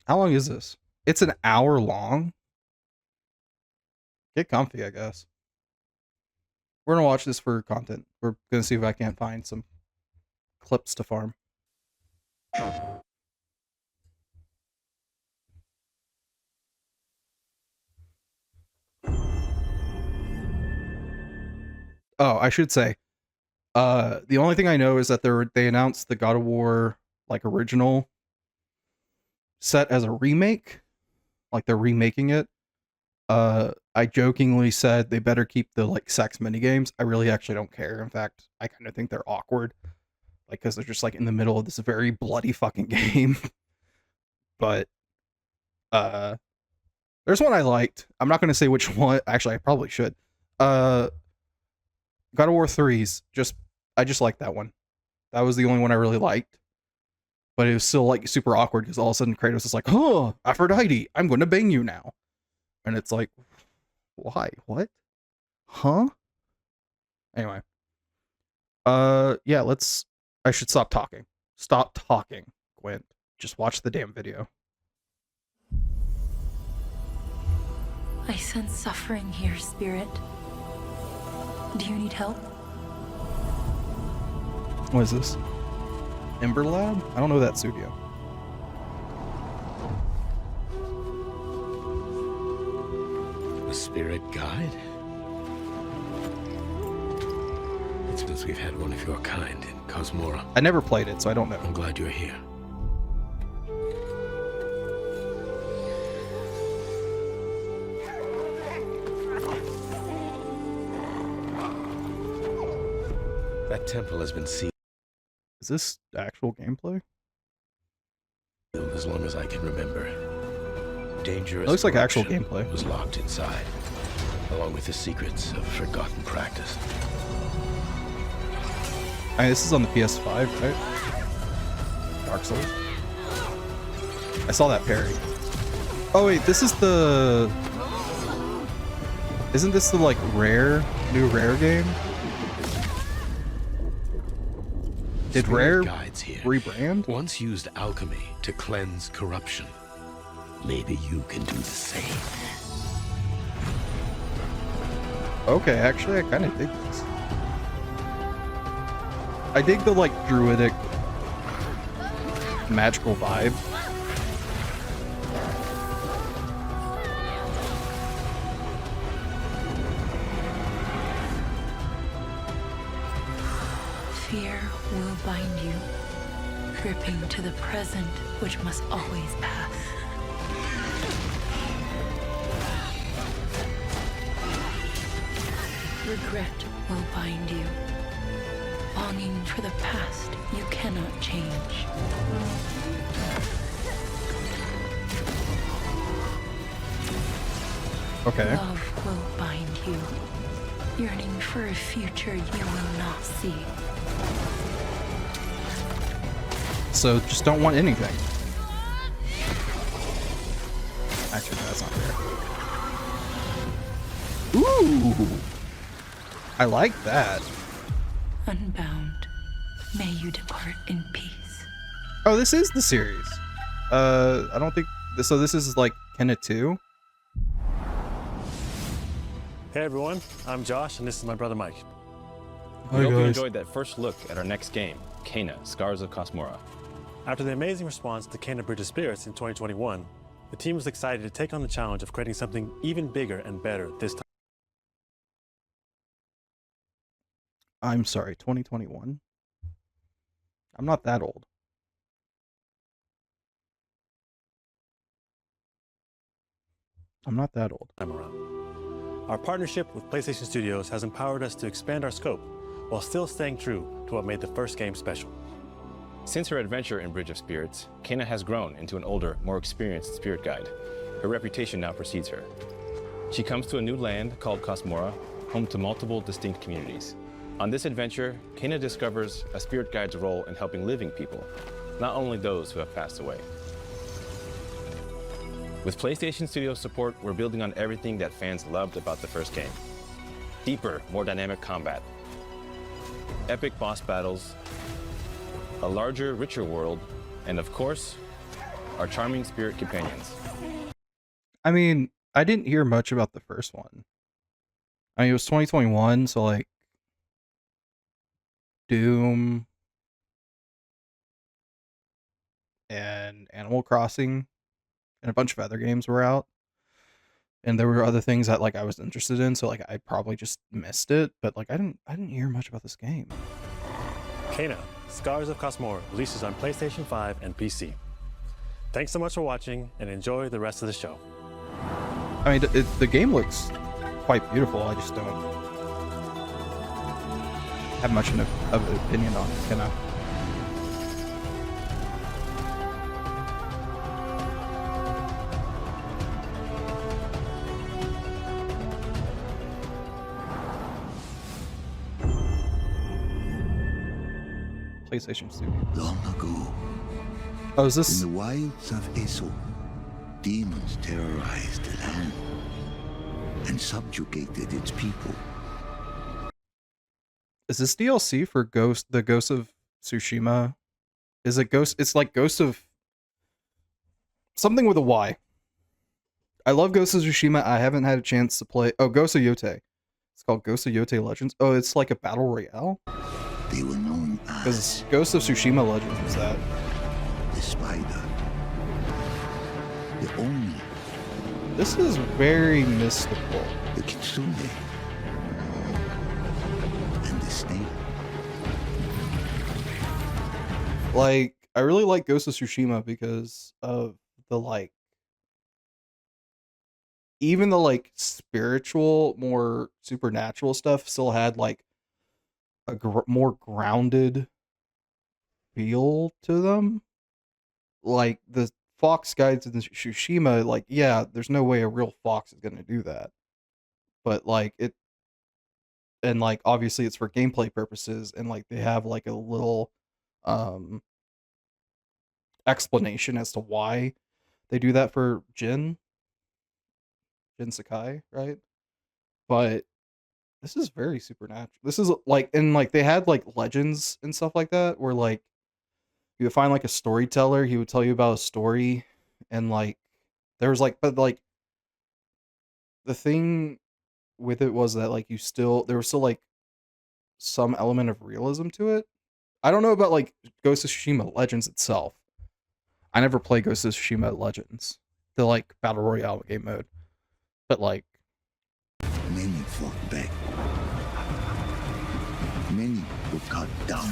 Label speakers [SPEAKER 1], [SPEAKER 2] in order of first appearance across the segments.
[SPEAKER 1] How long is this? It's an hour long. Get comfy, I guess. We're gonna watch this for content. We're gonna see if I can't find some clips to farm. Oh, I should say, the only thing I know is that they announced the God of War like original set as a remake, like they're remaking it. I jokingly said they better keep the like sex minigames. I really actually don't care. In fact, I kind of think they're awkward, like because they're just like in the middle of this very bloody fucking game. But there's one I liked. I'm not gonna say which one. Actually, I probably should. God of War 3's I just liked that one. That was the only one I really liked. But it was still like super awkward because all of a sudden Kratos is like, "Oh, Aphrodite, I'm going to bang you now," and it's like, why? What? Huh? Anyway, yeah. I should stop talking. Stop talking, Gwent. Just watch the damn video.
[SPEAKER 2] I sense suffering here, Spirit. Do you need help?
[SPEAKER 1] What is this? Ember Lab? I don't know that studio.
[SPEAKER 3] A spirit guide? It's because we've had one of your kind in Cosmora.
[SPEAKER 1] I never played it, so I don't know.
[SPEAKER 3] I'm glad you're here. That temple has been sealed.
[SPEAKER 1] Is this actual gameplay?
[SPEAKER 3] As long as I can remember. Dangerous.
[SPEAKER 1] It looks like actual gameplay.
[SPEAKER 3] Was locked inside, along with the secrets of forgotten practice.
[SPEAKER 1] This is on the PS5, right? Dark Souls. I saw that parry. Oh wait, this is the. Isn't this the like new Rare game? Did Rare rebrand?
[SPEAKER 3] Once used alchemy to cleanse corruption. Maybe you can do the same.
[SPEAKER 1] Okay, actually, I kind of dig this. I dig the like druidic, magical vibe.
[SPEAKER 2] Fear will bind you, gripping to the present, which must always pass. Regret will bind you, longing for the past you cannot change.
[SPEAKER 1] Okay.
[SPEAKER 2] Love will bind you, yearning for a future you will not see.
[SPEAKER 1] So just don't want anything. Actually, that's not fair. Ooh! I like that.
[SPEAKER 2] Unbound, may you depart in peace.
[SPEAKER 1] Oh, this is the series. I don't think... So this is like Kenna 2?
[SPEAKER 4] Hey everyone, I'm Josh and this is my brother Mike.
[SPEAKER 5] We hope you enjoyed that first look at our next game, Kena, Scars of Cosmora.
[SPEAKER 4] After the amazing response to Kena Bridge of Spirits in 2021, the team was excited to take on the challenge of creating something even bigger and better this time.
[SPEAKER 1] I'm sorry, 2021? I'm not that old. I'm not that old.
[SPEAKER 4] Our partnership with PlayStation Studios has empowered us to expand our scope while still staying true to what made the first game special.
[SPEAKER 5] Since her adventure in Bridge of Spirits, Kena has grown into an older, more experienced spirit guide. Her reputation now precedes her. She comes to a new land called Cosmora, home to multiple distinct communities. On this adventure, Kena discovers a spirit guide's role in helping living people, not only those who have passed away. With PlayStation Studios support, we're building on everything that fans loved about the first game. Deeper, more dynamic combat, epic boss battles, a larger, richer world, and of course, are charming spirit companions.
[SPEAKER 1] I mean, I didn't hear much about the first one. I mean, it was 2021, so like Doom and Animal Crossing and a bunch of other games were out. And there were other things that like I was interested in, so like I probably just missed it, but like I didn't hear much about this game.
[SPEAKER 4] Kena, Scars of Cosmora releases on PlayStation 5 and PC. Thanks so much for watching, and enjoy the rest of the show.
[SPEAKER 1] I mean, the game looks quite beautiful. I just don't have much of an opinion on it, you know. PlayStation Studio.
[SPEAKER 6] Long ago,
[SPEAKER 1] Oh, is this?
[SPEAKER 6] in the wilds of Eso, demons terrorized the land and subjugated its people.
[SPEAKER 1] Is this DLC for the Ghost of Tsushima? Is it Ghost? It's like Ghost of something with a Y. I love Ghost of Tsushima. I haven't had a chance to play. Oh, Ghost of Yote. It's called Ghost of Yote Legends. Oh, it's like a battle royale.
[SPEAKER 6] They were known
[SPEAKER 1] Because
[SPEAKER 6] as
[SPEAKER 1] Ghost of Tsushima Legends was that.
[SPEAKER 6] the Spider, the Oni,
[SPEAKER 1] This is very mystical.
[SPEAKER 6] the Kitsune, and the Snake.
[SPEAKER 1] Like, I really like Ghost of Tsushima because of the like, even the like spiritual, more supernatural stuff still had like a more grounded feel to them. Like the fox guides in Tsushima, like, yeah, there's no way a real fox is gonna do that. But like it, and like obviously it's for gameplay purposes, and like they have like a little explanation as to why they do that for Jin Sakai, right? But this is very supernatural. This is like, and like they had like legends and stuff like that where like you would find like a storyteller, he would tell you about a story, and like there was like, but like the thing with it was that like there was still like some element of realism to it. I don't know about like Ghost of Tsushima Legends itself. I never played Ghost of Tsushima Legends, the like battle royale game mode, but like
[SPEAKER 6] Many fought back. Many were cut down.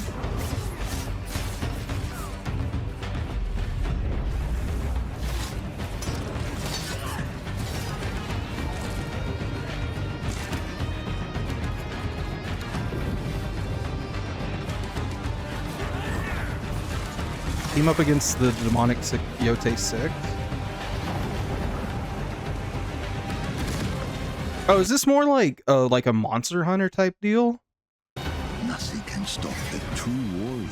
[SPEAKER 1] team up against the demonic Yote 6. Oh, is this more like a Monster Hunter type deal?
[SPEAKER 6] Nothing can stop the true warrior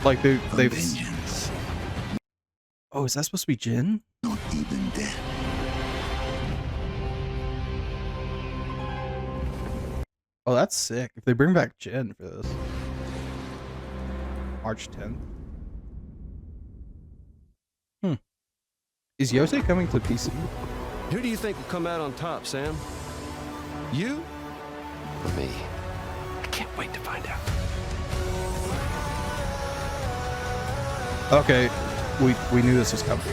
[SPEAKER 1] Like
[SPEAKER 6] from
[SPEAKER 1] they've.
[SPEAKER 6] vengeance.
[SPEAKER 1] Oh, is that supposed to be Jin?
[SPEAKER 6] Not even death.
[SPEAKER 1] Oh, that's sick. If they bring back Jin for this. March 10th. Is Yote coming to PC?
[SPEAKER 7] Who do you think will come out on top, Sam? You? Or me? I can't wait to find out.
[SPEAKER 1] Okay, we knew this was coming,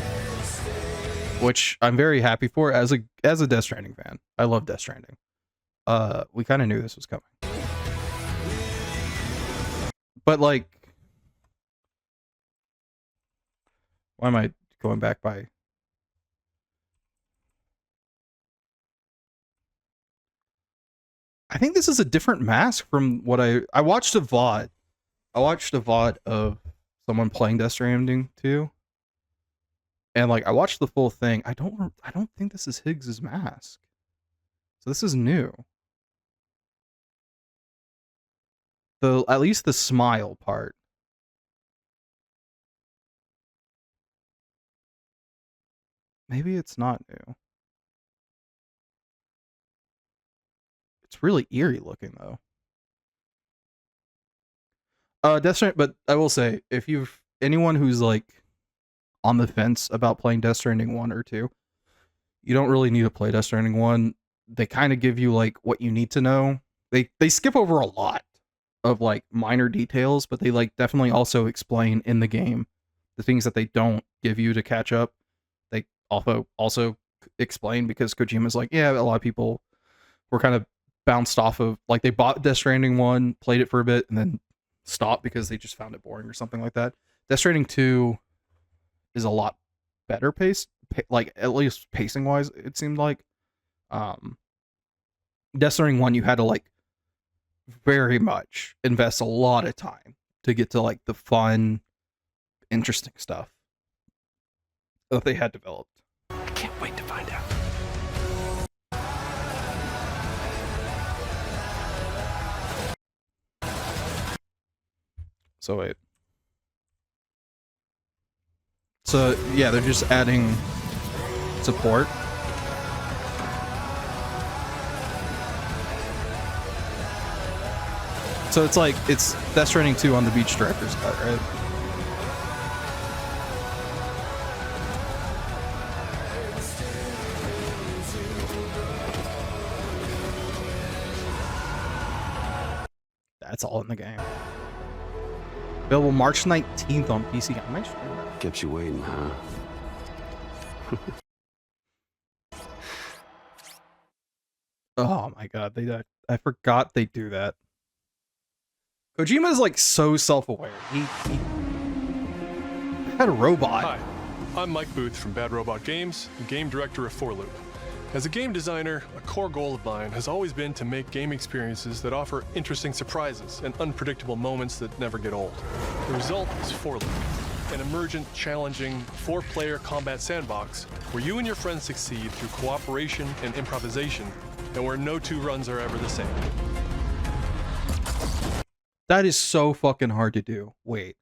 [SPEAKER 1] which I'm very happy for as a Death Stranding fan. I love Death Stranding. We kind of knew this was coming, but like, why am I going back by? I think this is a different mask from what I watched a VOD. I watched a VOD of someone playing Death Stranding 2. And like I watched the full thing. I don't think this is Higgs's mask. So this is new. At least the smile part. Maybe it's not new. It's really eerie looking though. Death Stranding, but I will say, if you've anyone who's like on the fence about playing Death Stranding 1 or 2. You don't really need to play Death Stranding 1. They kind of give you like what you need to know. They skip over a lot of like minor details, but they like definitely also explain in the game the things that they don't give you to catch up. They also explain, because Kojima's like, yeah, a lot of people were kind of bounced off of, like, they bought Death Stranding 1, played it for a bit, and then stopped because they just found it boring or something like that. Death Stranding 2 is a lot better paced, like at least pacing wise, it seemed like. Death Stranding 1, you had to like very much invest a lot of time to get to like the fun, interesting stuff that they had developed.
[SPEAKER 7] I can't wait to find out.
[SPEAKER 1] So wait. So yeah, they're just adding support. So it's like, it's Death Stranding 2 on the Beach Director's Cut, right? That's all in the game. Available March 19th on PC. I might stream that.
[SPEAKER 7] Kept you waiting, huh?
[SPEAKER 1] Oh my god, I forgot they do that. Kojima is like so self-aware. He had a robot.
[SPEAKER 8] Hi, I'm Mike Booth from Bad Robot Games, and game director of 4Loop. As a game designer, a core goal of mine has always been to make game experiences that offer interesting surprises and unpredictable moments that never get old. The result is 4Loop, an emergent, challenging, 4-player combat sandbox where you and your friends succeed through cooperation and improvisation, and where no two runs are ever the same.
[SPEAKER 1] That is so fucking hard to do. Wait.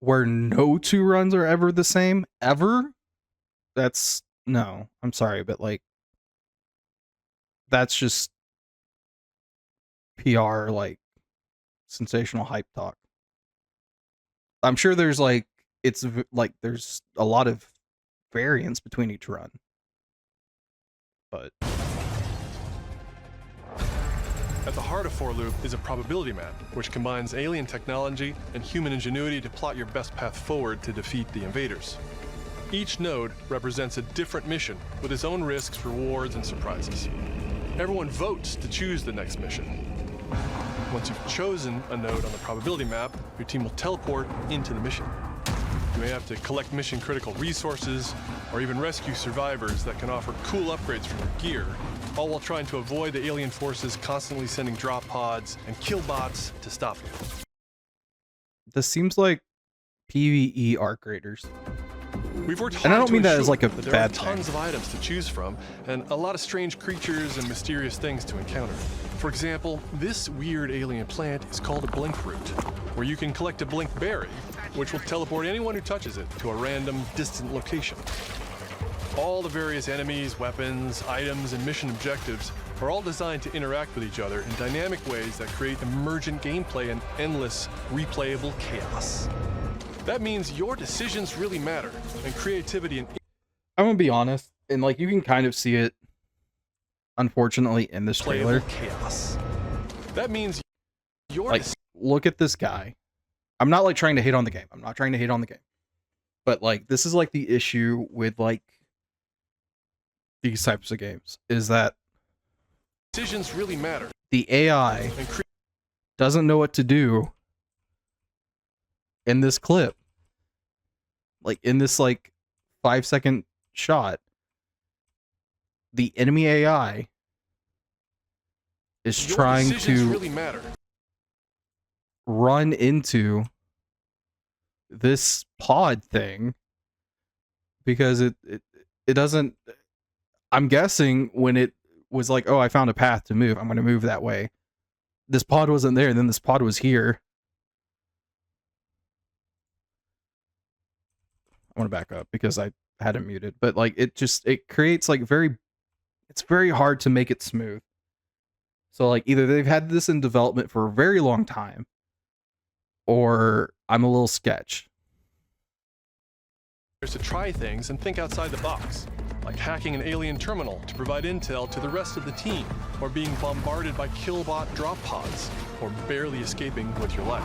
[SPEAKER 1] Where no two runs are ever the same? Ever? That's... No. I'm sorry, but like... That's just... PR, like... sensational hype talk. I'm sure there's like... It's like, there's a lot of variance between each run. But...
[SPEAKER 8] At the heart of 4Loop is a probability map, which combines alien technology and human ingenuity to plot your best path forward to defeat the invaders. Each node represents a different mission, with its own risks, rewards, and surprises. Everyone votes to choose the next mission. Once you've chosen a node on the probability map, your team will teleport into the mission. You may have to collect mission-critical resources, or even rescue survivors that can offer cool upgrades for your gear, all while trying to avoid the alien forces constantly sending drop pods and kill bots to stop them.
[SPEAKER 1] This seems like PvE arc raiders.
[SPEAKER 8] We've worked hard
[SPEAKER 1] And I don't
[SPEAKER 8] to
[SPEAKER 1] mean that
[SPEAKER 8] ensure
[SPEAKER 1] as like a
[SPEAKER 8] that there
[SPEAKER 1] bad
[SPEAKER 8] are
[SPEAKER 1] thing.
[SPEAKER 8] tons of items to choose from, and a lot of strange creatures and mysterious things to encounter. For example, this weird alien plant is called a blink root, where you can collect a blink berry, which will teleport anyone who touches it to a random, distant location. All the various enemies, weapons, items, and mission objectives are all designed to interact with each other in dynamic ways that create emergent gameplay and endless, replayable chaos. That means your decisions really matter, and creativity and...
[SPEAKER 1] I'm gonna be honest, and like you can kind of see it, unfortunately, in this trailer.
[SPEAKER 8] Playable chaos. That means your...
[SPEAKER 1] Like, look at this guy. I'm not like trying to hate on the game. I'm not trying to hate on the game. But like, this is like the issue with like these types of games, is that
[SPEAKER 8] decisions really matter.
[SPEAKER 1] The AI doesn't know what to do in this clip. Like in this like 5-second shot, the enemy AI is
[SPEAKER 8] Your
[SPEAKER 1] trying
[SPEAKER 8] decisions
[SPEAKER 1] to
[SPEAKER 8] really matter.
[SPEAKER 1] run into this pod thing because it doesn't... I'm guessing when it was like, oh, I found a path to move, I'm going to move that way. This pod wasn't there, and then this pod was here. I want to back up because I had it muted, but like it creates like it's very hard to make it smooth. So like either they've had this in development for a very long time, or I'm a little sketch.
[SPEAKER 8] to try things and think outside the box, like hacking an alien terminal to provide intel to the rest of the team, or being bombarded by killbot drop pods, or barely escaping with your life.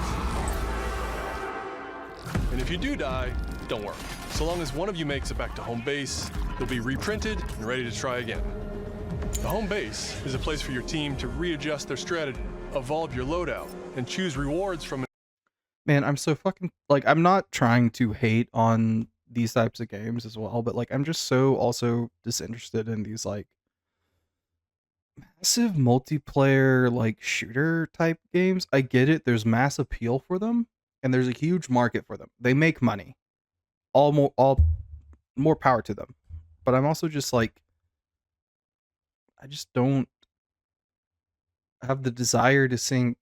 [SPEAKER 8] And if you do die, don't worry. So long as one of you makes it back to home base, you'll be reprinted and ready to try again. The home base is a place for your team to readjust their strategy, evolve your loadout, and choose rewards from.
[SPEAKER 1] Man, I'm so fucking, like, I'm not trying to hate on these types of games as well, but like I'm just so also disinterested in these like massive multiplayer like shooter type games. I get it, there's mass appeal for them and there's a huge market for them. They make money. All more power to them. But I'm also just like, I just don't have the desire to sink.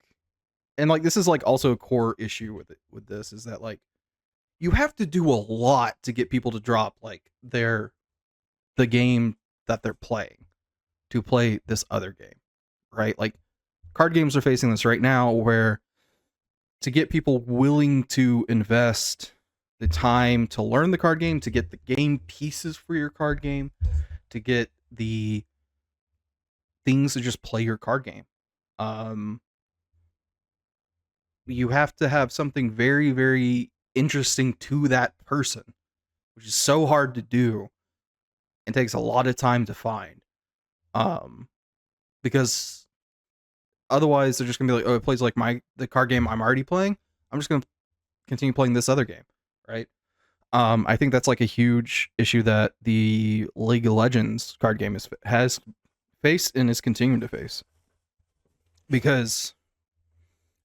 [SPEAKER 1] And like this is like also a core issue with this is that like you have to do a lot to get people to drop like the game that they're playing to play this other game, right? Like card games are facing this right now where to get people willing to invest the time to learn the card game, to get the game pieces for your card game, to get the things to just play your card game. You have to have something very, very interesting to that person, which is so hard to do and takes a lot of time to find. Because otherwise they're just gonna be like, oh, it plays like the card game I'm already playing. I'm just gonna continue playing this other game, right? I think that's like a huge issue that the League of Legends card game has faced and is continuing to face. Because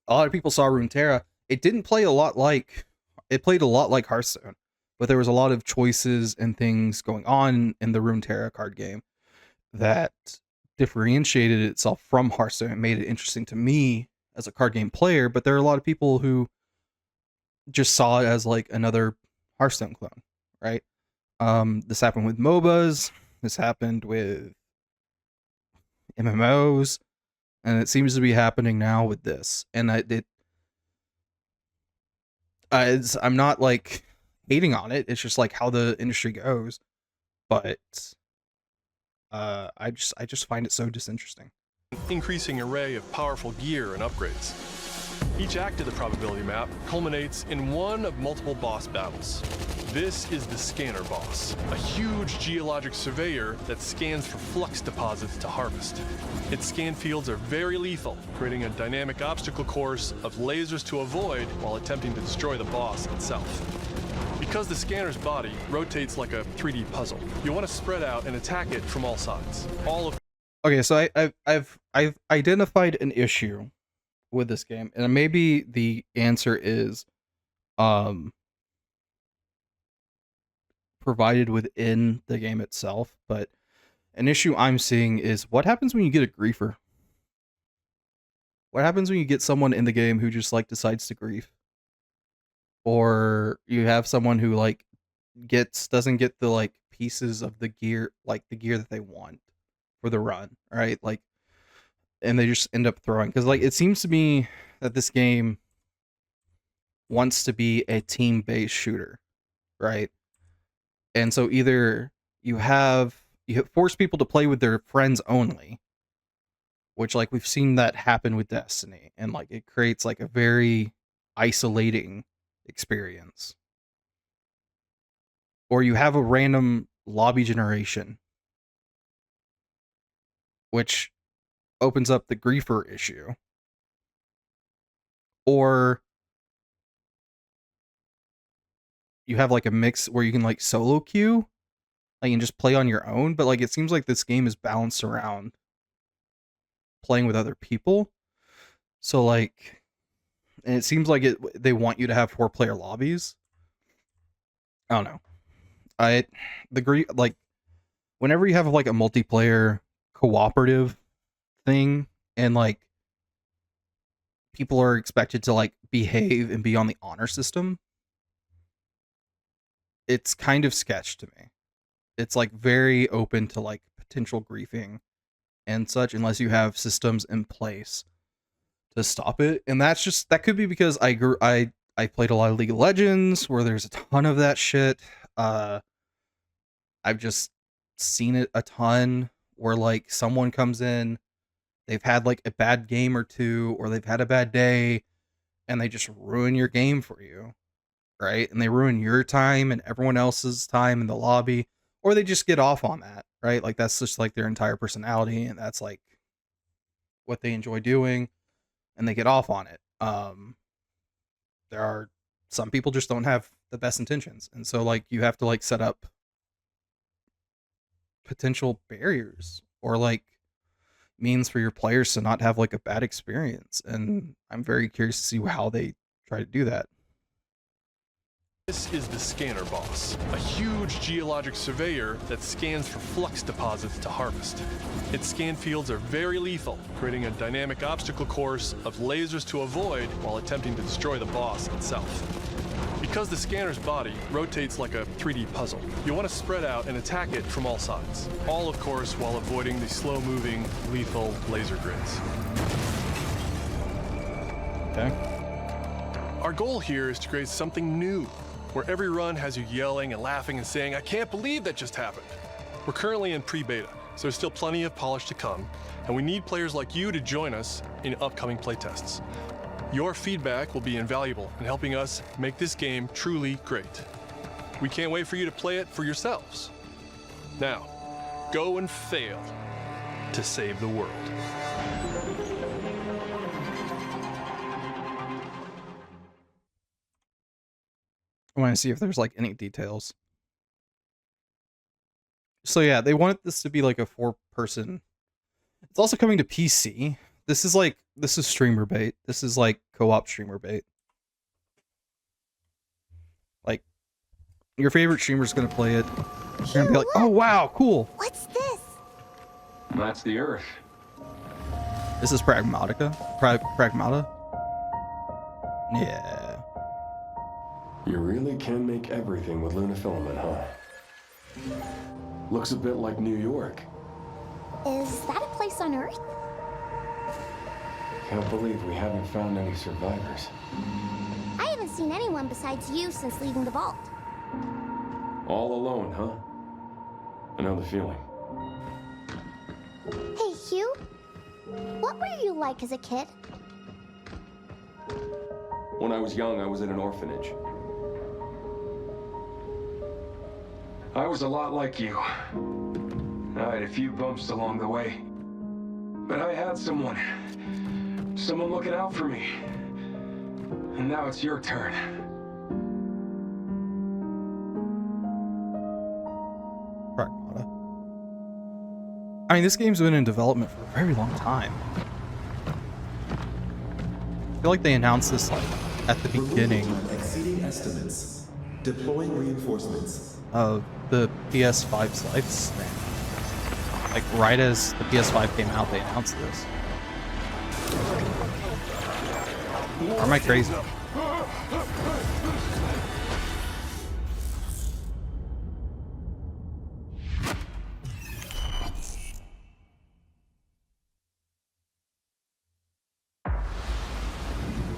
[SPEAKER 1] a lot of people saw Runeterra. It didn't play a lot like, it played a lot like Hearthstone, but there was a lot of choices and things going on in the Runeterra card game that differentiated itself from Hearthstone and made it interesting to me as a card game player. But there are a lot of people who just saw it as like another Hearthstone clone, right? This happened with MOBAs. This happened with MMOs. And it seems to be happening now with this. And I'm not like hating on it. It's just like how the industry goes. But I just find it so disinteresting.
[SPEAKER 8] Increasing array of powerful gear and upgrades. Each act of the probability map culminates in one of multiple boss battles. This is the Scanner Boss, a huge geologic surveyor that scans for flux deposits to harvest. Its scan fields are very lethal, creating a dynamic obstacle course of lasers to avoid while attempting to destroy the boss itself. Because the scanner's body rotates like a 3D puzzle, you want to spread out and attack it from all sides.
[SPEAKER 1] Okay, so I've identified an issue with this game, and maybe the answer is provided within the game itself, but an issue I'm seeing is what happens when you get a griefer? What happens when you get someone in the game who just like decides to grief? Or you have someone who like doesn't get the like pieces of the gear, like the gear that they want for the run, right? Like, and they just end up throwing, because like it seems to me that this game wants to be a team-based shooter, right? And so either you force people to play with their friends only, which like we've seen that happen with Destiny, and like it creates like a very isolating experience. Or you have a random lobby generation, which opens up the griefer issue. Or you have like a mix where you can like solo queue, like you can just play on your own, but like it seems like this game is balanced around playing with other people. So like, and it seems like they want you to have 4-player lobbies. I don't know. Like whenever you have like a multiplayer cooperative thing and like people are expected to like behave and be on the honor system, it's kind of sketch to me. It's like very open to like potential griefing and such, unless you have systems in place to stop it. And that could be because I played a lot of League of Legends where there's a ton of that shit. I've just seen it a ton where like someone comes in, they've had like a bad game or two, or they've had a bad day, and they just ruin your game for you, right? And they ruin your time and everyone else's time in the lobby, or they just get off on that, right? Like that's just like their entire personality, and that's like what they enjoy doing, and they get off on it. There are some people just don't have the best intentions, and so like you have to like set up potential barriers or like means for your players to not have like a bad experience, and I'm very curious to see how they try to do that.
[SPEAKER 8] This is the scanner boss, a huge geologic surveyor that scans for flux deposits to harvest. Its scan fields are very lethal, creating a dynamic obstacle course of lasers to avoid while attempting to destroy the boss itself. Because the scanner's body rotates like a 3D puzzle, you want to spread out and attack it from all sides. All, of course, while avoiding the slow-moving, lethal laser grids.
[SPEAKER 1] Okay.
[SPEAKER 8] Our goal here is to create something new, where every run has you yelling and laughing and saying, "I can't believe that just happened." We're currently in pre-beta, so there's still plenty of polish to come, and we need players like you to join us in upcoming playtests. Your feedback will be invaluable in helping us make this game truly great. We can't wait for you to play it for yourselves. Now, go and fail to save the world.
[SPEAKER 1] I want to see if there's like any details. So yeah, they wanted this to be like a 4-person. It's also coming to PC. This is streamer bait. This is like co-op streamer bait. Like your favorite streamer's gonna play it. You're gonna be like, oh wow, cool.
[SPEAKER 9] What's this?
[SPEAKER 7] That's the Earth.
[SPEAKER 1] This is Pragmatica. Pragmata. Yeah.
[SPEAKER 10] You really can make everything with lunafilament, huh? Looks a bit like New York.
[SPEAKER 9] Is that a place on Earth?
[SPEAKER 10] Can't believe we haven't found any survivors.
[SPEAKER 9] I haven't seen anyone besides you since leaving the vault.
[SPEAKER 10] All alone, huh? I know the feeling.
[SPEAKER 9] Hey, Hugh. What were you like as a kid?
[SPEAKER 10] When I was young, I was in an orphanage. I was a lot like you. I had a few bumps along the way. But I had someone looking out for me. And now it's your turn.
[SPEAKER 1] Pragmata. I mean, this game's been in development for a very long time. I feel like they announced this like at the beginning
[SPEAKER 11] exceeding estimates. Deploying reinforcements.
[SPEAKER 1] Of the PS5's lifespan. Like right as the PS5 came out, they announced this. Or am I crazy?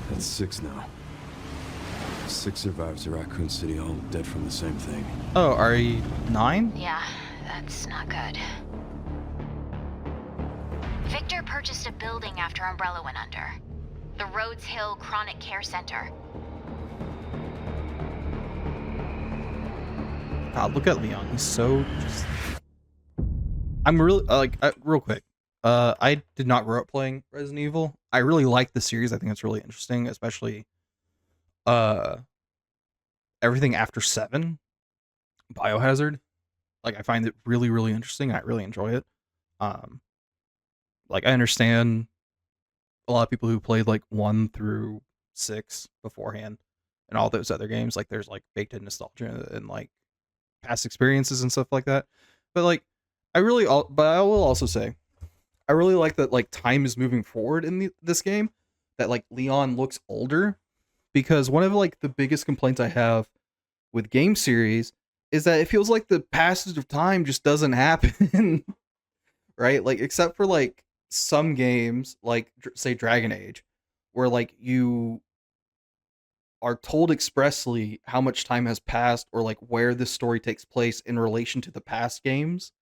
[SPEAKER 7] That's 6 now. 6 survivors of Raccoon City, all dead from the same thing.
[SPEAKER 1] Oh, are you 9?
[SPEAKER 12] Yeah, that's not good. Victor purchased a building after Umbrella went under. The Rhodes Hill Chronic Care Center.
[SPEAKER 1] God, look at Leon. He's so just... I'm really, real quick. I did not grow up playing Resident Evil. I really like the series. I think it's really interesting, especially everything after 7, Biohazard. Like, I find it really, really interesting. I really enjoy it. Like, I understand a lot of people who played like 1 through 6 beforehand and all those other games. Like, there's like baked in nostalgia and like past experiences and stuff like that. But like, but I will also say, I really like that like time is moving forward in this game. That like Leon looks older, because one of like the biggest complaints I have with game series is that it feels like the passage of time just doesn't happen. Right? Like, except for like some games like say Dragon Age, where like you are told expressly how much time has passed or like where this story takes place in relation to the past games,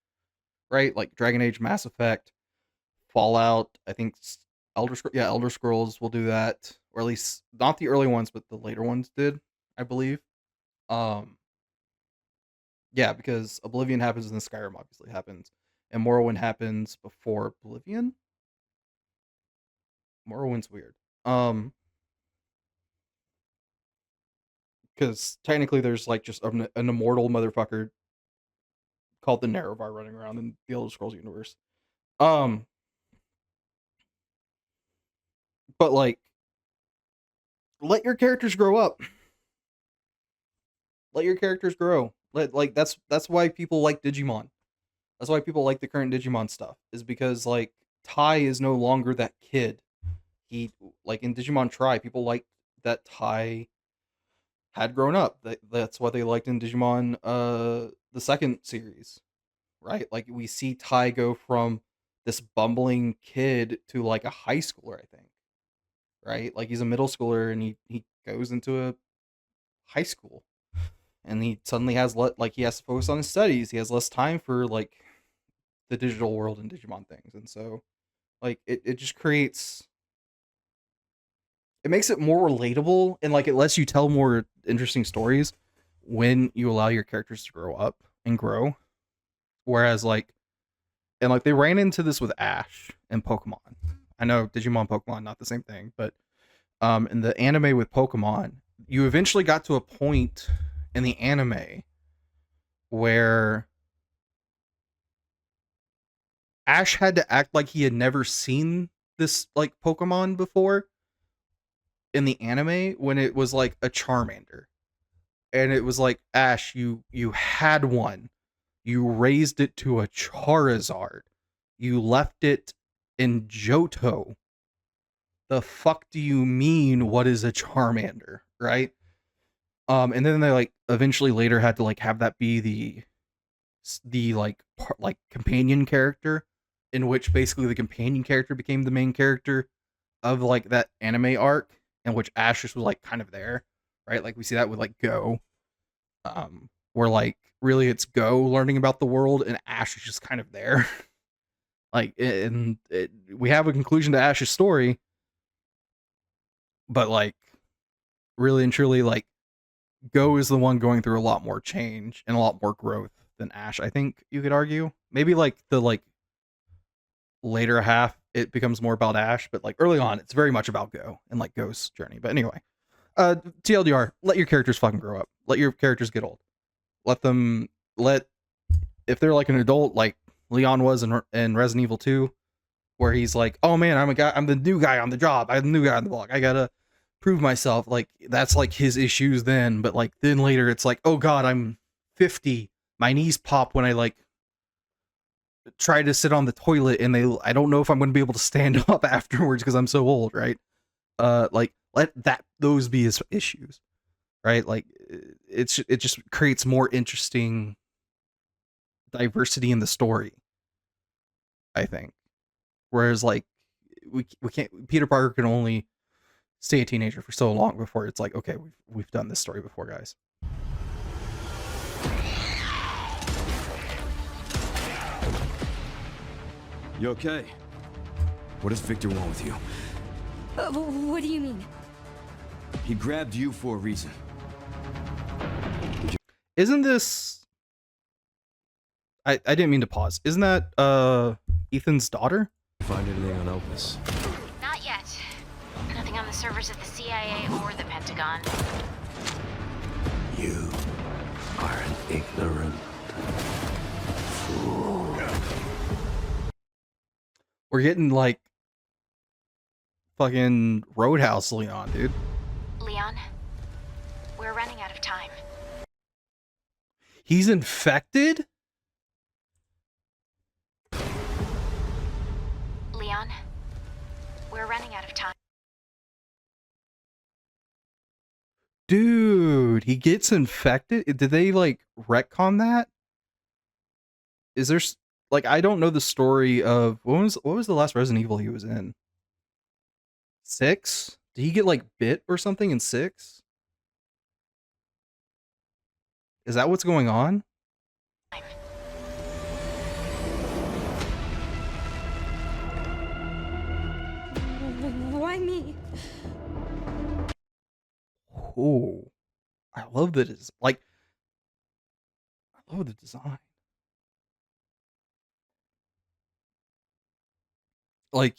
[SPEAKER 1] right? Like Dragon Age, Mass Effect, Fallout, I think Elder Scrolls will do that, or at least not the early ones, but the later ones did, I believe. Um, yeah, because Oblivion happens and then Skyrim obviously happens, and Morrowind happens before Oblivion. Morrowind's weird. Because technically there's like just an immortal motherfucker called the Nerevar running around in the Elder Scrolls universe. But like, let your characters grow up. Let your characters grow. That's why people like Digimon. That's why people like the current Digimon stuff, is because like Tai is no longer that kid. He, like in Digimon Tri, people liked that Tai had grown up. That's what they liked in Digimon the second series, right? Like we see Tai go from this bumbling kid to like a high schooler, I think. Right? Like he's a middle schooler and he goes into a high school and he suddenly has like he has to focus on his studies. He has less time for like the digital world and Digimon things. And so like it just creates, it makes it more relatable, and like it lets you tell more interesting stories when you allow your characters to grow up and grow. Whereas like, and like they ran into this with Ash and Pokemon. I know Digimon, Pokemon, not the same thing, but in the anime with Pokemon, you eventually got to a point in the anime where Ash had to act like he had never seen this like Pokemon before in the anime, when it was like a Charmander. And it was like, Ash, you had one. You raised it to a Charizard. You left it in Johto. The fuck do you mean, what is a Charmander, right? And then they like eventually later had to like have that be the like companion character, in which basically the companion character became the main character of like that anime arc, in which Ash just was like kind of there, right? Like we see that with like Go, where like really it's Go learning about the world and Ash is just kind of there. Like, and we have a conclusion to Ash's story, but like really and truly, like Go is the one going through a lot more change and a lot more growth than Ash, I think you could argue. Maybe like the like later half it becomes more about Ash, but like early on it's very much about Go and like Go's journey. But anyway, TLDR, let your characters fucking grow up. Let your characters get old. If they're like an adult, like Leon was in Resident Evil 2, where he's like, oh man, I'm the new guy on the job. I'm the new guy on the block. I gotta prove myself. Like that's like his issues then, but like then later it's like, oh god, I'm 50. My knees pop when I like try to sit on the toilet, and I don't know if I'm going to be able to stand up afterwards because I'm so old, right? Like let those be his issues, right? Like it just creates more interesting diversity in the story, I think. Whereas like we can't, Peter Parker can only stay a teenager for so long before it's like, okay, we've done this story before, guys.
[SPEAKER 7] You okay? What does Victor want with you?
[SPEAKER 2] What do you mean?
[SPEAKER 7] He grabbed you for a reason.
[SPEAKER 1] Isn't this... I didn't mean to pause. Isn't that Ethan's daughter?
[SPEAKER 7] Find anything on Opus?
[SPEAKER 12] Not yet. Nothing on the servers of the CIA or the Pentagon.
[SPEAKER 3] You are an ignorant fool.
[SPEAKER 1] We're getting like fucking Roadhouse Leon, dude.
[SPEAKER 12] Leon, we're running out of time.
[SPEAKER 1] He's infected?
[SPEAKER 12] Leon, we're running out of time.
[SPEAKER 1] Dude, he gets infected? Did they like retcon that? Is there like, I don't know the story of what was the last Resident Evil he was in? 6? Did he get like bit or something in 6? Is that what's going on?
[SPEAKER 13] Why me?
[SPEAKER 1] Oh, I love the I love the design. Like,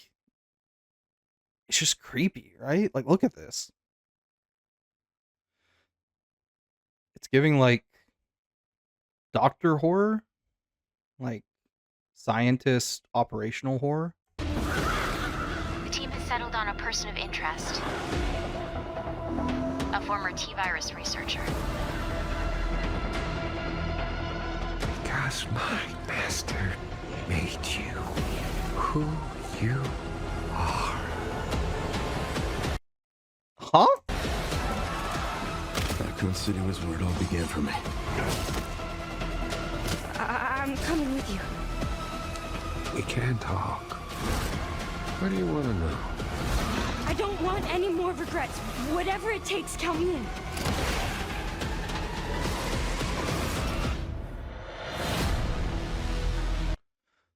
[SPEAKER 1] it's just creepy, right? Like, look at this. It's giving like doctor horror, like scientist operational horror.
[SPEAKER 12] The team has settled on a person of interest. A former T-virus researcher.
[SPEAKER 3] Because my master made you who you are.
[SPEAKER 1] Huh?
[SPEAKER 3] Raccoon City was where it all began for me.
[SPEAKER 13] I'm coming with you.
[SPEAKER 3] We can talk. What do you want to know?
[SPEAKER 13] I don't want any more regrets. Whatever it takes, count me in.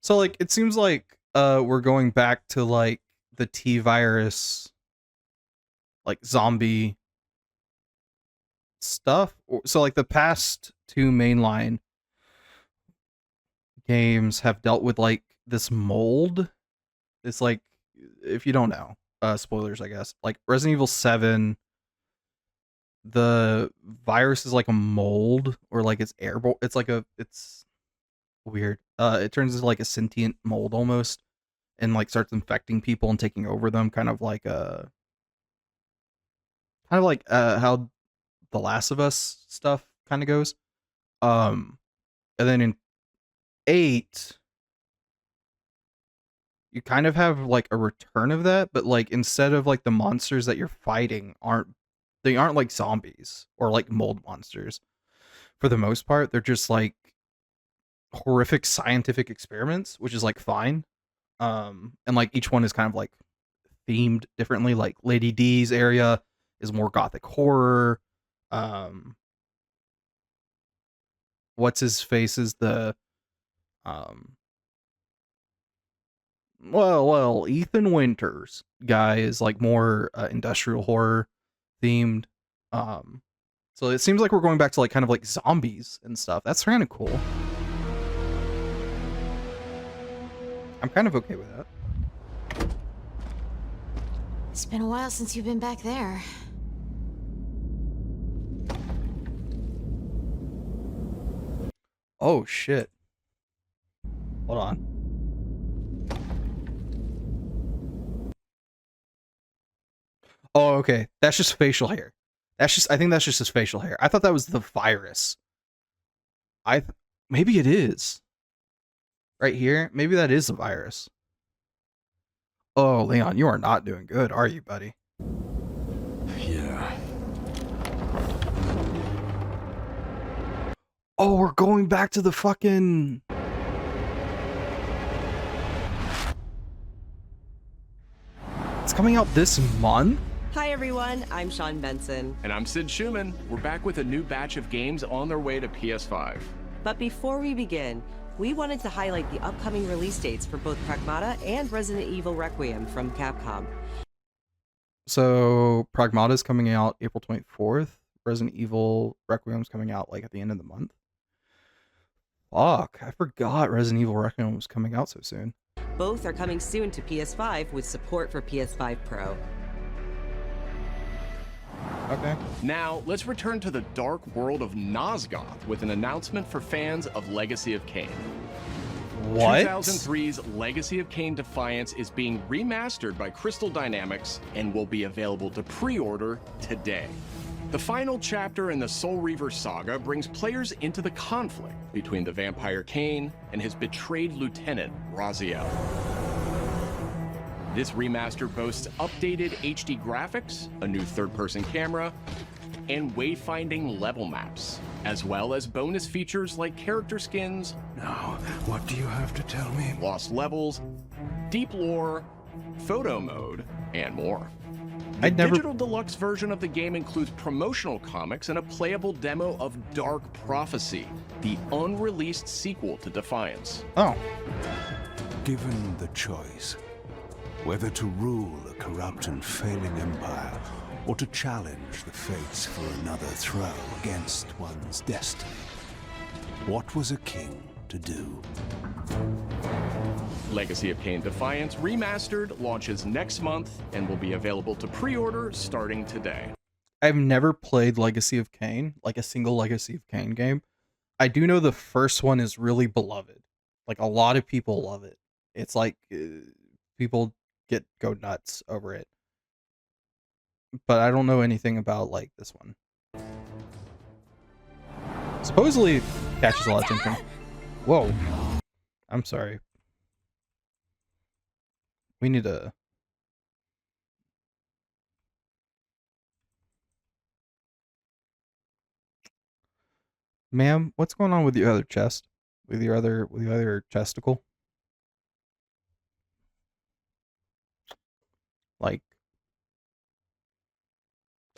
[SPEAKER 1] So like it seems like we're going back to like the T-virus like zombie stuff. So like the past two mainline games have dealt with like this mold. It's like, if you don't know, spoilers I guess, like Resident Evil 7, the virus is like a mold, or like it's airborne. It's weird. It turns into like a sentient mold almost, and like starts infecting people and taking over them, kind of like how the Last of Us stuff kind of goes. And then in 8, you kind of have like a return of that, but like instead of like the monsters that you're fighting aren't like zombies or like mold monsters. For the most part, they're just like horrific scientific experiments, which is like fine. And like each one is kind of like themed differently. Like Lady D's area is more gothic horror. What's his face is the well, Ethan Winters guy is like more industrial horror themed. So it seems like we're going back to like kind of like zombies and stuff. That's kind of cool. I'm kind of okay with that.
[SPEAKER 14] It's been a while since you've been back there.
[SPEAKER 1] Oh shit. Hold on. Oh, okay. That's just facial hair. I think that's just his facial hair. I thought that was the virus. Maybe it is. Right here? Maybe that is the virus. Oh, Leon, you are not doing good, are you, buddy?
[SPEAKER 3] Yeah.
[SPEAKER 1] Oh, we're going back to the fucking... It's coming out this month?
[SPEAKER 15] Hi everyone, I'm Sean Benson.
[SPEAKER 16] And I'm Sid Schumann. We're back with a new batch of games on their way to PS5.
[SPEAKER 15] But before we begin, we wanted to highlight the upcoming release dates for both Pragmata and Resident Evil Requiem from Capcom.
[SPEAKER 1] So, Pragmata is coming out April 24th. Resident Evil Requiem is coming out like at the end of the month. Fuck, I forgot Resident Evil Requiem was coming out so soon.
[SPEAKER 15] Both are coming soon to PS5 with support for PS5 Pro.
[SPEAKER 1] Okay.
[SPEAKER 16] Now, let's return to the dark world of Nosgoth with an announcement for fans of Legacy of Kain.
[SPEAKER 1] What?
[SPEAKER 16] 2003's Legacy of Kain Defiance is being remastered by Crystal Dynamics and will be available to pre-order today. The final chapter in the Soul Reaver saga brings players into the conflict between the vampire Kain and his betrayed lieutenant, Raziel. This remaster boasts updated HD graphics, a new third-person camera, and wayfinding level maps, as well as bonus features like character skins.
[SPEAKER 3] Now, what do you have to tell me?
[SPEAKER 16] Lost levels, deep lore, photo mode, and more. The
[SPEAKER 1] I'd never...
[SPEAKER 16] digital deluxe version of the game includes promotional comics and a playable demo of Dark Prophecy, the unreleased sequel to Defiance.
[SPEAKER 1] Oh.
[SPEAKER 17] Given the choice, whether to rule a corrupt and failing empire, or to challenge the fates for another throw against one's destiny, what was a king to do?
[SPEAKER 16] Legacy of Kain Defiance Remastered launches next month and will be available to pre-order starting today.
[SPEAKER 1] I've never played Legacy of Kain, like a single Legacy of Kain game. I do know the first one is really beloved. Like, a lot of people love it. It's like people go nuts over it. But I don't know anything about like this one. Supposedly catches a lot of attention. Whoa. I'm sorry. We need a... Ma'am, what's going on with your other chest? With your other chesticle? Like,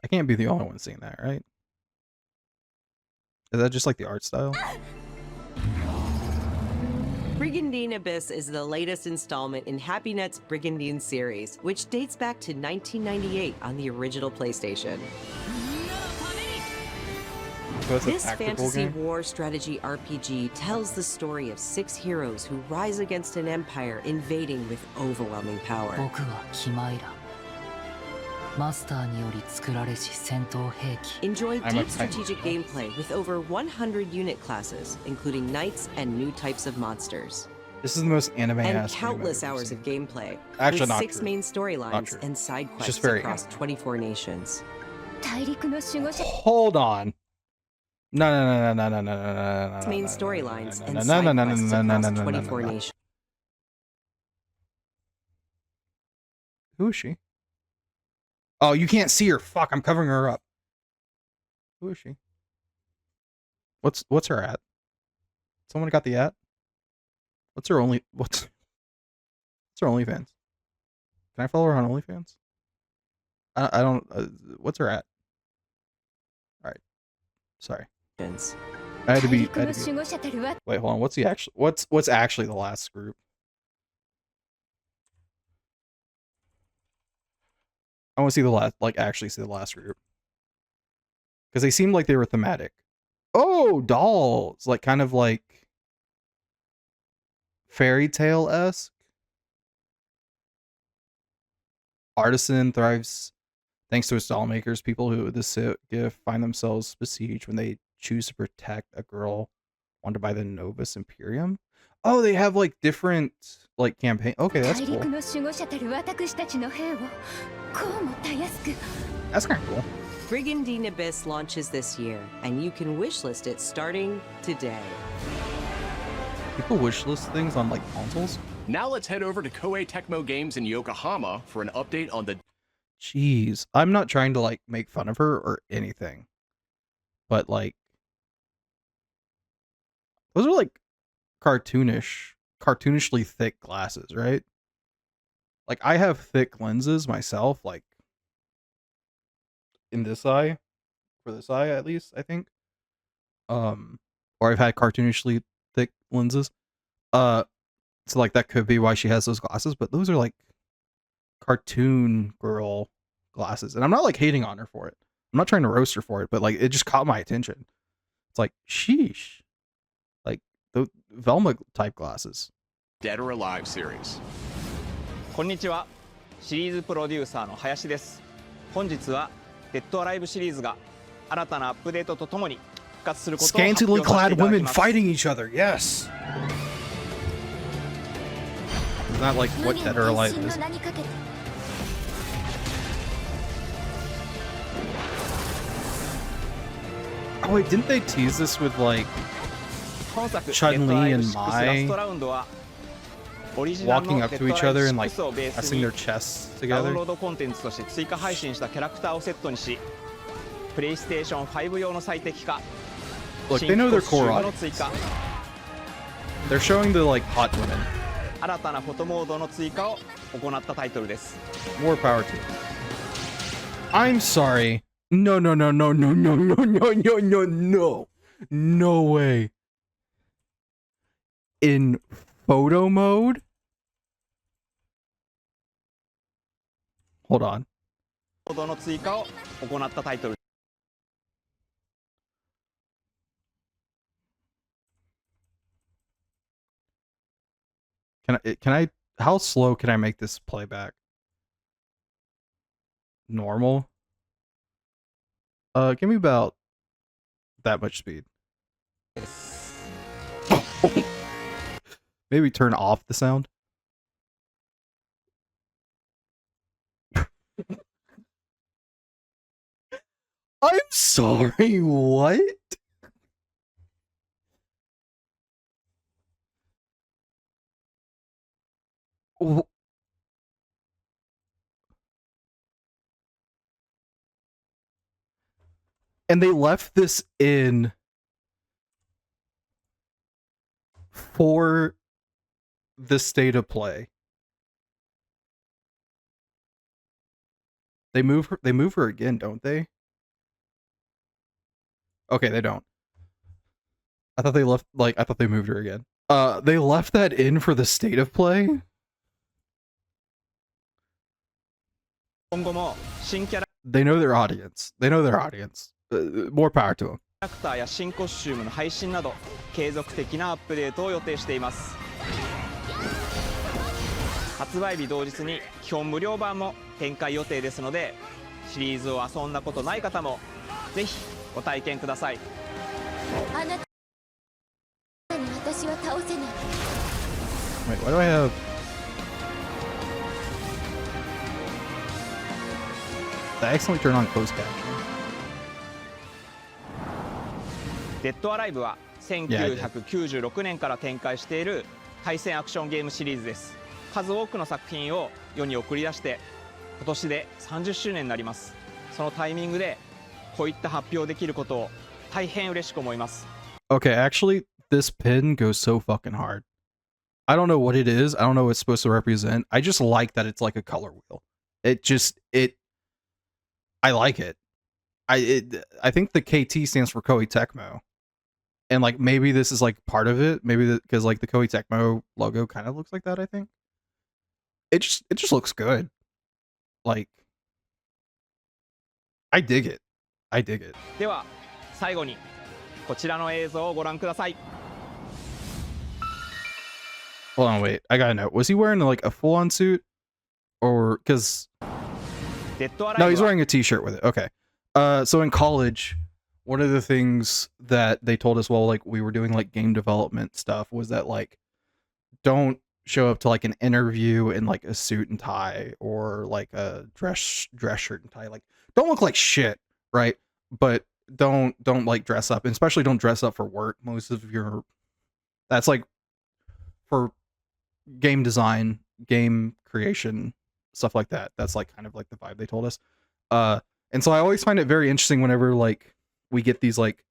[SPEAKER 1] I can't be the only one seeing that, right? Is that just like the art style?
[SPEAKER 15] Brigandine Abyss is the latest installment in HappyNet's Brigandine series, which dates back to 1998 on the original PlayStation.
[SPEAKER 1] So
[SPEAKER 15] this fantasy war strategy RPG tells the story of 6 heroes who rise against an empire invading with overwhelming power. Enjoy deep strategic gameplay with over 100 unit classes, including knights and new types of monsters.
[SPEAKER 1] This is the most anime-ass
[SPEAKER 15] and countless hours of gameplay.
[SPEAKER 1] Actually,
[SPEAKER 15] with
[SPEAKER 1] not
[SPEAKER 15] 6
[SPEAKER 1] true.
[SPEAKER 15] main storylines and side quests across 24 nations.
[SPEAKER 1] Hold on. No.
[SPEAKER 15] Main storylines and side quests across 24 nations.
[SPEAKER 1] Who is she? Oh, you can't see her. Fuck, I'm covering her up. Who is she? What's her at? Someone got the at? What's her OnlyFans? Can I follow her on OnlyFans? I don't. What's her at? All right. Sorry. I had to be. Wait, hold on. What's the actual? What's actually the last group? I want to see the last, actually see the last group. Because they seemed like they were thematic. Oh, dolls! Like, kind of like fairy tale-esque. Artisan thrives thanks to its doll makers. People who this gift find themselves besieged when they choose to protect a girl wanted by the Novus Imperium. Oh, they have like different campaign. Okay, that's cool. That's kind of cool.
[SPEAKER 15] Brigandine Abyss launches this year, and you can wishlist it starting today.
[SPEAKER 1] People wishlist things on like consoles?
[SPEAKER 16] Now let's head over to Koei Tecmo Games in Yokohama for an update on the...
[SPEAKER 1] Jeez, I'm not trying to like make fun of her or anything. But like, those are like cartoonishly thick glasses, right? Like, I have thick lenses myself, like in this eye, for this eye at least, I think. Or I've had cartoonishly thick lenses. So like that could be why she has those glasses, but those are like cartoon girl glasses, and I'm not like hating on her for it. I'm not trying to roast her for it, but like it just caught my attention. It's like, sheesh. Like the Velma type glasses.
[SPEAKER 16] Dead or Alive series.
[SPEAKER 18] こんにちは。シリーズプロデューサーの林です。本日はデッドアライブシリーズが新たなアップデートとともに復活することを発
[SPEAKER 1] Scantily
[SPEAKER 18] 表させてい
[SPEAKER 1] clad
[SPEAKER 18] ただき
[SPEAKER 1] women
[SPEAKER 18] ます。
[SPEAKER 1] fighting each other. Yes. It's not like what Dead or Alive is. Oh wait, didn't they tease this with like Chun-Li and Mai walking up to each other and like pressing their chests
[SPEAKER 18] ダウ
[SPEAKER 1] together?
[SPEAKER 18] ンロードコンテンツとして追加配信したキャラクターをセットにし、プレイステーション5用の最適化、
[SPEAKER 1] Look, they know their
[SPEAKER 18] 新
[SPEAKER 1] core
[SPEAKER 18] 規コスチュームの
[SPEAKER 1] audience.
[SPEAKER 18] 追加、
[SPEAKER 1] They're showing the like hot women.
[SPEAKER 18] 新たなフォトモードの追加を行ったタイトルです。
[SPEAKER 1] More power to them. I'm sorry. No, no, no, no, no, no, no, no, no, no, no. No way. In photo mode? Hold on.
[SPEAKER 18] モードの追加を行ったタイトル。
[SPEAKER 1] Can I, how slow can I make this playback? Normal? Give me about that much speed. Maybe turn off the sound. I'm sorry, what? And they left this in for the state of play. They move her again, don't they? Okay, they don't. I thought they left, like, I thought they moved her again. They left that in for the state of play?
[SPEAKER 18] 今後も新キャラ
[SPEAKER 1] They know their audience. They know their audience. More power to them.
[SPEAKER 18] クターや新コスチュームの配信など継続的なアップデートを予定しています。発売日同日に基本無料版も展開予定ですので、シリーズを遊んだことない方もぜひご体験ください。
[SPEAKER 9] あなたに私は倒せない。
[SPEAKER 1] Wait, why do I have... Did I accidentally turn on closed captioning?
[SPEAKER 18] デッドアライブは1996年から展開している対戦アクションゲームシリーズです。数多くの作品を世に送り出して今年で30周年になります。そのタイミングでこういった発表できることを大変嬉しく思います。
[SPEAKER 1] Okay, actually, this pin goes so fucking hard. I don't know what it is. I don't know what it's supposed to represent. I just like that it's like a color wheel. I like it. I think the KT stands for Koei Tecmo. And like maybe this is like part of it. Maybe because like the Koei Tecmo logo kind of looks like that, I think. It just looks good. Like I dig it. I dig it.
[SPEAKER 18] では最後にこちらの映像をご覧ください。
[SPEAKER 1] Hold on, wait. I gotta know. Was he wearing like a full-on suit? Or because no, he's wearing a t-shirt with it. Okay. So in college, one of the things that they told us while like we were doing like game development stuff was that like don't show up to like an interview in like a suit and tie or like a dress shirt and tie. Like don't look like shit, right? But don't like dress up, and especially don't dress up for work. Most of your that's like for game design, game creation, stuff like that. That's like kind of like the vibe they told us. And so I always find it very interesting whenever like we get these like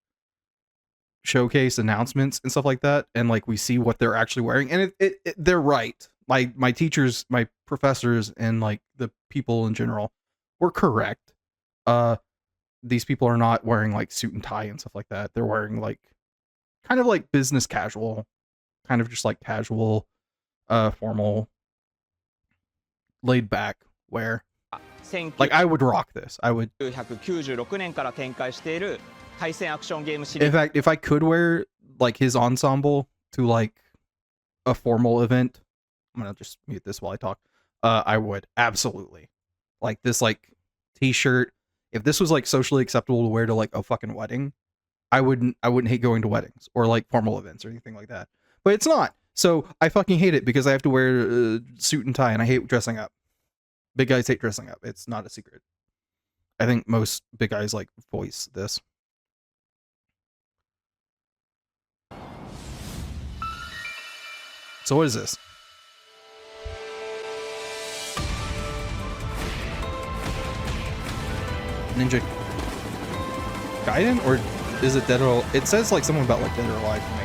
[SPEAKER 1] showcase announcements and stuff like that, and like we see what they're actually wearing, and they're right. My teachers, my professors, and like the people in general were correct. These people are not wearing like suit and tie and stuff like that. They're wearing like kind of like business casual, kind of just like casual, formal, laid back wear. Like I would rock this. I would.
[SPEAKER 18] 1996年から展開している対戦アクションゲームシリ
[SPEAKER 1] In
[SPEAKER 18] ーズ。
[SPEAKER 1] fact, if I could wear like his ensemble to like a formal event, I'm gonna just mute this while I talk. I would absolutely like this like t-shirt. If this was like socially acceptable to wear to like a fucking wedding, I wouldn't hate going to weddings or like formal events or anything like that. But it's not. So I fucking hate it because I have to wear a suit and tie, and I hate dressing up. Big guys hate dressing up. It's not a secret. I think most big guys like voice this. So what is this? Ninja Gaiden? Or is it Dead or... It says like something about like Dead or Alive to me.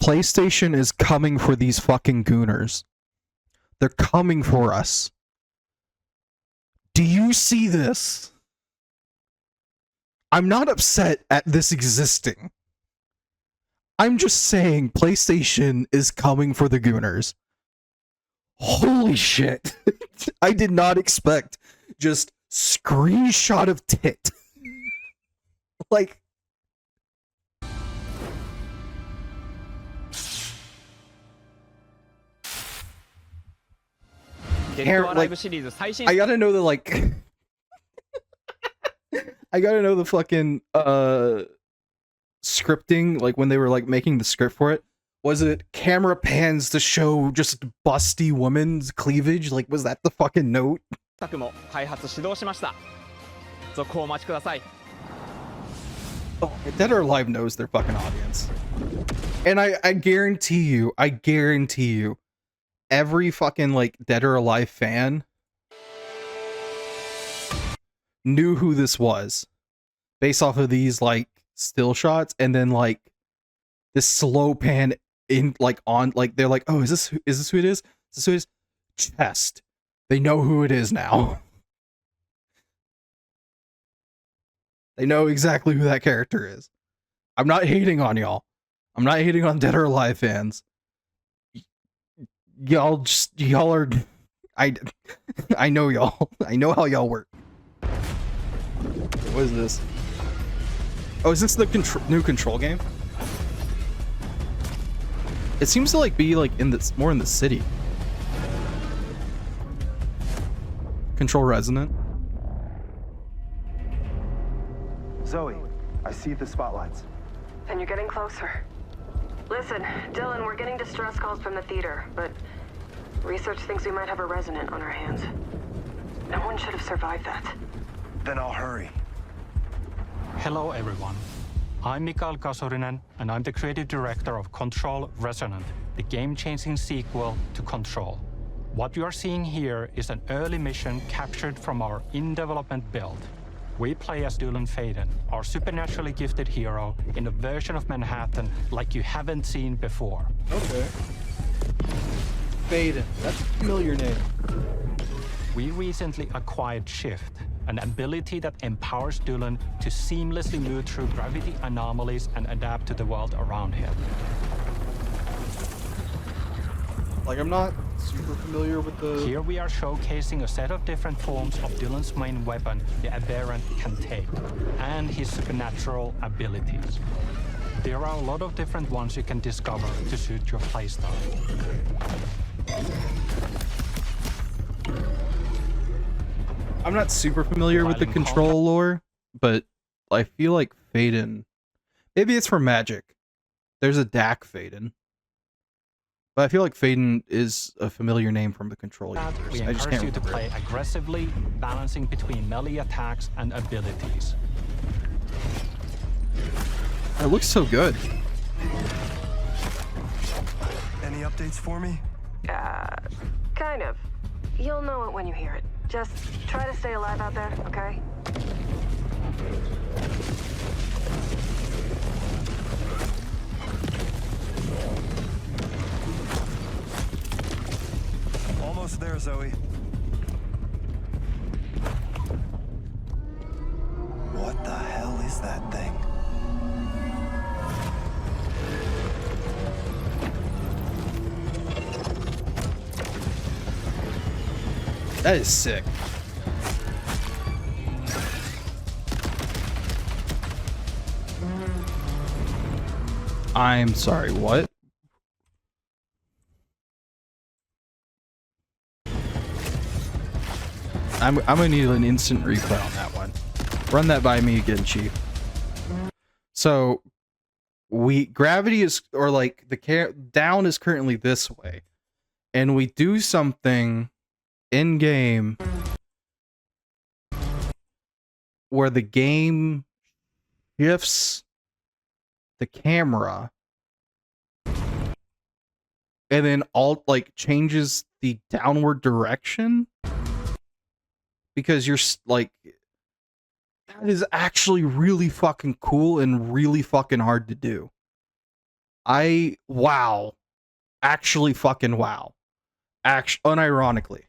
[SPEAKER 1] PlayStation is coming for these fucking gooners. They're coming for us. Do you see this? I'm not upset at this existing. I'm just saying PlayStation is coming for the gooners. Holy shit. I did not expect just screenshot of tit. Like, I gotta know the like I gotta know the fucking scripting, like when they were like making the script for it. Was it camera pans to show just busty woman's cleavage? Like, was that the fucking note? Oh, Dead or Alive knows their fucking audience. And I guarantee you, every fucking like Dead or Alive fan knew who this was based off of these like still shots, and then like this slow pan in like on like they're like, oh, is this who it is? Is this who it is? Chest. They know who it is now. They know exactly who that character is. I'm not hating on y'all. I'm not hating on Dead or Alive fans. Y'all are I know y'all. I know how y'all work. What is this? Oh, is this the new Control game? It seems to like be like in this more in the city. Control Resonant.
[SPEAKER 19] Zoe, I see the spotlights.
[SPEAKER 20] And you're getting closer. Listen, Dylan, we're getting distress calls from the theater, but research thinks we might have a Resonant on our hands. No one should have survived that.
[SPEAKER 19] Then I'll hurry.
[SPEAKER 21] Hello, everyone. I'm Mikael Kasurinen, and I'm the creative director of Control Resonant, the game-changing sequel to Control. What you are seeing here is an early mission captured from our in-development build. We play as Dylan Faden, our supernaturally gifted hero, in a version of Manhattan like you haven't seen before.
[SPEAKER 1] Okay. Faden, that's a familiar name.
[SPEAKER 21] We recently acquired Shift, an ability that empowers Dylan to seamlessly move through gravity anomalies and adapt to the world around him.
[SPEAKER 1] Like, I'm not super familiar with the...
[SPEAKER 21] Here we are showcasing a set of different forms of Dylan's main weapon, the Aberrant, can take, and his supernatural abilities. There are a lot of different ones you can discover to suit your playstyle.
[SPEAKER 1] I'm not super familiar with the Control lore, but I feel like Faden... Maybe it's for Magic. There's a Dak Faden. But I feel like Faden is a familiar name from the Control universe.
[SPEAKER 21] We
[SPEAKER 1] I just
[SPEAKER 21] encourage
[SPEAKER 1] can't
[SPEAKER 21] you to
[SPEAKER 1] remember.
[SPEAKER 21] play aggressively, balancing between melee attacks and abilities.
[SPEAKER 1] It looks so good.
[SPEAKER 19] Any updates for me?
[SPEAKER 20] Kind of. You'll know it when you hear it. Just try to stay alive out there, okay?
[SPEAKER 19] Almost there, Zoe. What the hell is that thing?
[SPEAKER 1] That is sick. I'm sorry, what? I'm gonna need an instant replay on that one. Run that by me again, Chief. So gravity is, or like the down is currently this way, and we do something in game where the game shifts the camera and then changes the downward direction, because you're like, that is actually really fucking cool and really fucking hard to do. Wow. Actually fucking wow. Unironically.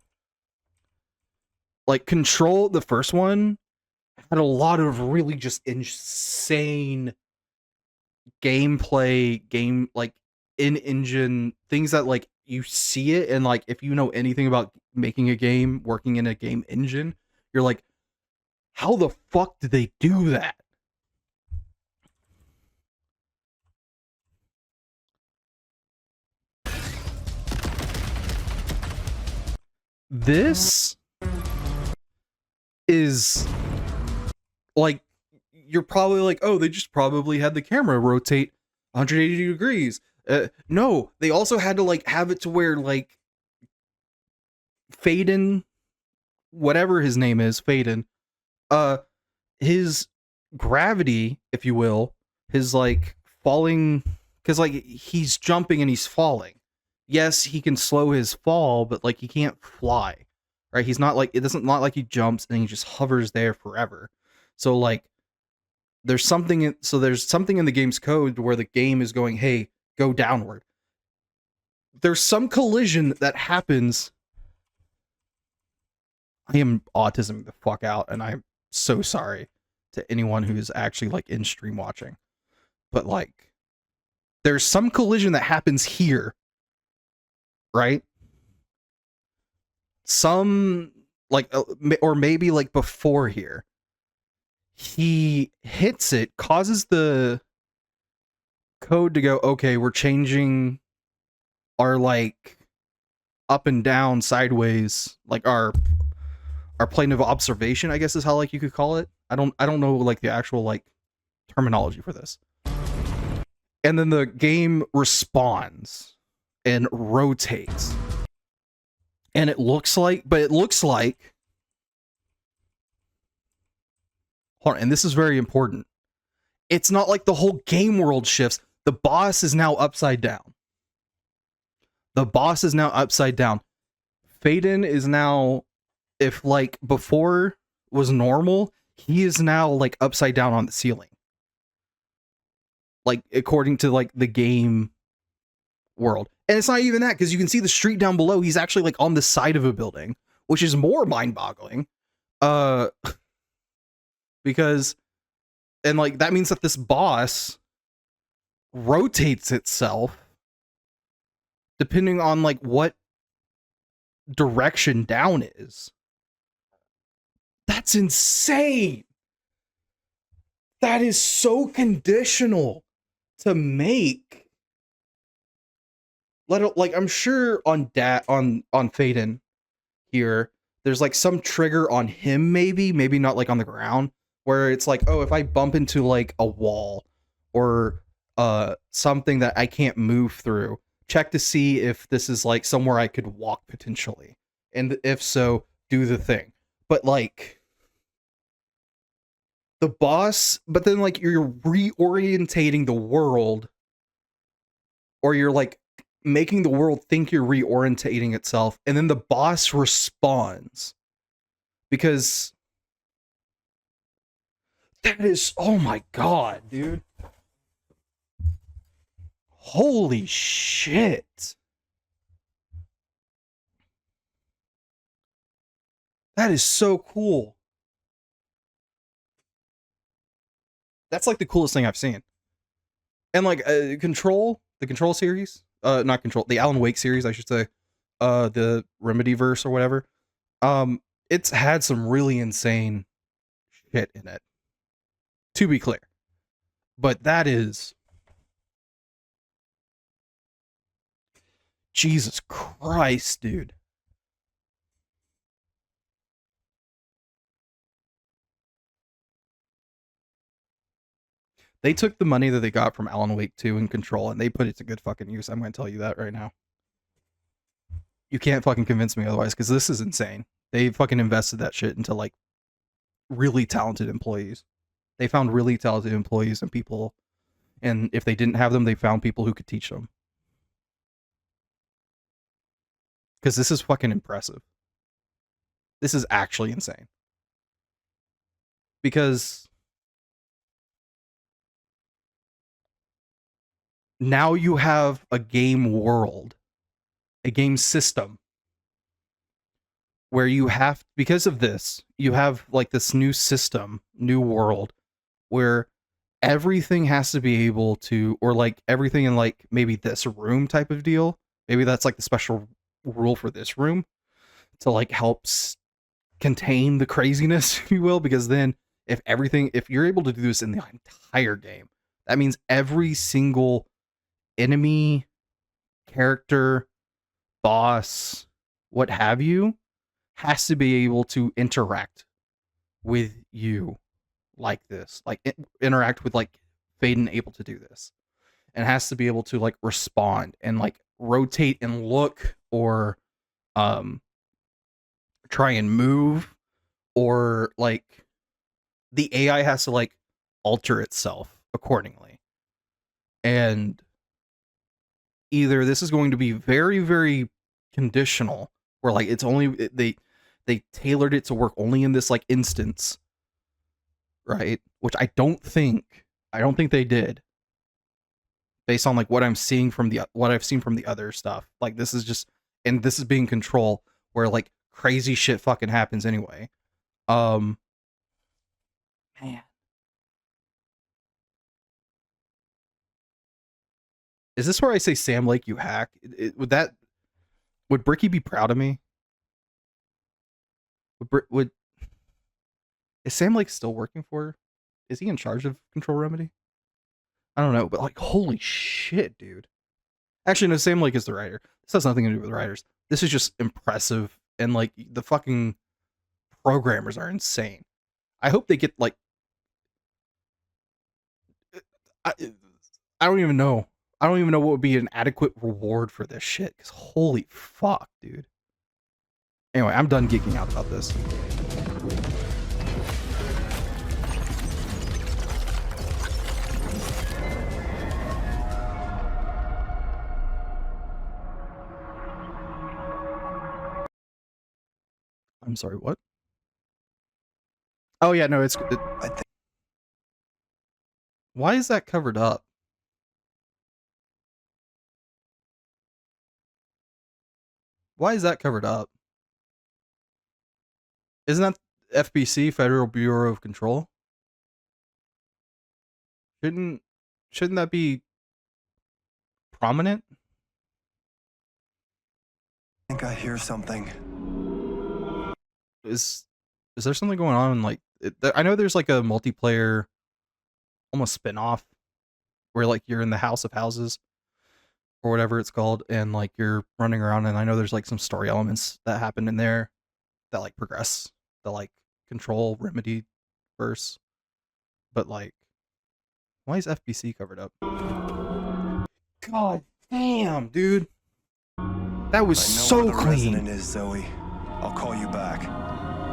[SPEAKER 1] Like, Control, the first one, had a lot of really just insane gameplay, like, in-engine, things that, like, you see it, and, like, if you know anything about making a game, working in a game engine, you're like, how the fuck did they do that? This is like, you're probably like, oh, they just probably had the camera rotate 180 degrees. No, they also had to like have it to where like Faden, whatever his name is, Faden, his gravity, if you will, his like falling, because like he's jumping and he's falling. Yes, he can slow his fall, but like he can't fly, right? He's not like, not like he jumps and he just hovers there forever. So like there's something in the game's code where the game is going, hey, go downward. There's some collision that happens. I am autisming the fuck out, and I'm so sorry to anyone who's actually like in stream watching. But like there's some collision that happens here, right? Some like or maybe like before here. He hits it, causes the code to go, okay, we're changing our like up and down, sideways, like our plane of observation, I guess is how like you could call it. I don't know like the actual like terminology for this. And then the game responds and rotates. And it looks like, hold on, and this is very important. It's not like the whole game world shifts. The boss is now upside down. Faden is now, if like before was normal, he is now like upside down on the ceiling. Like according to like the game world. And it's not even that, because you can see the street down below. He's actually like on the side of a building, which is more mind-boggling. Because, and like that means that this boss rotates itself depending on like what direction down is. That's insane. That is so conditional to make. Like I'm sure on Faden here, there's like some trigger on him, maybe not like on the ground, where it's like, oh, if I bump into like a wall or something that I can't move through, check to see if this is like somewhere I could walk potentially, and if so, do the thing. But like the boss, but then like you're reorientating the world, or you're like making the world think you're reorientating itself, and then the boss responds. Because that is, oh my god, dude. Holy shit. That is so cool. That's like the coolest thing I've seen. And like the Control series, not Control, the Alan Wake series, I should say, the Remedyverse or whatever. It's had some really insane shit in it, to be clear. But that is, Jesus Christ, dude. They took the money that they got from Alan Wake 2 and Control, and they put it to good fucking use. I'm going to tell you that right now. You can't fucking convince me otherwise, because this is insane. They fucking invested that shit into, like, really talented employees. They found really talented employees and people, and if they didn't have them, they found people who could teach them. Because this is fucking impressive. This is actually insane. Because now you have a game world, a game system where you have, because of this, you have like this new system, new world where everything has to be able to, or like everything in like maybe this room type of deal. Maybe that's like the special rule for this room to like helps contain the craziness, if you will, because then if you're able to do this in the entire game, that means every single enemy, character, boss, what have you, has to be able to interact with you like this, like interact with like Faden able to do this, and has to be able to like respond and like rotate and look, or try and move, or like the AI has to like alter itself accordingly. And either this is going to be very, very conditional, where like it's only they tailored it to work only in this like instance, right? Which I don't think they did, based on like what I've seen from the other stuff. Like this is just, and this is being control where like crazy shit fucking happens anyway. Man. Is this where I say, Sam Lake, you hack? Would Bricky be proud of me? Is Sam Lake still working for her? Is he in charge of Control Remedy? I don't know, but like, holy shit, dude. Actually, no, Sam Lake is the writer. This has nothing to do with the writers. This is just impressive, and like the fucking programmers are insane. I hope they get like, I don't even know. I don't even know what would be an adequate reward for this shit, because holy fuck, dude. Anyway, I'm done geeking out about this. I'm sorry, what? Oh yeah, no, why is that covered up? Why is that covered up? Isn't that FBC, Federal Bureau of Control? Shouldn't that be prominent?
[SPEAKER 19] I think I hear something.
[SPEAKER 1] Is there something going on? Like, I know there's like a multiplayer, almost spin-off, where like you're in the House of Houses, or whatever it's called, and like you're running around, and I know there's like some story elements that happen in there that like progress the like Control Remedy verse. But like, why is FBC covered up? God damn, dude. That was so clean.
[SPEAKER 19] Resonant is, Zoe. I'll call you back.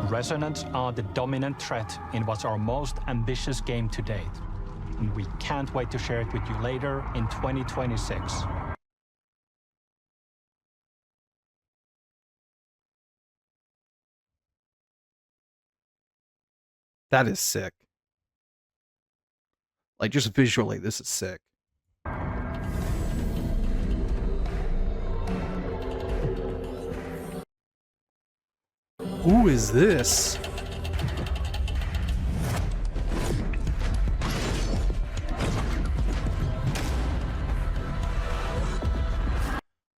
[SPEAKER 21] Resonants are the dominant threat in what's our most ambitious game to date. And we can't wait to share it with you later in 2026.
[SPEAKER 1] That is sick. Like, just visually, this is sick. Who is this?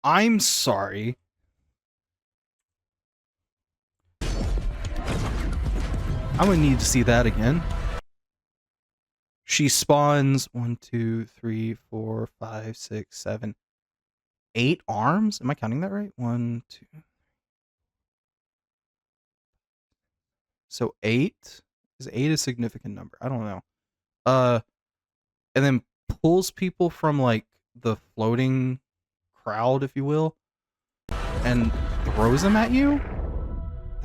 [SPEAKER 1] I'm sorry. I'm gonna need to see that again. She spawns 1, 2, 3, 4, 5, 6, 7, 8 arms. Am I counting that right? 1, 2. So 8? Is 8 a significant number? I don't know. And then pulls people from like the floating crowd, if you will, and throws them at you?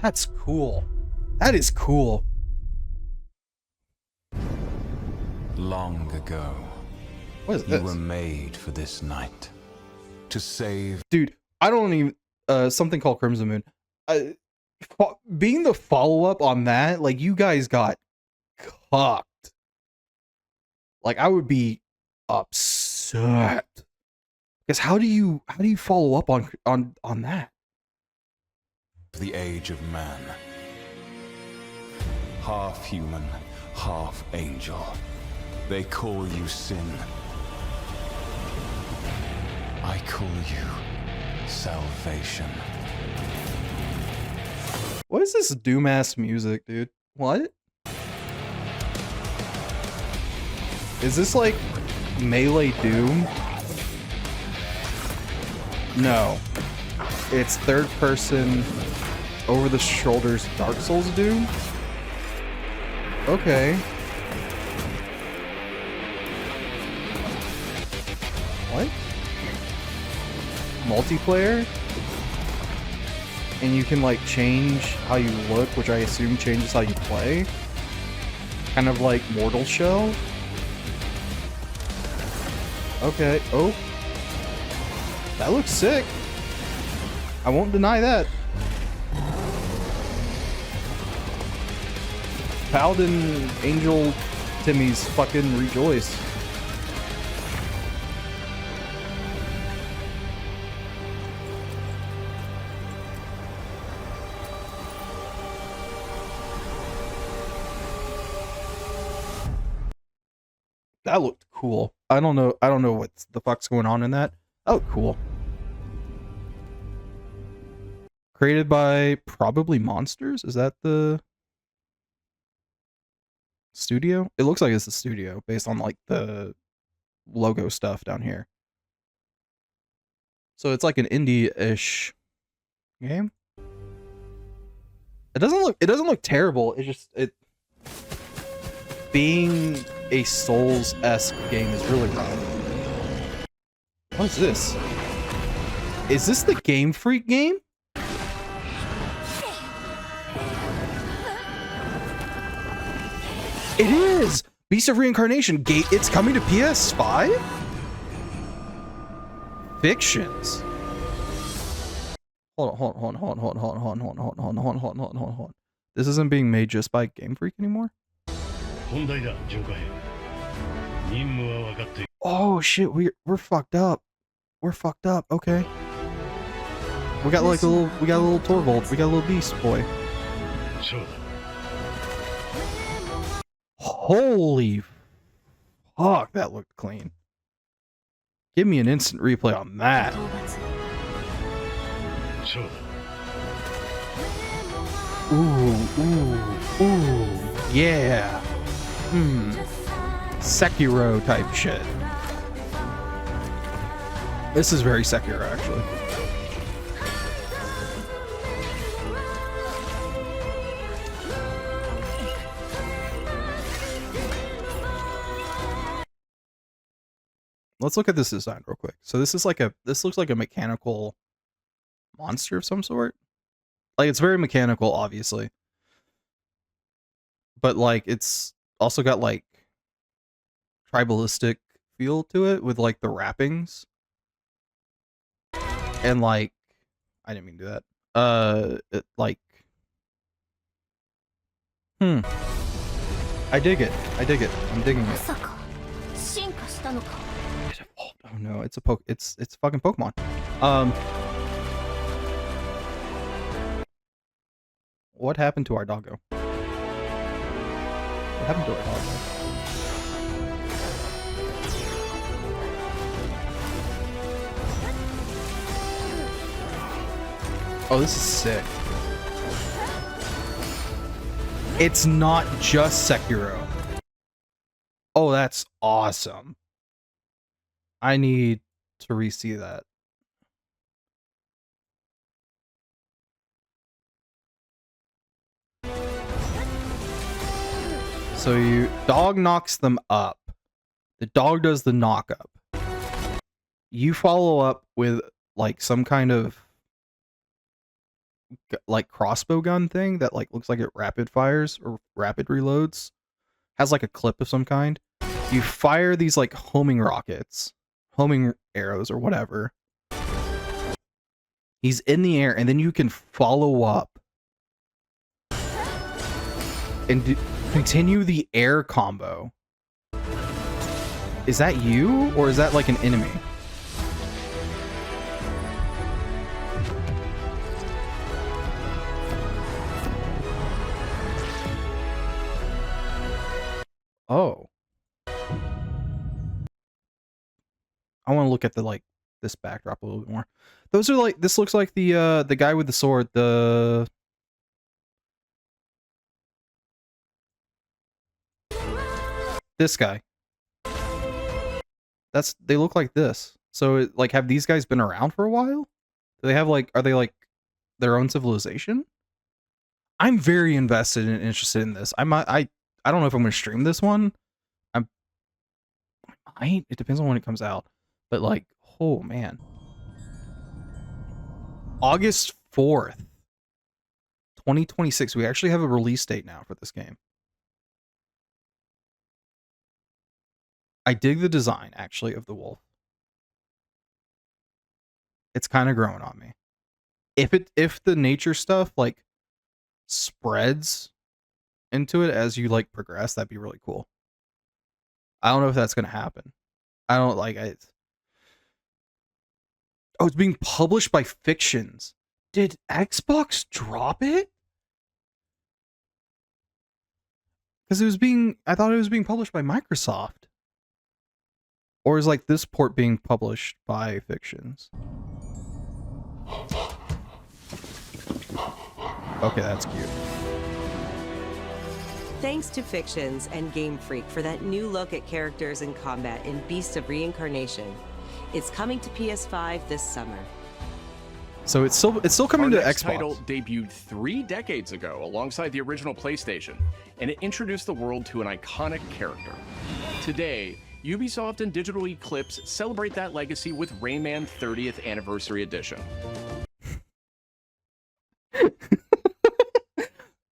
[SPEAKER 1] That's cool. That is cool.
[SPEAKER 17] Long ago,
[SPEAKER 1] what is
[SPEAKER 17] you
[SPEAKER 1] this?
[SPEAKER 17] were made for this night. To save...
[SPEAKER 1] Dude, I don't even... something called Crimson Moon. Being the follow-up on that, like, you guys got cucked. Like, I would be upset sucked. Because how do you follow up on that?
[SPEAKER 17] The age of man. Half human, half angel. They call you sin. I call you salvation.
[SPEAKER 1] What is this doom-ass music, dude? What? Is this like Melee Doom? No. It's third person, over the shoulders Dark Souls Doom? Okay. What? Multiplayer? And you can like change how you look, which I assume changes how you play? Kind of like Mortal Shell? Okay. Oh. That looks sick. I won't deny that. Paladin Angel Timmy's fucking rejoice. That looked cool. I don't know what the fuck's going on in that. Oh, cool. Created by probably Monsters? Is that the studio? It looks like it's the studio based on like the logo stuff down here. So it's like an indie-ish game. It doesn't look terrible. It's just being a Souls-esque game is really rough. What is this? Is this the Game Freak game? It is! Beast of Reincarnation. It's coming to PS5? Fictions. Hold on. This isn't being made just by Game Freak anymore? Oh shit, we're fucked up. We're fucked up. Okay. We got like a little Torvald. We got a little beast boy. Holy fuck, that looked clean. Give me an instant replay on that. Ooh, yeah. Sekiro type shit. This is very Sekiro, actually. Let's look at this design real quick. So this looks like a mechanical monster of some sort. Like, it's very mechanical, obviously. But like it's also got like tribalistic feel to it with like the wrappings. And like I didn't mean to do that. I dig it. I'm digging it. Oh no, it's fucking Pokemon. What happened to our doggo? What happened to our doggo? Oh, this is sick. It's not just Sekiro. Oh, that's awesome. I need to re-see that. So dog knocks them up. The dog does the knock up. You follow up with like some kind of like crossbow gun thing that like looks like it rapid fires or rapid reloads. Has like a clip of some kind. You fire these like homing arrows or whatever. He's in the air and then you can follow up and continue the air combo Is that you? Or is that like an enemy? Oh. I want to look at the like this backdrop a little bit more. Those are like, this looks like the guy with the sword, this guy. They look like this. So like, have these guys been around for a while? Do they have like, are they like their own civilization? I'm very invested and interested in this. I don't know if I'm going to stream this one. I might. It depends on when it comes out. But like, oh man. August 4th, 2026. We actually have a release date now for this game. I dig the design, actually, of the wolf. It's kind of growing on me. If the nature stuff like spreads into it as you like progress, that'd be really cool. I don't know if that's gonna happen. I don't like it. Oh, it's being published by Fictions. Did Xbox drop it? Because I thought it was being published by Microsoft. Or is like this port being published by Fictions? Okay, that's cute.
[SPEAKER 15] Thanks to Fictions and Game Freak for that new look at characters and combat in Beast of Reincarnation. It's coming to PS5 this summer.
[SPEAKER 1] So it's still coming to Xbox.
[SPEAKER 16] Title debuted 3 decades ago alongside the original PlayStation, and it introduced the world to an iconic character. Today, Ubisoft and Digital Eclipse celebrate that legacy with Rayman 30th Anniversary Edition.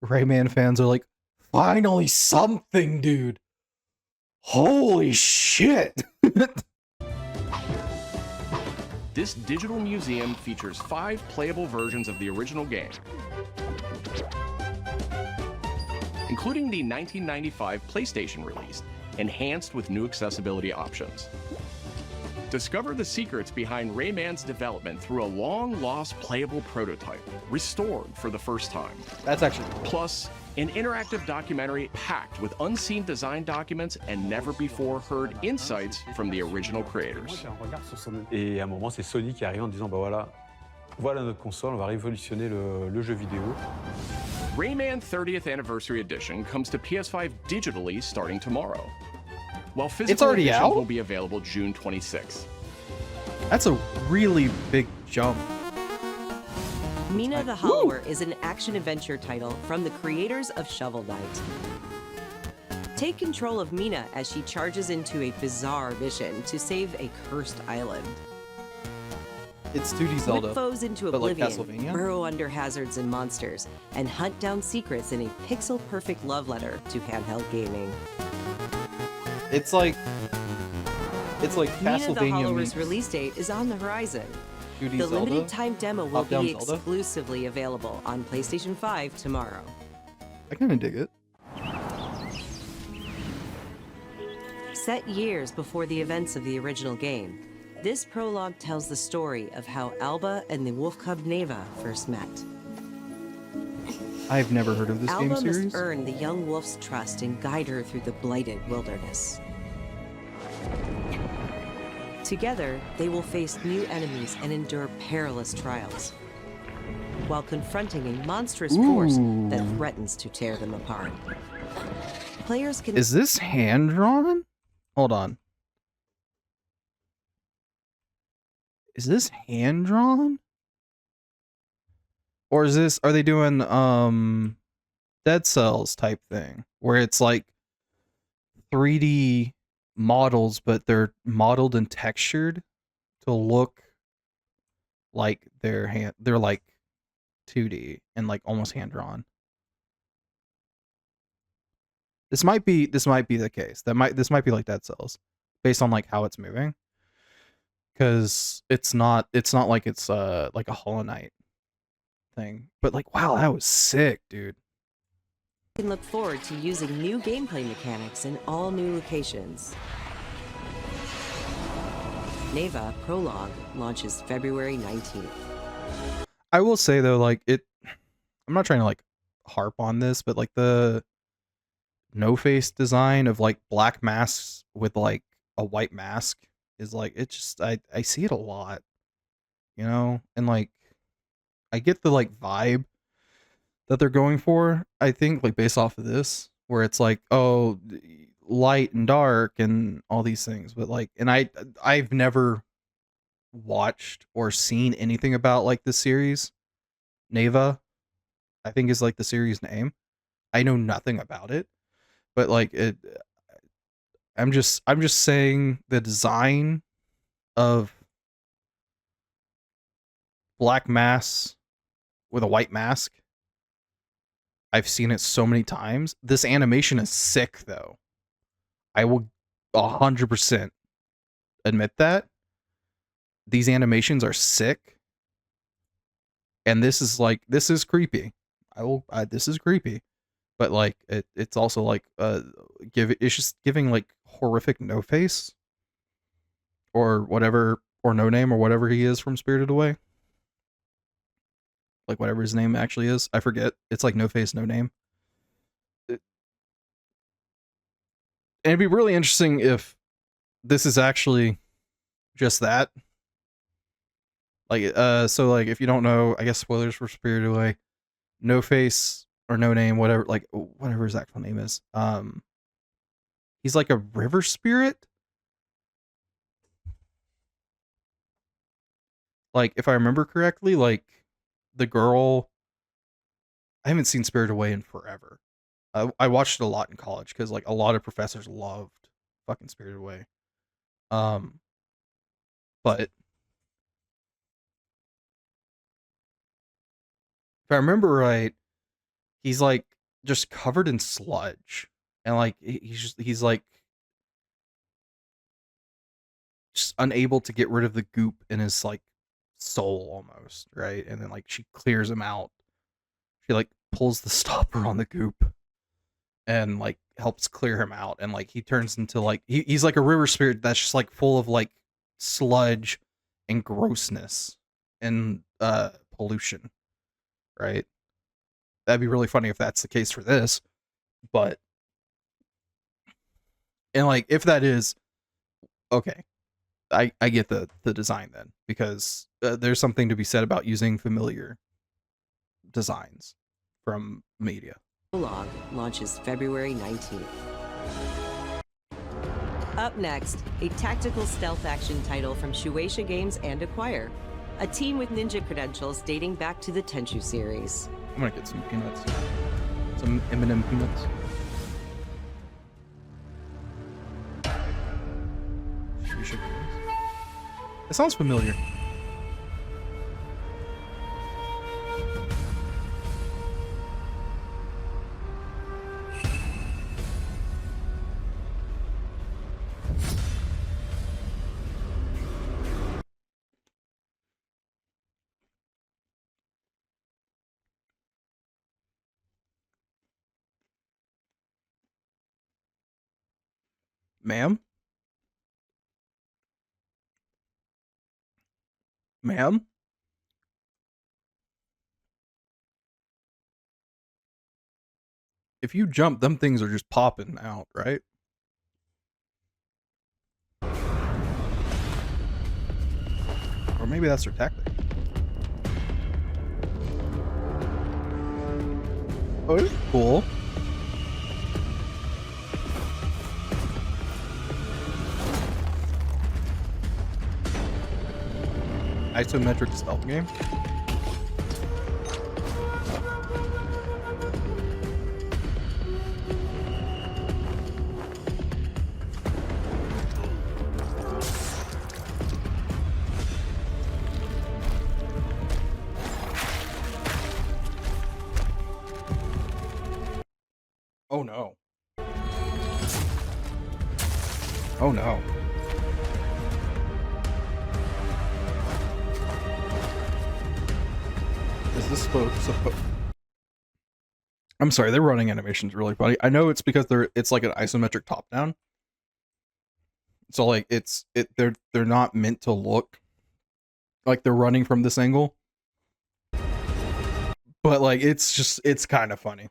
[SPEAKER 1] Rayman fans are like, finally something, dude. Holy shit.
[SPEAKER 16] This digital museum features 5 playable versions of the original game, including the 1995 PlayStation release, enhanced with new accessibility options. Discover the secrets behind Rayman's development through a long-lost playable prototype, restored for the first time.
[SPEAKER 1] That's actually cool.
[SPEAKER 16] Plus, an interactive documentary packed with unseen design documents and never-before-heard insights from the original creators.
[SPEAKER 5] Et à un moment, c'est Sony qui arrive en disant, bah voilà notre console, on va révolutionner le jeu vidéo.
[SPEAKER 16] Rayman 30th Anniversary Edition comes to PS5 digitally starting tomorrow, while physical editions will be available June 26th.
[SPEAKER 1] That's a really big jump.
[SPEAKER 15] Mina the Hollower is an action-adventure title from the creators of Shovel Knight. Take control of Mina as she charges into a bizarre mission to save a cursed island.
[SPEAKER 1] It's 2D Zelda,
[SPEAKER 15] Whip foes into
[SPEAKER 1] but like
[SPEAKER 15] oblivion,
[SPEAKER 1] Castlevania?
[SPEAKER 15] burrow under hazards and monsters, and hunt down secrets in a pixel-perfect love letter to handheld gaming.
[SPEAKER 1] It's like
[SPEAKER 15] Mina the
[SPEAKER 1] Castlevania
[SPEAKER 15] Hollower's
[SPEAKER 1] meets
[SPEAKER 15] release date is on the horizon.
[SPEAKER 1] 2D
[SPEAKER 15] The
[SPEAKER 1] Zelda?
[SPEAKER 15] limited time demo will
[SPEAKER 1] Top-down
[SPEAKER 15] be
[SPEAKER 1] Zelda?
[SPEAKER 15] exclusively available on PlayStation 5 tomorrow.
[SPEAKER 1] I kind of dig it.
[SPEAKER 15] Set years before the events of the original game, this prologue tells the story of how Alba and the wolf cub Neva first met.
[SPEAKER 1] I've never heard of this game
[SPEAKER 15] Alba
[SPEAKER 1] series.
[SPEAKER 15] must earn the young wolf's trust and guide her through the blighted wilderness. Together, they will face new enemies and endure perilous trials, while confronting a monstrous force that threatens to tear them apart. Players can...
[SPEAKER 1] Is this hand-drawn? Hold on. Is this hand-drawn? Or is this, are they doing Dead Cells type thing where it's like 3D models, but they're modeled and textured to look like they're like 2D and like almost hand-drawn. This might be the case. This might be like Dead Cells based on like how it's moving. Cuz it's not like it's like a Hollow Knight thing. But like, wow, that was sick, dude.
[SPEAKER 15] can look forward to using new gameplay mechanics in all new locations. Neva Prologue launches February 19th.
[SPEAKER 1] I will say though, like I'm not trying to like harp on this, but like the no face design of like black masks with like a white mask is like, it just, I see it a lot, you know, and like I get the like vibe that they're going for, I think, like based off of this, where it's like, oh, light and dark and all these things, but like, and I've never watched or seen anything about like the series. Neva, I think, is like the series name. I know nothing about it, but like it, I'm just saying the design of black mass with a white mask, I've seen it so many times. This animation is sick though. I will 100% admit that. These animations are sick. And this is like, this is creepy. This is creepy. But like it's also like it's just giving like horrific No Face or whatever, or No Name, or whatever he is from Spirited Away. Like whatever his name actually is, I forget. It's like No Face, No Name. And it'd be really interesting if this is actually just that. Like so like if you don't know, I guess spoilers for Spirited Away, No Face or No Name, whatever, like whatever his actual name is. He's like a river spirit. Like if I remember correctly, like the girl, I haven't seen Spirited Away in forever. I watched it a lot in college because like a lot of professors loved fucking Spirited Away. But if I remember right, he's like just covered in sludge, and like he's like just unable to get rid of the goop in his like soul almost, right? And then like she clears him out. She like pulls the stopper on the goop and like helps clear him out, and like he turns into like he's like a river spirit that's just like full of like sludge and grossness and pollution, right? That'd be really funny if that's the case for this. But and like if that is okay, I get the design then, because there's something to be said about using familiar designs from media.
[SPEAKER 15] Prologue launches February 19th. Up next, a tactical stealth action title from Shueisha Games and Acquire, a team with ninja credentials dating back to the Tenchu series.
[SPEAKER 1] I'm gonna get some peanuts, some M&M peanuts. Shueisha Games. It sounds familiar. Ma'am? Ma'am? If you jump, them things are just popping out, right? Or maybe that's their tactic. Oh, this is cool. Isometric stealth game. Oh no. Oh no. Is this supposed? I'm sorry, their running animation's really funny. I know it's because it's like an isometric top down. So like they're not meant to look like they're running from this angle. But like it's kind of funny.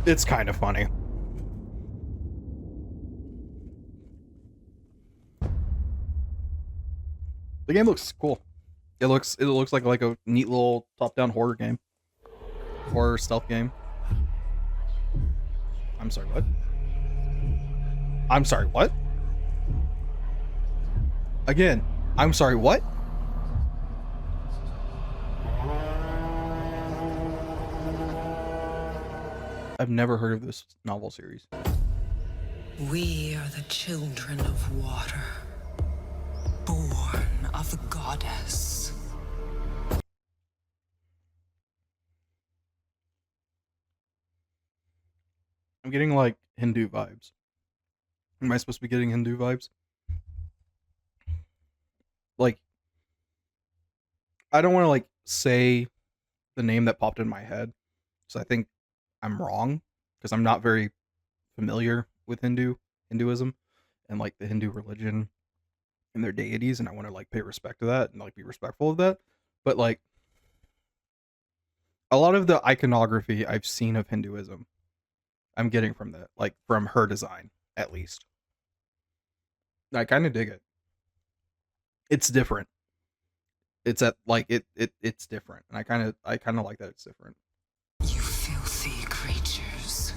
[SPEAKER 1] It's kind of funny. The game looks cool. It looks like a neat little top-down horror game. Horror stealth game. I'm sorry, what? I'm sorry, what? Again, I'm sorry, what? I've never heard of this novel series.
[SPEAKER 4] We are the children of water, born of the goddess.
[SPEAKER 1] I'm getting like Hindu vibes. Am I supposed to be getting Hindu vibes? Like, I don't want to like say the name that popped in my head, so I think I'm wrong because I'm not very familiar with Hinduism and like the Hindu religion and their deities, and I want to like pay respect to that and like be respectful of that. But like a lot of the iconography I've seen of Hinduism, I'm getting from that, like from her design at least. I kind of dig it. It's different. It's at like it's different, and I kind of like that it's different.
[SPEAKER 4] You filthy creatures,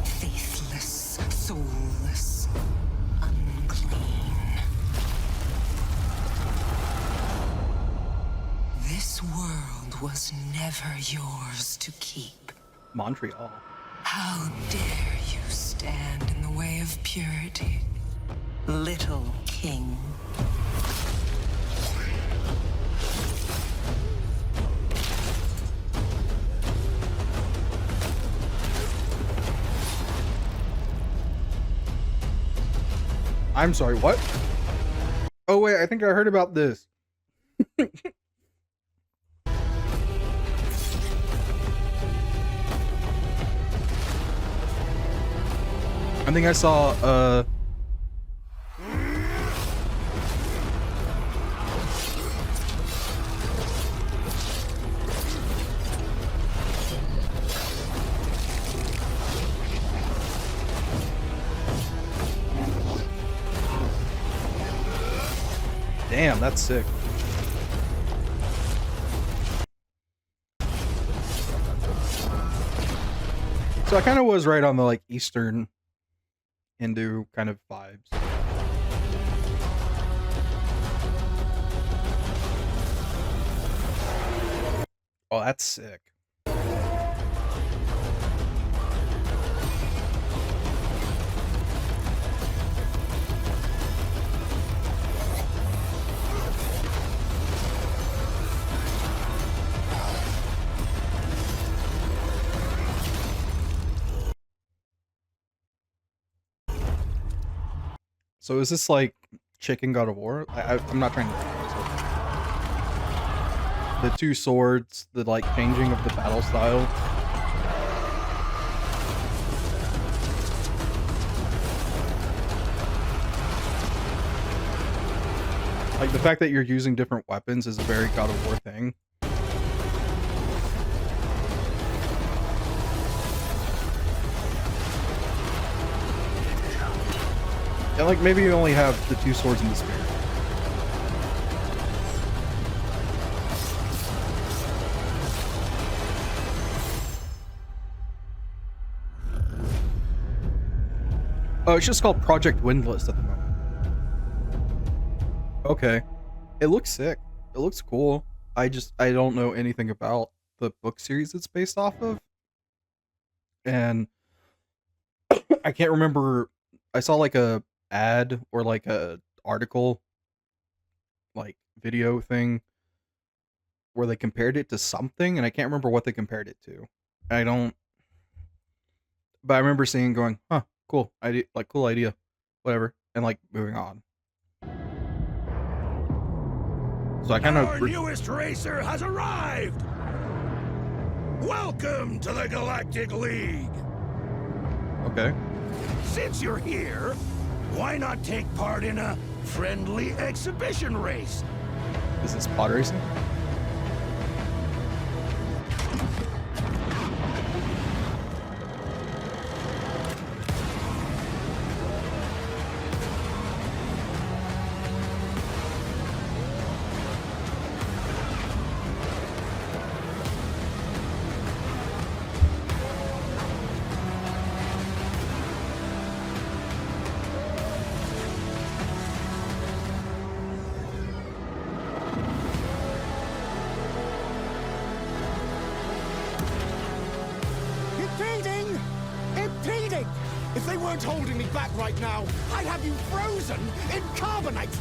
[SPEAKER 4] faithless, soulless, unclean. This world was never yours to keep.
[SPEAKER 1] Montreal.
[SPEAKER 4] How dare you stand in the way of purity, little king?
[SPEAKER 1] I'm sorry, what? Oh wait, I think I heard about this. I think I saw damn, that's sick. So I kind of was right on the like Eastern Hindu kind of vibes. Oh, that's sick. So is this like Chicken God of War? I'm not trying to think of it. The two swords, the like changing of the battle style. Like the fact that you're using different weapons is a very God of War thing. And like maybe you only have the two swords and the spear. Oh, it's just called Project Windless at the moment. Okay. It looks sick. It looks cool. I don't know anything about the book series it's based off of. And I can't remember. I saw like a ad or like a article, like video thing, where they compared it to something, and I can't remember what they compared it to. But I remember seeing going, huh, cool idea, like cool idea, whatever, and like moving on. So I kind of
[SPEAKER 3] Our newest racer has arrived. Welcome to the Galactic League.
[SPEAKER 1] Okay.
[SPEAKER 3] Since you're here, Why not take part in a friendly exhibition race?
[SPEAKER 1] Is this pod racing?
[SPEAKER 3] Impeding! Impeding! If they weren't holding me back right now, I'd have you frozen in carbonite!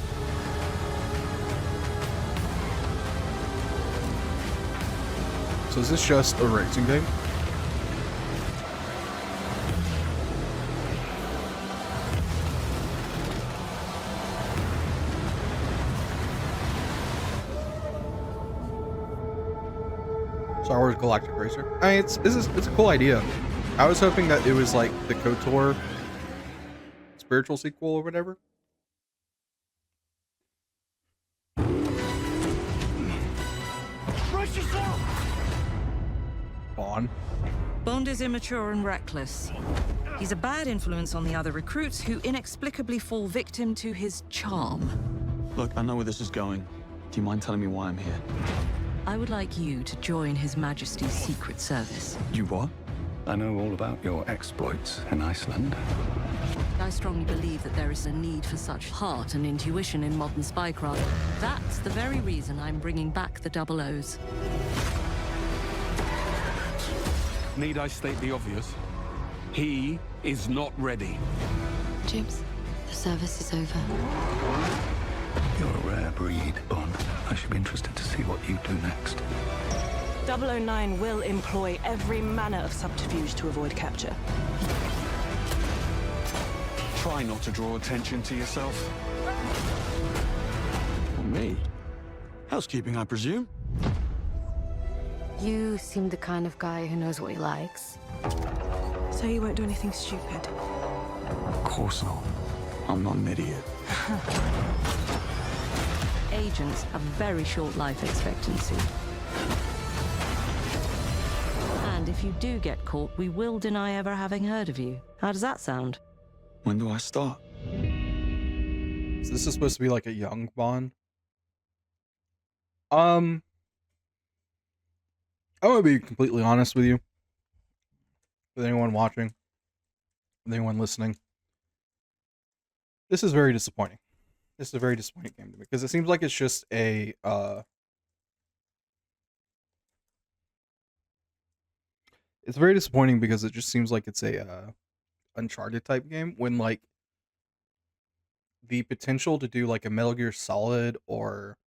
[SPEAKER 1] So is this just a racing game? Star Wars Galactic Racer. I mean, it's a cool idea. I was hoping that it was like the KOTOR spiritual sequel or whatever.
[SPEAKER 3] Brace yourself!
[SPEAKER 1] Bond.
[SPEAKER 6] Bond is immature and reckless. He's a bad influence on the other recruits who inexplicably fall victim to his charm.
[SPEAKER 22] Look, I know where this is going. Do you mind telling me why I'm here?
[SPEAKER 6] I would like you to join His Majesty's Secret Service.
[SPEAKER 22] You what? I know all about your exploits in Iceland.
[SPEAKER 6] I strongly believe that there is a need for such heart and intuition in modern spycraft. That's the very reason I'm bringing back the Double O's.
[SPEAKER 22] Need I state the obvious? He is not ready.
[SPEAKER 2] James, the service is over.
[SPEAKER 22] You're a rare breed, Bond. I should be interested to see what you do next.
[SPEAKER 20] 009 will employ every manner of subterfuge to avoid capture.
[SPEAKER 22] Try not to draw attention to yourself. Or me? Housekeeping, I presume?
[SPEAKER 9] You seem the kind of guy who knows what he likes.
[SPEAKER 20] So you won't do anything stupid?
[SPEAKER 22] Of course not. I'm not an idiot.
[SPEAKER 6] Agents have very short life expectancy. And if you do get caught, we will deny ever having heard of you. How does that sound?
[SPEAKER 22] When do I start?
[SPEAKER 1] So this is supposed to be like a young Bond. I'm gonna be completely honest with you. With anyone watching, with anyone listening. This is very disappointing. This is a very disappointing game to me because it seems like it's just a it's very disappointing because it just seems like it's a Uncharted type game when like the potential to do like a Metal Gear Solid or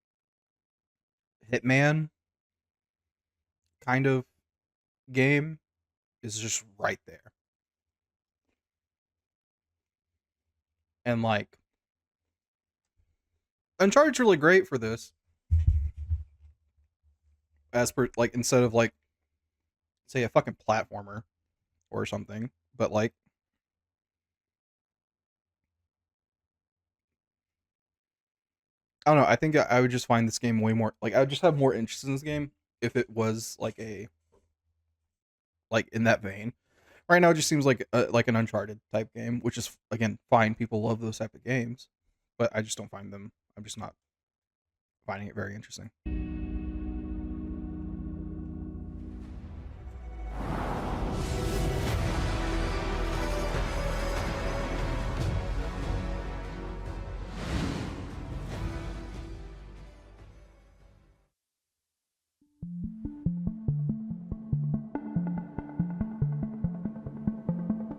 [SPEAKER 1] Hitman kind of game is just right there. And like Uncharted's really great for this. As per like instead of like say a fucking platformer or something, but like I don't know, I think I would just find this game way more like I would just have more interest in this game if it was like a like in that vein. Right now it just seems like an Uncharted type game, which is again fine. People love those type of games, but I just don't find them. I'm just not finding it very interesting.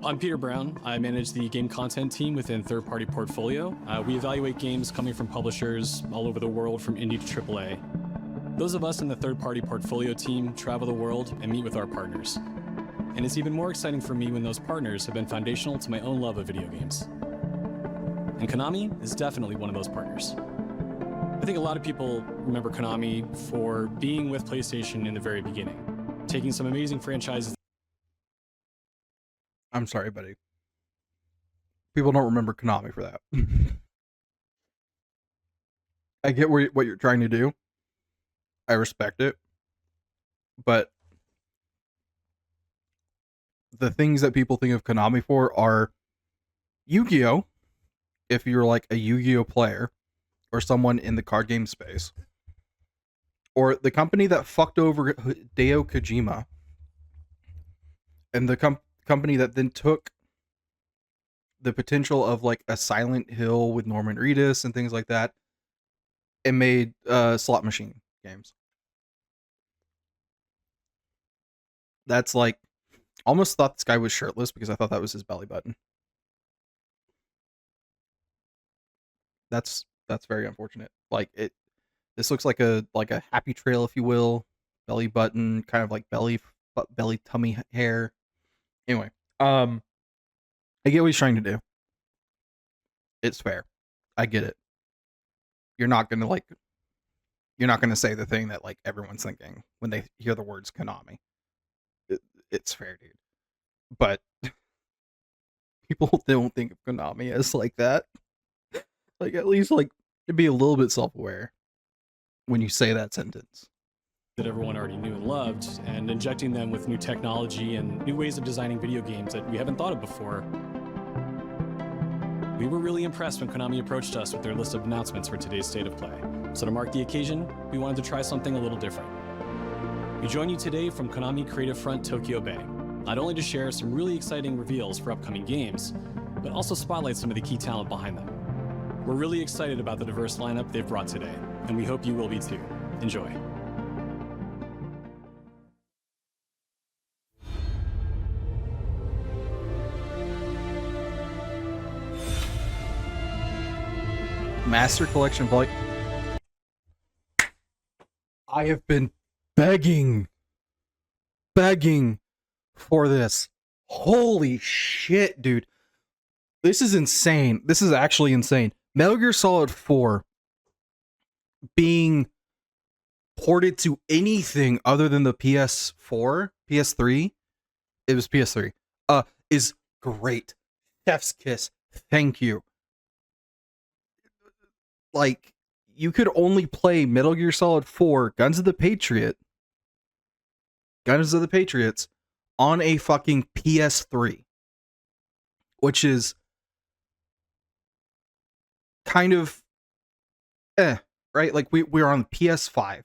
[SPEAKER 23] I'm Peter Brown. I manage the game content team within Third Party Portfolio. We evaluate games coming from publishers all over the world from indie to AAA. Those of us in the Third Party Portfolio team travel the world and meet with our partners. And it's even more exciting for me when those partners have been foundational to my own love of video games. And Konami is definitely one of those partners. I think a lot of people remember Konami for being with PlayStation in the very beginning, taking some amazing franchises.
[SPEAKER 1] I'm sorry, buddy. People don't remember Konami for that. I get what you're trying to do. I respect it. But the things that people think of Konami for are Yu-Gi-Oh! If you're like a Yu-Gi-Oh! Player or someone in the card game space. Or the company that fucked over Hideo Kojima. And the company that then took the potential of like a Silent Hill with Norman Reedus and things like that and made slot machine games. That's like, almost thought this guy was shirtless because I thought that was his belly button. That's very unfortunate. Like this looks like a happy trail, if you will, belly button, kind of like belly tummy hair. Anyway, I get what he's trying to do. It's fair. I get it. You're not gonna say the thing that like everyone's thinking when they hear the words Konami. It's fair, dude. But people don't think of Konami as like that. Like, at least like be a little bit self-aware when you say that sentence.
[SPEAKER 23] That everyone already knew and loved, and injecting them with new technology and new ways of designing video games that we haven't thought of before. We were really impressed when Konami approached us with their list of announcements for today's State of Play. So to mark the occasion, we wanted to try something a little different. We join you today from Konami Creative Front Tokyo Bay, not only to share some really exciting reveals for upcoming games, but also spotlight some of the key talent behind them. We're really excited about the diverse lineup they've brought today, and we hope you will be too. Enjoy.
[SPEAKER 1] Master Collection Volume. I have been begging for this. Holy shit, dude. This is insane. This is actually insane. Metal Gear Solid 4 being ported to anything other than the PS4, PS3, it was PS3, is great. Chef's kiss. Thank you. Like, you could only play Metal Gear Solid 4 Guns of the Patriots on a fucking PS3, which is kind of right? Like we're on PS5.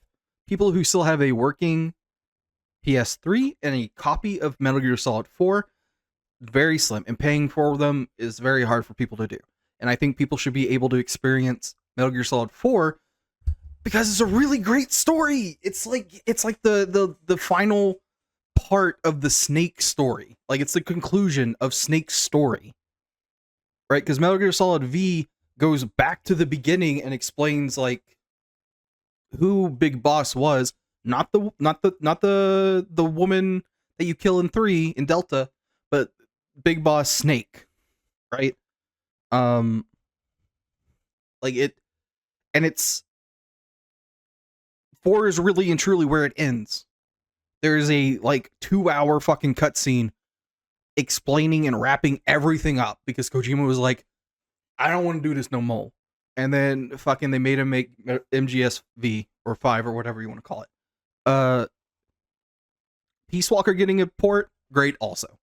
[SPEAKER 1] People who still have a working PS3 and a copy of Metal Gear Solid 4, very slim, and paying for them is very hard for people to do. And I think people should be able to experience Metal Gear Solid 4 because it's a really great story. It's like the final part of the Snake story. Like, it's the conclusion of Snake's story. Right? Because Metal Gear Solid V goes back to the beginning and explains like who Big Boss was, not the woman that you kill in 3 in Delta, but Big Boss Snake, right? Like it, and it's 4 is really and truly where it ends. There is a like 2-hour fucking cutscene explaining and wrapping everything up because Kojima was like, I don't want to do this no more. And then fucking they made him make MGS V or 5 or whatever you want to call it. Peace Walker getting a port, great also.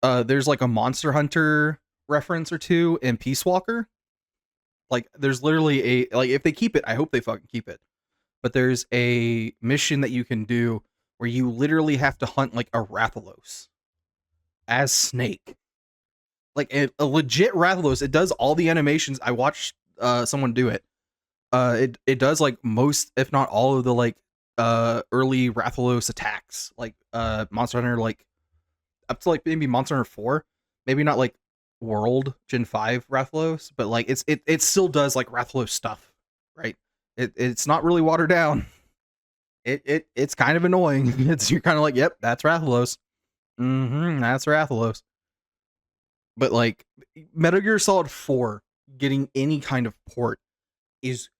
[SPEAKER 1] There's like a Monster Hunter reference or two in Peace Walker. Like, there's literally a, like, if they keep it, I hope they fucking keep it. But there's a mission that you can do where you literally have to hunt like a Rathalos as Snake. Like a legit Rathalos. It does all the animations. I watched someone do it. It does like most, if not all, of the like early Rathalos attacks. Like Monster Hunter, like up to like maybe Monster Hunter 4. Maybe not like World Gen 5 Rathalos, but like it still does like Rathalos stuff, right? It's not really watered down. It's kind of annoying. You're kind of like, yep, that's Rathalos. That's Rathalos. But like Metal Gear Solid 4 getting any kind of port is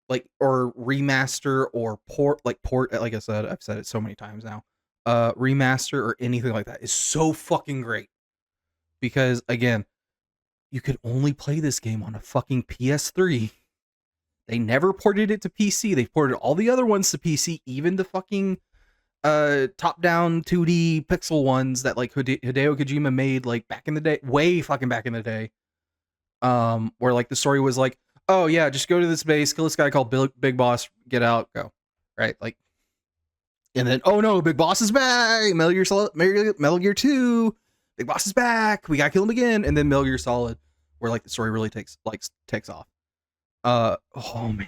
[SPEAKER 1] like, or remaster or port, like I said, I've said it so many times now. Remaster or anything like that is so fucking great. because again, you could only play this game on a fucking PS3. They never ported it to PC. They ported all the other ones to PC, even the fucking top-down 2D pixel ones that like Hideo Kojima made like back in the day, way fucking back in the day. Where like the story was like, oh yeah, just go to this base, kill this guy called Big Boss, get out, go. Right? Like, and then, oh no, Big Boss is back! Metal Gear 2, Big Boss is back, we gotta kill him again, and then Metal Gear Solid, where like the story really takes off. Oh man.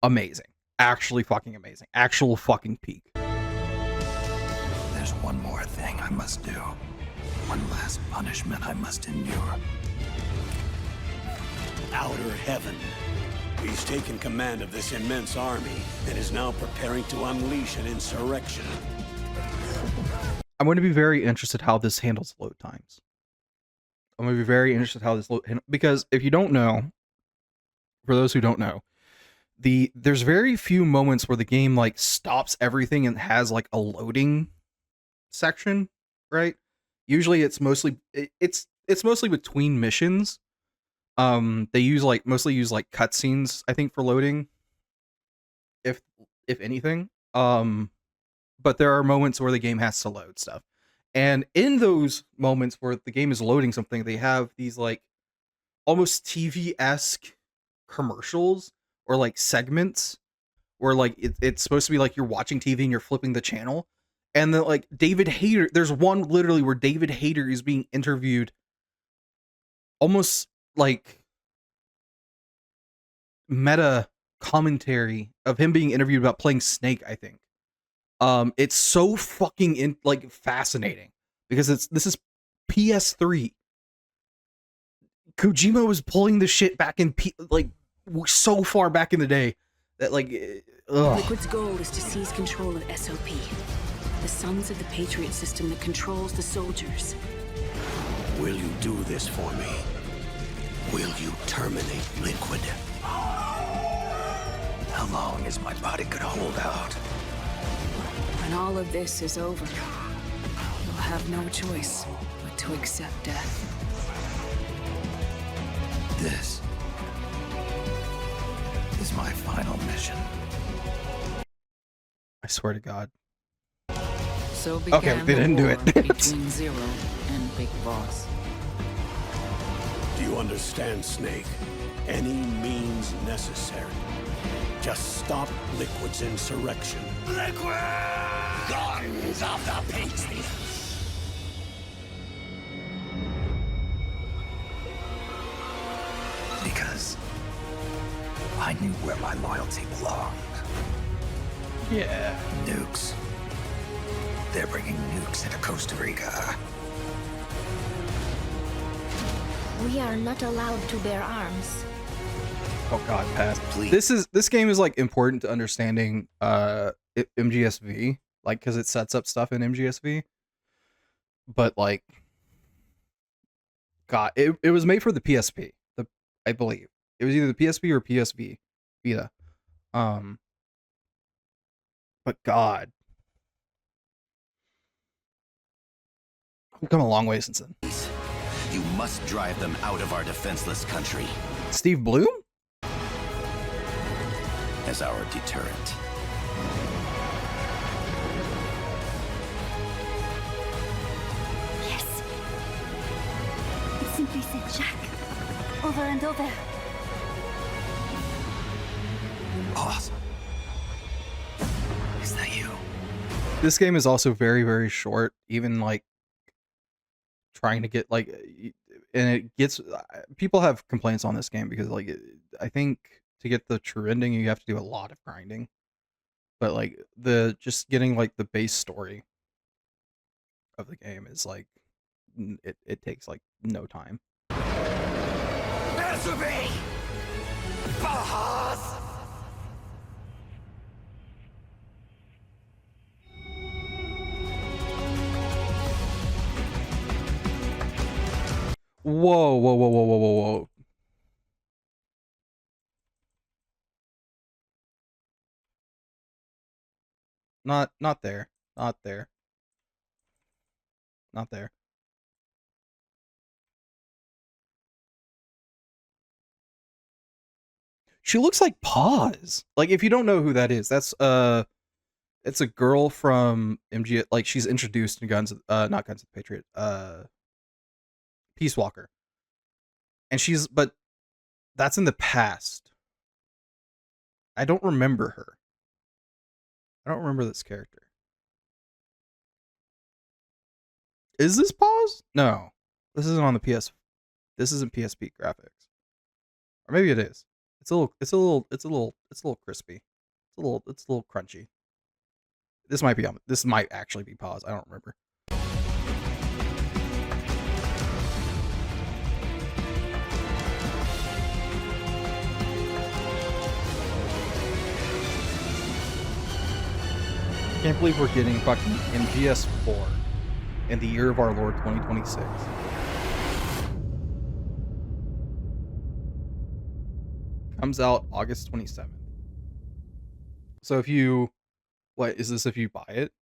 [SPEAKER 1] Amazing. Actually fucking amazing. Actual fucking peak.
[SPEAKER 22] There's one more thing I must do. One last punishment I must endure.
[SPEAKER 8] Outer Heaven. He's taken command of this immense army and is now preparing to unleash an insurrection.
[SPEAKER 1] I'm going to be very interested how this handles load times. I'm going to be very interested how this because if you don't know, for those who don't know, there's very few moments where the game like stops everything and has like a loading section, right? Usually it's mostly between missions. They mostly use like cutscenes, I think, for loading. If anything. But there are moments where the game has to load stuff. And in those moments where the game is loading something, they have these like almost TV-esque commercials or like segments where like it's supposed to be like you're watching TV and you're flipping the channel. And then like David Hayter, there's one literally where David Hayter is being interviewed almost like meta commentary of him being interviewed about playing Snake, I think. It's so fucking fascinating because this is PS3. Kojima was pulling the shit back in so far back in the day that like
[SPEAKER 10] Liquid's goal is to seize control of SOP, the sons of the Patriot system that controls the soldiers.
[SPEAKER 8] Will you do this for me? Will you terminate Liquid?
[SPEAKER 22] How long is my body gonna hold out?
[SPEAKER 10] When all of this is over, you'll have no choice but to accept death.
[SPEAKER 22] This is my final mission.
[SPEAKER 1] I swear to God.
[SPEAKER 10] So
[SPEAKER 1] okay, they didn't do it.
[SPEAKER 10] Between Zero and Big Boss.
[SPEAKER 8] Do you understand, Snake? Any means necessary. Just stop Liquid's insurrection. Liquid! Guns of the Patriots!
[SPEAKER 22] Because I knew where my loyalty belonged.
[SPEAKER 1] Yeah.
[SPEAKER 22] Nukes. They're bringing nukes into Costa Rica.
[SPEAKER 9] We are not allowed to bear arms.
[SPEAKER 1] Oh God, pass. Please. This game is like important to understanding MGSV, like because it sets up stuff in MGSV. But like, God, it was made for the PSP. I believe it was either the PSP or PSV Vita. But God, we've come a long way since then.
[SPEAKER 22] You must drive them out of our defenseless country.
[SPEAKER 1] Steve Bloom?
[SPEAKER 22] As our deterrent.
[SPEAKER 13] Yes. It simply said Jack. Over and over.
[SPEAKER 22] Awesome. Is that you?
[SPEAKER 1] This game is also very, very short. Even like trying to get like, and it gets people have complaints on this game because like I think to get the true ending you have to do a lot of grinding. But like just getting like the base story of the game is like it takes like no time.
[SPEAKER 22] Answer me! Bahas!
[SPEAKER 1] Whoa, whoa, whoa, whoa, whoa, whoa, whoa. Not there. Not there. Not there. She looks like Paz. Like, if you don't know who that is, that's it's a girl from MG. Like, she's introduced in not Guns of the Patriot, Peace Walker, and but that's in the past. I don't remember her. I don't remember this character. Is this Paz? No, this isn't on the PS. This isn't PSP graphics, or maybe it is. It's a little crispy. It's a little crunchy. This might actually be Paz. I don't remember. Can't believe we're getting fucking MGS4 in the year of our Lord 2026. Comes out August 27th. So if you, what is this? If you buy it,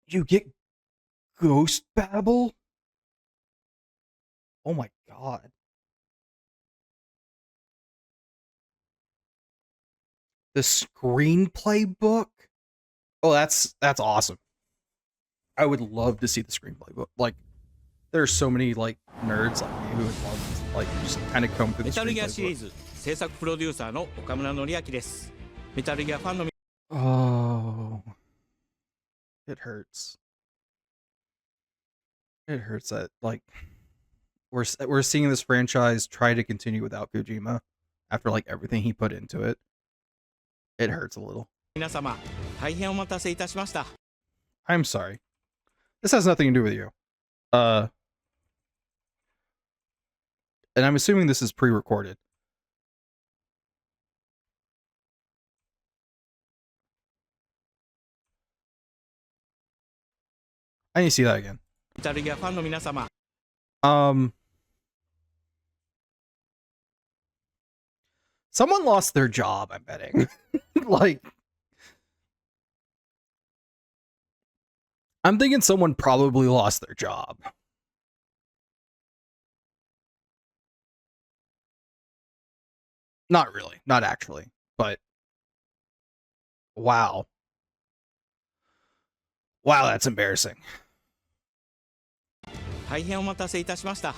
[SPEAKER 1] you get Ghost Babel. Oh my god. The screenplay book. Oh, that's awesome. I would love to see the screenplay book. Like, there are so many like nerds like me who would love to, like, just kind of comb through the screenplay book. Oh, it hurts. It hurts that like we're seeing this franchise try to continue without Kojima after like everything he put into it. It hurts a little. I'm sorry. This has nothing to do with you. And I'm assuming this is pre-recorded. I need to see that again. Someone lost their job, I'm betting. Like, I'm thinking someone probably lost their job. Not really. Not actually. But wow. Wow, that's embarrassing.
[SPEAKER 7] 大変お待たせいたしました。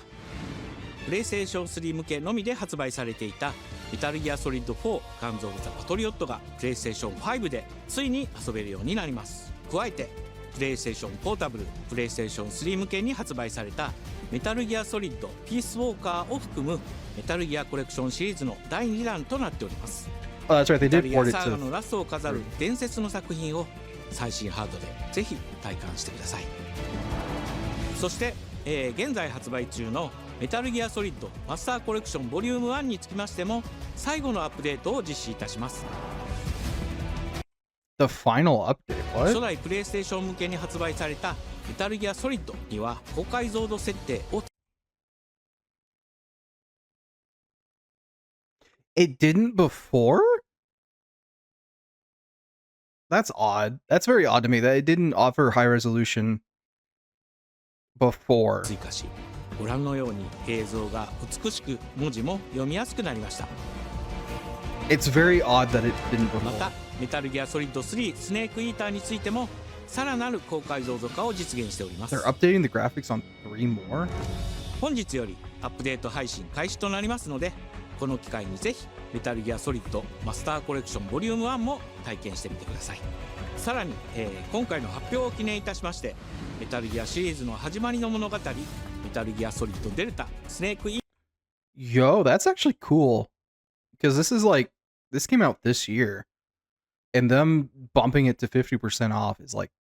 [SPEAKER 7] プレイステーション3向けのみで発売されていたメタルギアソリッド4ガンズ・オブ・ザ・パトリオットがプレイステーション5でついに遊べるようになります。加えてプレイステーションポータブル、プレイステーション3向けに発売されたメタルギアソリッドピースウォーカーを含むメタルギアコレクションシリーズの第2弾となっております。メタルギアサーガのラストを飾る伝説の作品を最新ハードでぜひ体感してください。そして、現在発売中のメタルギアソリッドマスターコレクションボリューム1につきましても最後のアップデートを実施いたします。
[SPEAKER 1] The final update? What?
[SPEAKER 7] 初代プレイステーション向けに発売されたメタルギアソリッドには高解像度設定を
[SPEAKER 1] It didn't before? That's odd. That's very odd to me that it didn't offer high resolution before.
[SPEAKER 7] 追加し、ご覧のように映像が美しく文字も読みやすくなりました。
[SPEAKER 1] It's very odd that it didn't before.
[SPEAKER 7] また、メタルギアソリッド3スネークイーターについてもさらなる高解像度化を実現しております。
[SPEAKER 1] They're updating the graphics on 3 more?
[SPEAKER 7] 本日よりアップデート配信開始となりますので、この機会にぜひメタルギアソリッドマスターコレクションボリューム1も体験してみてください。さらに、今回の発表を記念いたしましてメタルギアシリーズの始まりの物語メタルギアソリッドデルタスネークイー
[SPEAKER 1] Yo, that's actually cool. Because this came out this year. And them bumping it to 50% off is like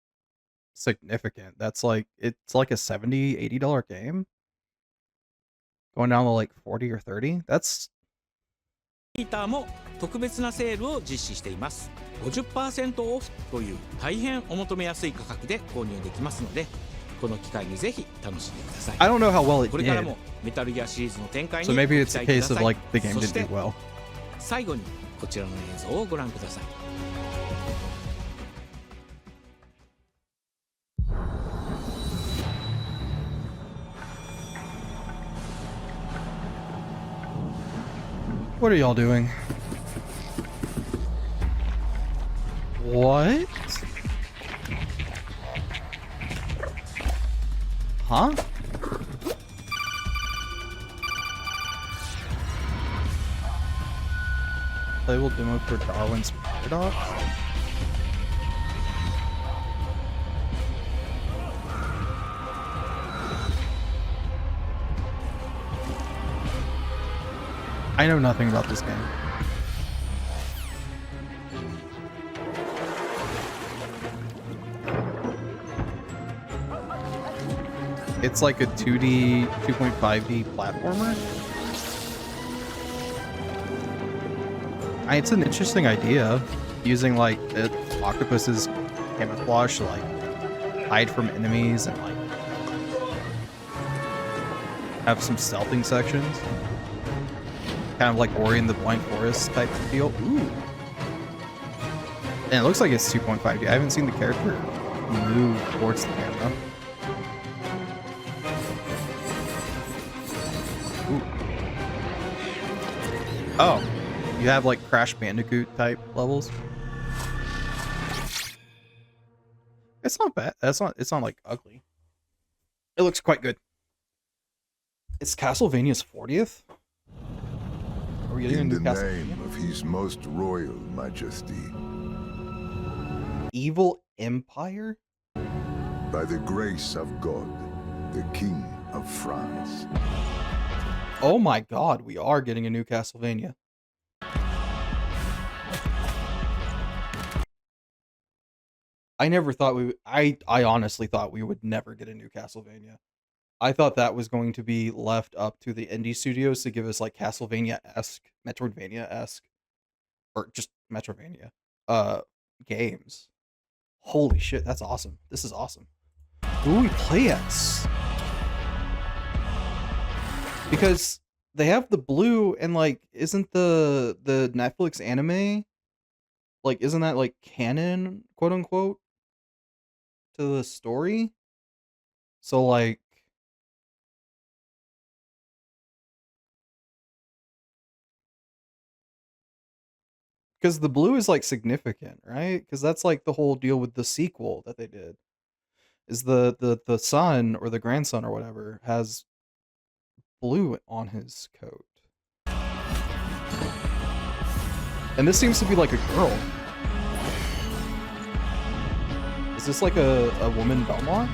[SPEAKER 1] significant. That's like, it's like a $70, $80 game. Going down to like 40 or 30. That's
[SPEAKER 7] ヒーターも特別なセールを実施しています。 50% オフという大変お求めやすい価格で購入できますので、この機会にぜひ楽しんでください。
[SPEAKER 1] I don't know how well it
[SPEAKER 7] これからもメタルギアシリーズの展開に
[SPEAKER 1] So
[SPEAKER 7] ご
[SPEAKER 1] maybe
[SPEAKER 7] 期
[SPEAKER 1] it's a
[SPEAKER 7] 待くだ
[SPEAKER 1] case
[SPEAKER 7] さ
[SPEAKER 1] of
[SPEAKER 7] い。
[SPEAKER 1] like the game
[SPEAKER 7] そ
[SPEAKER 1] didn't
[SPEAKER 7] して
[SPEAKER 1] do well.
[SPEAKER 7] 最後にこちらの映像をご覧ください。
[SPEAKER 1] What are y'all doing? What? Huh? Playable demo for Darwin's Paradox? I know nothing about this game. It's like a 2D, 2.5D platformer. It's an interesting idea, using like octopus's camouflage to like hide from enemies and like have some stealthing sections. Kind of like Ori and the Blind Forest type of feel. Ooh. And it looks like it's 2.5D. I haven't seen the character move towards the camera. Ooh. Oh. You have like Crash Bandicoot type levels. It's not bad. It's not like ugly. It looks quite good. It's Castlevania's 40th? Are we getting a new
[SPEAKER 11] In the
[SPEAKER 1] Castlevania?
[SPEAKER 11] name of His Most Royal Majesty.
[SPEAKER 1] Evil Empire?
[SPEAKER 11] By the grace of God, the King of France.
[SPEAKER 1] Oh my god, we are getting a new Castlevania. I never thought we would, I honestly thought we would never get a new Castlevania. I thought that was going to be left up to the indie studios to give us like Castlevania-esque, Metroidvania-esque, or just Metrovania games. Holy shit, that's awesome. This is awesome. Who will we play as? Because they have the blue and like isn't the Netflix anime like isn't that like canon, quote unquote, to the story? So like because the blue is like significant, right? Because that's like the whole deal with the sequel that they did. Is the son or the grandson or whatever has blue on his coat. And this seems to be like a girl. Is this like a woman Belmont?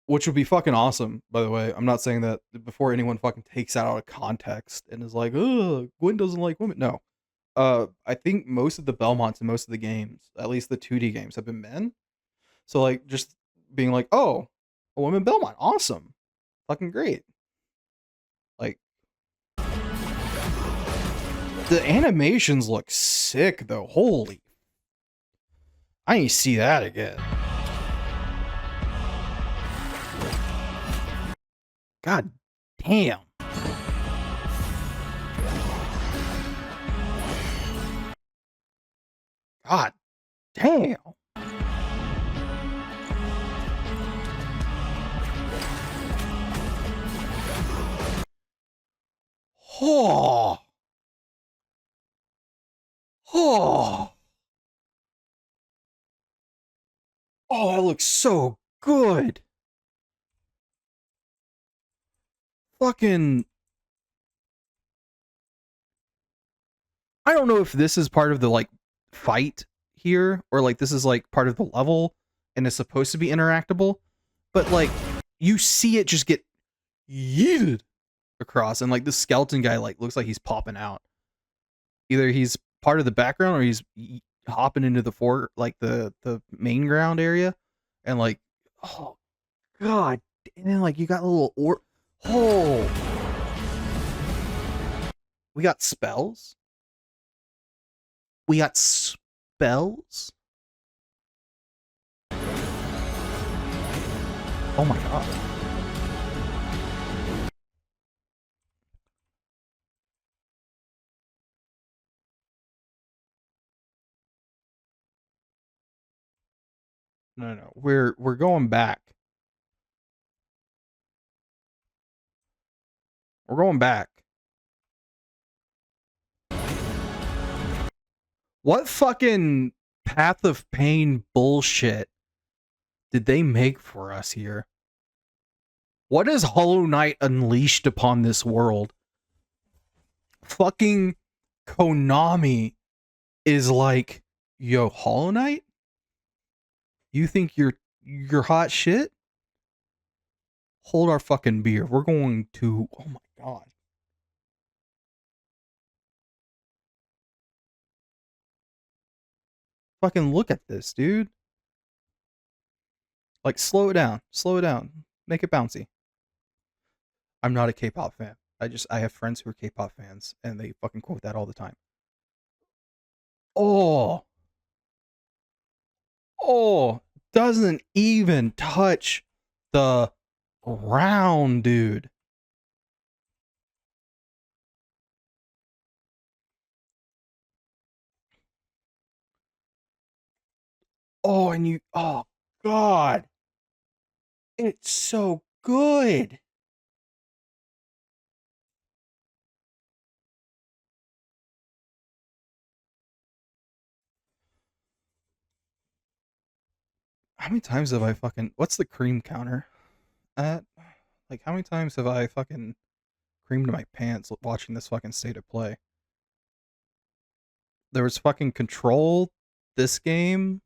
[SPEAKER 1] Which would be fucking awesome, by the way. I'm not saying that before anyone fucking takes that out of context and is like, ugh, Gwent doesn't like women. No. I think most of the Belmonts in most of the games, at least the 2D games, have been men. So like just being like, oh, a woman Belmont, awesome. Fucking great. Like the animations look sick though. Holy. I need to see that again. God damn. God damn. Oh. Oh. Oh, that looks so good. Fucking. I don't know if this is part of the like fight here or like this is like part of the level and it's supposed to be interactable, but like you see it just get yeeted across and like this skeleton guy like looks like he's popping out. Either he's part of the background or he's hopping into the the main ground area and like oh god, and then like you got a little oh, we got spells. We got spells. Oh my god. No. We're going back. We're going back. What fucking Path of Pain bullshit did they make for us here? What is Hollow Knight unleashed upon this world? Fucking Konami is like, yo, Hollow Knight? You think you're hot shit? Hold our fucking beer. We're going to, oh my god. Fucking look at this, dude. Like, slow it down. Slow it down. Make it bouncy. I'm not a K-pop fan. I have friends who are K-pop fans, and they fucking quote that all the time. Oh. Oh. Doesn't even touch the ground, dude. Oh, and you, oh god. It's so good. How many times have I fucking, what's the cream counter at? Like, how many times have I fucking creamed my pants watching this fucking state of play? There was fucking Control, this game.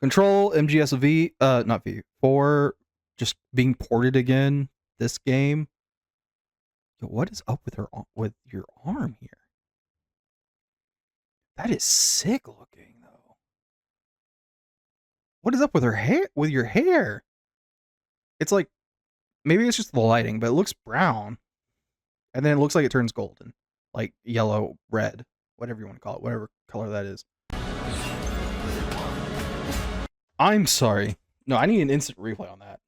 [SPEAKER 1] Control, MGS not V4, just being ported again, this game. Yo, what is up with your arm here? That is sick looking, though. What is up with her hair? With your hair? It's like, maybe it's just the lighting, but it looks brown. And then it looks like it turns golden. Like yellow, red, whatever you want to call it, whatever color that is. I'm sorry. No, I need an instant replay on that.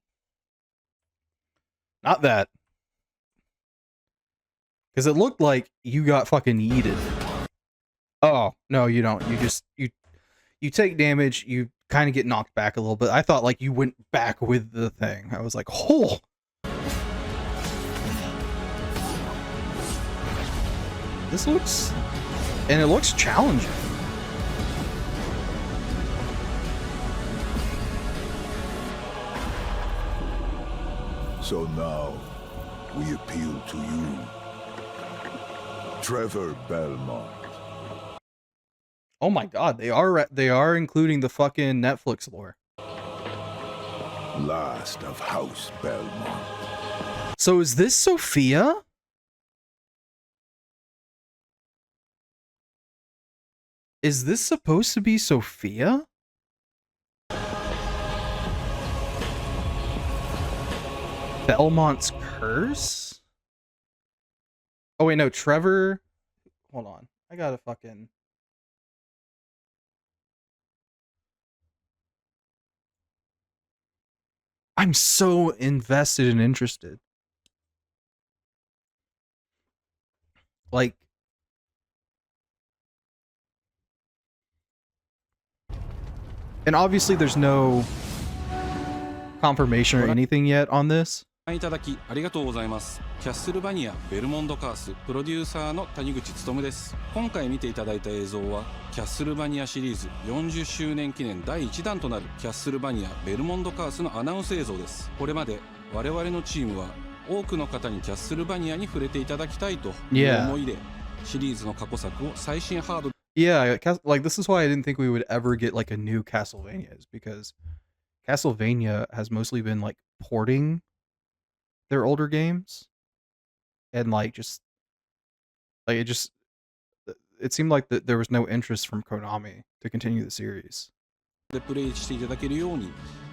[SPEAKER 1] Not that. Because it looked like you got fucking yeeted. Oh, no, you don't. You just, you take damage, you kind of get knocked back a little bit. I thought like you went back with the thing. I was like, oh. This looks, and it looks challenging.
[SPEAKER 11] So now, we appeal to you, Trevor Belmont.
[SPEAKER 1] Oh my god, they are including the fucking Netflix lore.
[SPEAKER 11] Last of House Belmont.
[SPEAKER 1] So is this Sophia? Is this supposed to be Sophia? Belmont's Curse? Oh wait, no, Trevor. Hold on. I gotta fucking... I'm so invested and interested. Like... And obviously there's no confirmation or anything yet on this.
[SPEAKER 12] いただきありがとうございます。キャッスルバニアベルモンドカースプロデューサーの谷口勉です。今回見ていただいた映像はキャッスルバニアシリーズ40周年記念第1弾となるキャッスルバニアベルモンドカースのアナウンス映像です。これまで我々のチームは多くの方にキャッスルバニアに触れていただきたいという思いでシリーズの過去作を最新ハード
[SPEAKER 1] Yeah, like this is why I didn't think we would ever get like a new Castlevania, is because Castlevania has mostly been like porting their older games, and like just like it seemed like that there was no interest from Konami to continue the series.
[SPEAKER 12] でプレイしていただけるように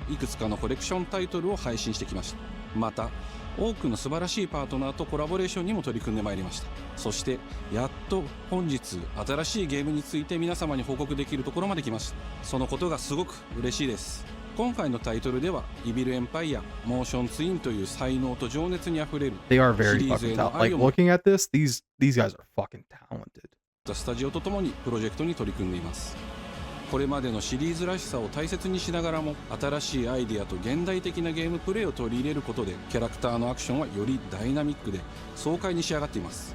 [SPEAKER 12] いくつかのコレクションタイトルを配信してきました。また多くの素晴らしいパートナーとコラボレーションにも取り組んでまいりました。そしてやっと本日新しいゲームについて皆様に報告できるところまで来ました。そのことがすごく嬉しいです。今回のタイトルではイビルエンパイア、モーションツインという才能と情熱にあふれる
[SPEAKER 1] They are very fucking talented. Like looking at this, these guys are fucking talented.
[SPEAKER 12] スタジオとともにプロジェクトに取り組んでいます。これまでのシリーズらしさを大切にしながらも新しいアイディアと現代的なゲームプレイを取り入れることでキャラクターのアクションはよりダイナミックで爽快に仕上がっています。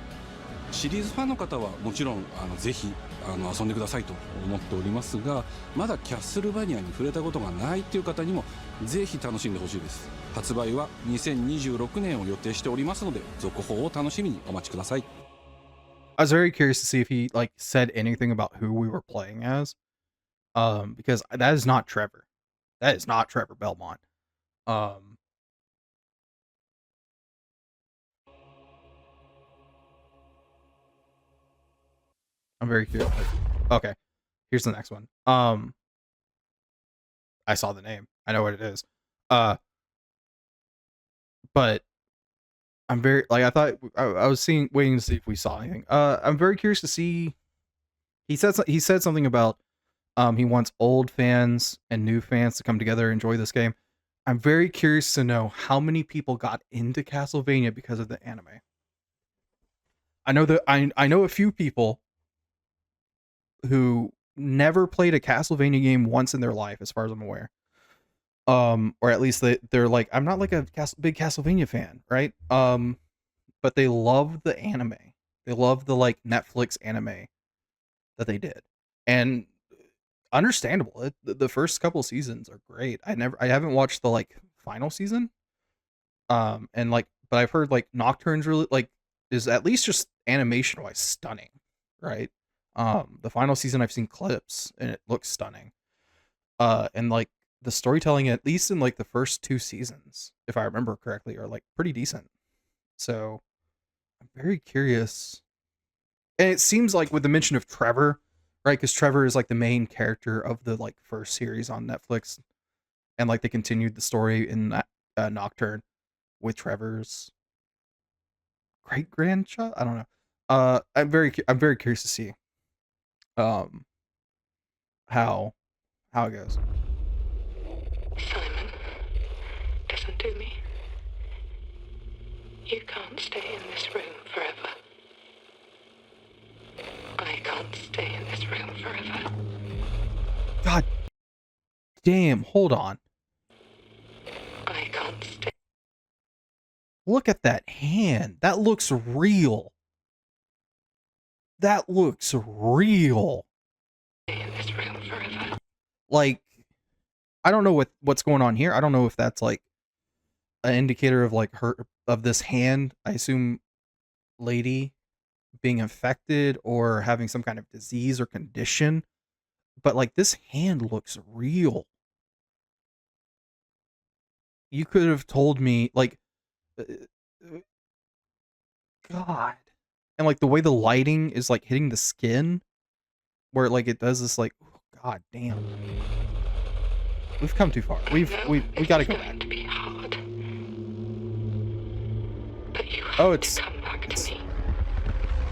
[SPEAKER 12] シリーズファンの方はもちろんぜひ遊んでくださいと思っておりますが、まだキャッスルバニアに触れたことがないっていう方にもぜひ楽しんでほしいです。発売は2026年を予定しておりますので、続報を楽しみにお待ちください。
[SPEAKER 1] I was very curious to see if he like said anything about who we were playing as, because that is not Trevor. That is not Trevor Belmont. I'm very curious. Okay, here's the next one. I saw the name. I know what it is. But I'm very like I thought I was waiting to see if we saw anything. I'm very curious to see. He said something about he wants old fans and new fans to come together and enjoy this game. I'm very curious to know how many people got into Castlevania because of the anime. I know that I know a few people who never played a Castlevania game once in their life, as far as I'm aware. Or at least they're like, I'm not like a big Castlevania fan, right? But they love the anime. They love the like Netflix anime that they did, and understandable. The first couple seasons are great. I haven't watched the like final season. And like, but I've heard like Nocturne's really like is at least just animation wise stunning, right? The final season I've seen clips and it looks stunning. And like the storytelling, at least in like the first 2 seasons, if I remember correctly, are like pretty decent. So I'm very curious. And it seems like with the mention of Trevor, right? Because Trevor is like the main character of the like first series on Netflix, and like they continued the story in Nocturne with Trevor's great grandchild. I don't know. I'm very curious to see how it goes.
[SPEAKER 4] Simon, listen to me. You can't stay in this room forever. I can't stay in this room forever.
[SPEAKER 1] God damn, hold on.
[SPEAKER 4] I can't stay.
[SPEAKER 1] Look at that hand. That looks real. That looks real.
[SPEAKER 4] In this room forever.
[SPEAKER 1] Like, I don't know what's going on here. I don't know if that's like an indicator of like this hand, I assume, lady being infected or having some kind of disease or condition. But like this hand looks real. You could have told me like God. And like the way the lighting is like hitting the skin, where like it does this like, oh, God damn. We've come too far. We got to go back. Oh, it's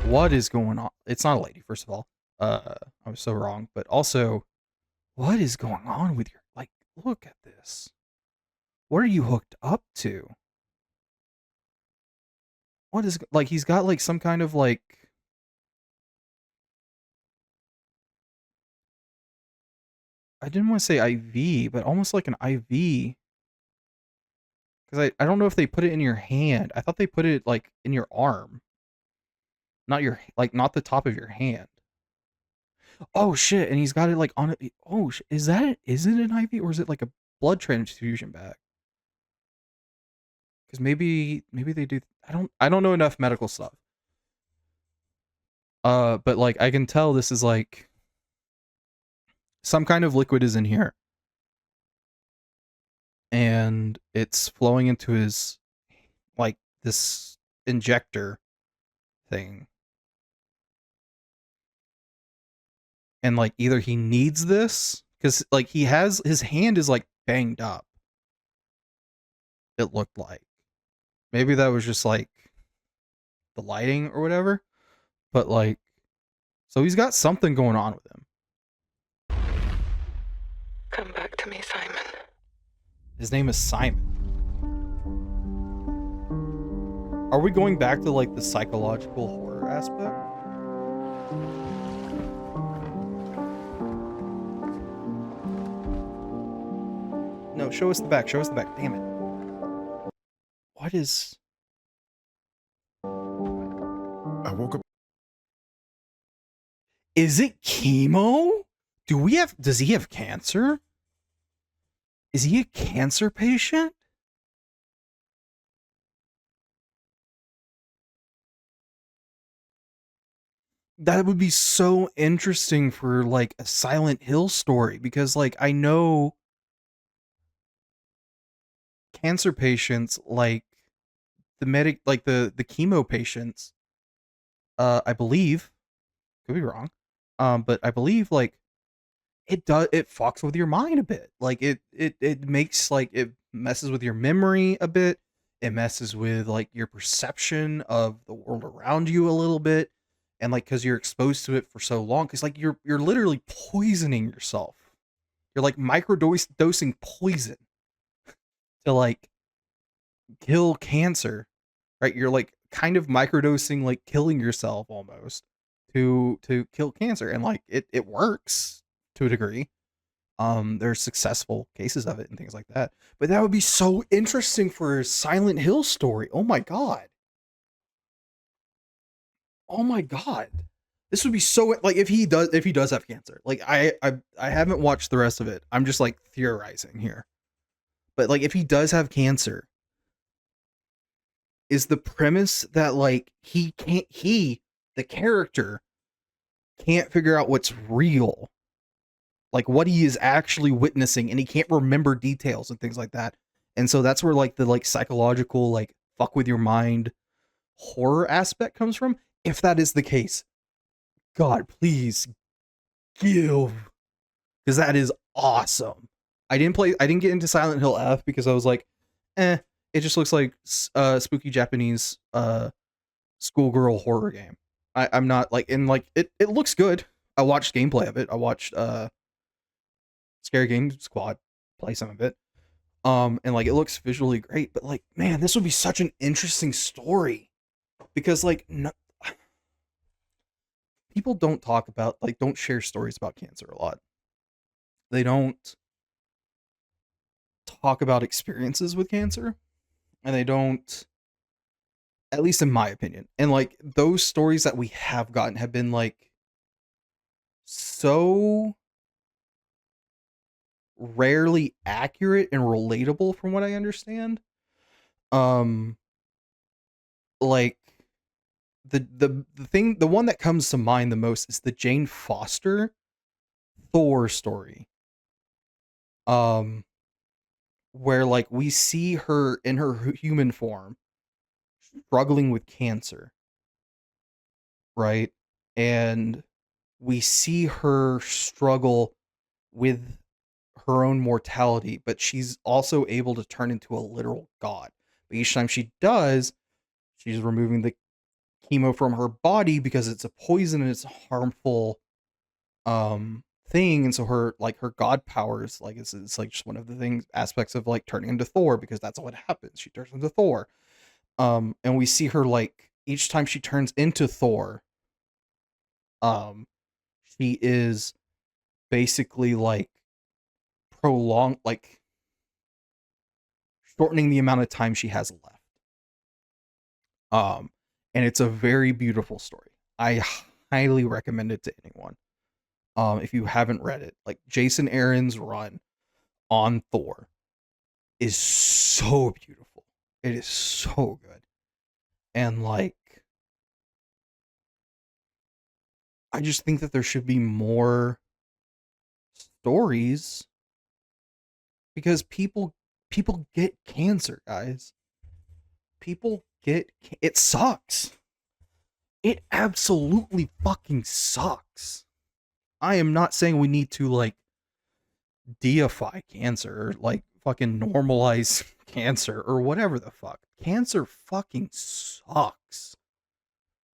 [SPEAKER 1] what is going on? It's not a lady, first of all. I was so wrong, but also, what is going on with your like? Look at this. What are you hooked up to? What is like? He's got like some kind of like. I didn't want to say IV, but almost like an IV. Because I don't know if they put it in your hand. I thought they put it like in your arm. Not your not the top of your hand. Oh shit! And he's got it like on it. Oh, is it an IV or is it like a blood transfusion bag? Because maybe they do. I don't know enough medical stuff. But like I can tell this is like some kind of liquid is in here, and it's flowing into his like this injector thing. And like either he needs this because like his hand is like banged up. It looked like maybe that was just like the lighting or whatever, but like so he's got something going on with him.
[SPEAKER 4] Come back to me, Simon.
[SPEAKER 1] His name is Simon. Are we going back to like the psychological horror aspect? No, show us the back. Show us the back. Damn it. What is...
[SPEAKER 11] I woke up
[SPEAKER 1] Is it chemo? Does he have cancer? Is he a cancer patient? That would be so interesting for like a Silent Hill story, because like I know cancer patients, like the chemo patients, I believe, could be wrong, but I believe like it fucks with your mind a bit. Like it makes, like, it messes with your memory a bit. It messes with like your perception of the world around you a little bit. And like, cause you're exposed to it for so long, cause like you're literally poisoning yourself. You're like dosing poison to like kill cancer, right? You're like kind of microdosing, like killing yourself almost to kill cancer. And like it works to a degree. There's successful cases of it and things like that. But that would be so interesting for a Silent Hill story. Oh my god. Oh my god. This would be so, like, if he does have cancer. Like I haven't watched the rest of it. I'm just like theorizing here. But like if he does have cancer, is the premise that like the character can't figure out what's real, like what he is actually witnessing, and he can't remember details and things like that. And so that's where like the like psychological, like, fuck with your mind horror aspect comes from. If that is the case, God, please give, because that is awesome. I didn't get into Silent Hill F because I was like, it just looks like spooky Japanese schoolgirl horror game. I'm not like, and like it looks good. I watched gameplay of it. I watched Scary Game Squad play some of it. And like it looks visually great, but like, man, this would be such an interesting story, because like people don't talk about, like, don't share stories about cancer a lot. They don't talk about experiences with cancer, and they don't, at least in my opinion. And like those stories that we have gotten have been like so rarely accurate and relatable from what I understand. Like the one that comes to mind the most is the Jane Foster Thor story. Where like we see her in her human form struggling with cancer, right? And we see her struggle with her own mortality, but she's also able to turn into a literal god. But each time she does, she's removing the chemo from her body because it's a poison and it's a harmful thing. And so her god powers, like it's like just one of the things, aspects of like turning into Thor, because that's what happens. She turns into Thor. And we see her, like, each time she turns into Thor, she is basically like shortening the amount of time she has left. And it's a very beautiful story. I highly recommend it to anyone. If you haven't read it, like Jason Aaron's run on Thor is so beautiful. It is so good. And like, I just think that there should be more stories, because people get cancer, guys. It sucks. It absolutely fucking sucks. I am not saying we need to like deify cancer or like fucking normalize cancer or whatever the fuck. Cancer fucking sucks.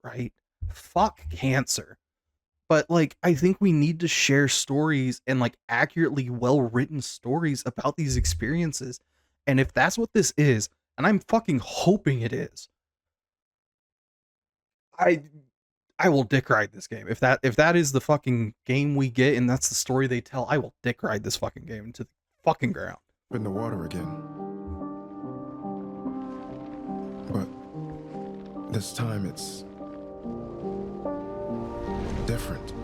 [SPEAKER 1] Right? Fuck cancer. But like, I think we need to share stories, and like accurately well-written stories about these experiences. And if that's what this is, and I'm fucking hoping it is, I will dick ride this game. If that is the fucking game we get and that's the story they tell, I will dick ride this fucking game into the fucking ground.
[SPEAKER 14] In the water again. But this time it's different.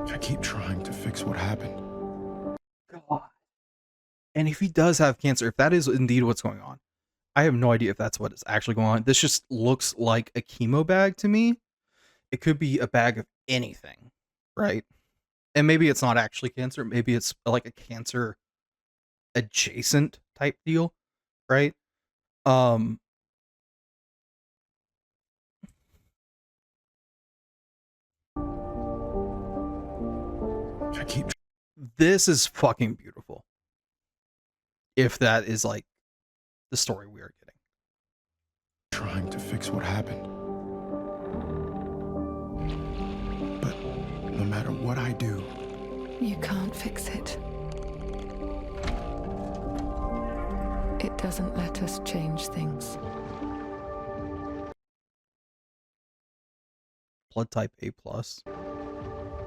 [SPEAKER 14] I keep trying to fix what happened.
[SPEAKER 1] God. And if he does have cancer, if that is indeed what's going on, I have no idea if that's what is actually going on. This just looks like a chemo bag to me. It could be a bag of anything, right? And maybe it's not actually cancer. Maybe it's like a cancer adjacent type deal, right? I
[SPEAKER 14] keep.
[SPEAKER 1] This is fucking beautiful. If that is like the story we are getting.
[SPEAKER 14] Trying to fix what happened. But no matter what I do,
[SPEAKER 2] You can't fix it. It doesn't let us change things.
[SPEAKER 1] Blood type A+.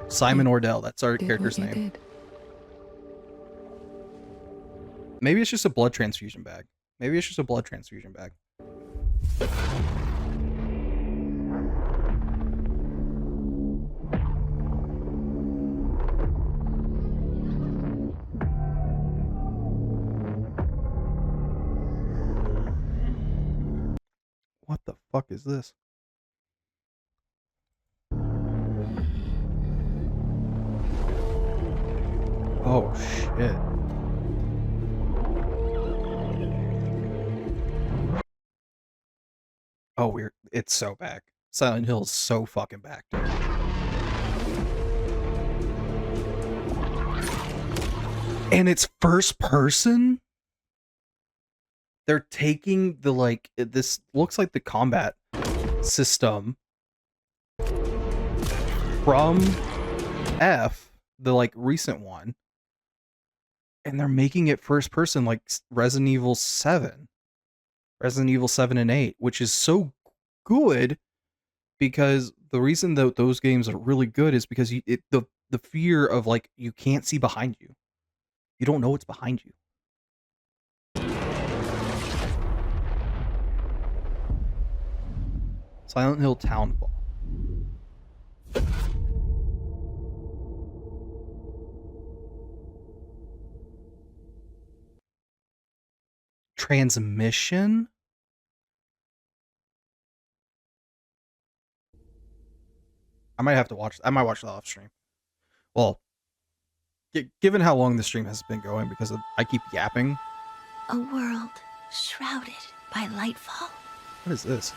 [SPEAKER 1] Simon Ordell, that's our
[SPEAKER 2] Did
[SPEAKER 1] character's
[SPEAKER 2] what you
[SPEAKER 1] name.
[SPEAKER 2] did.
[SPEAKER 1] Maybe it's just a blood transfusion bag. Maybe it's just a blood transfusion bag. What the fuck is this? Oh shit. Oh, weird. It's so back. Silent Hill's so fucking back, dude. And it's first person? They're taking the, like, this looks like the combat system from F, the, like, recent one, and they're making it first person like Resident Evil 7. Resident Evil 7 and 8, which is so good because the reason that those games are really good is because the fear of, like, you can't see behind you. You don't know what's behind you. Silent Hill Townfall. Transmission? I might have to watch. I might watch that off stream. Well, given how long the stream has been going, because I keep yapping.
[SPEAKER 9] A world shrouded by lightfall.
[SPEAKER 1] What is this?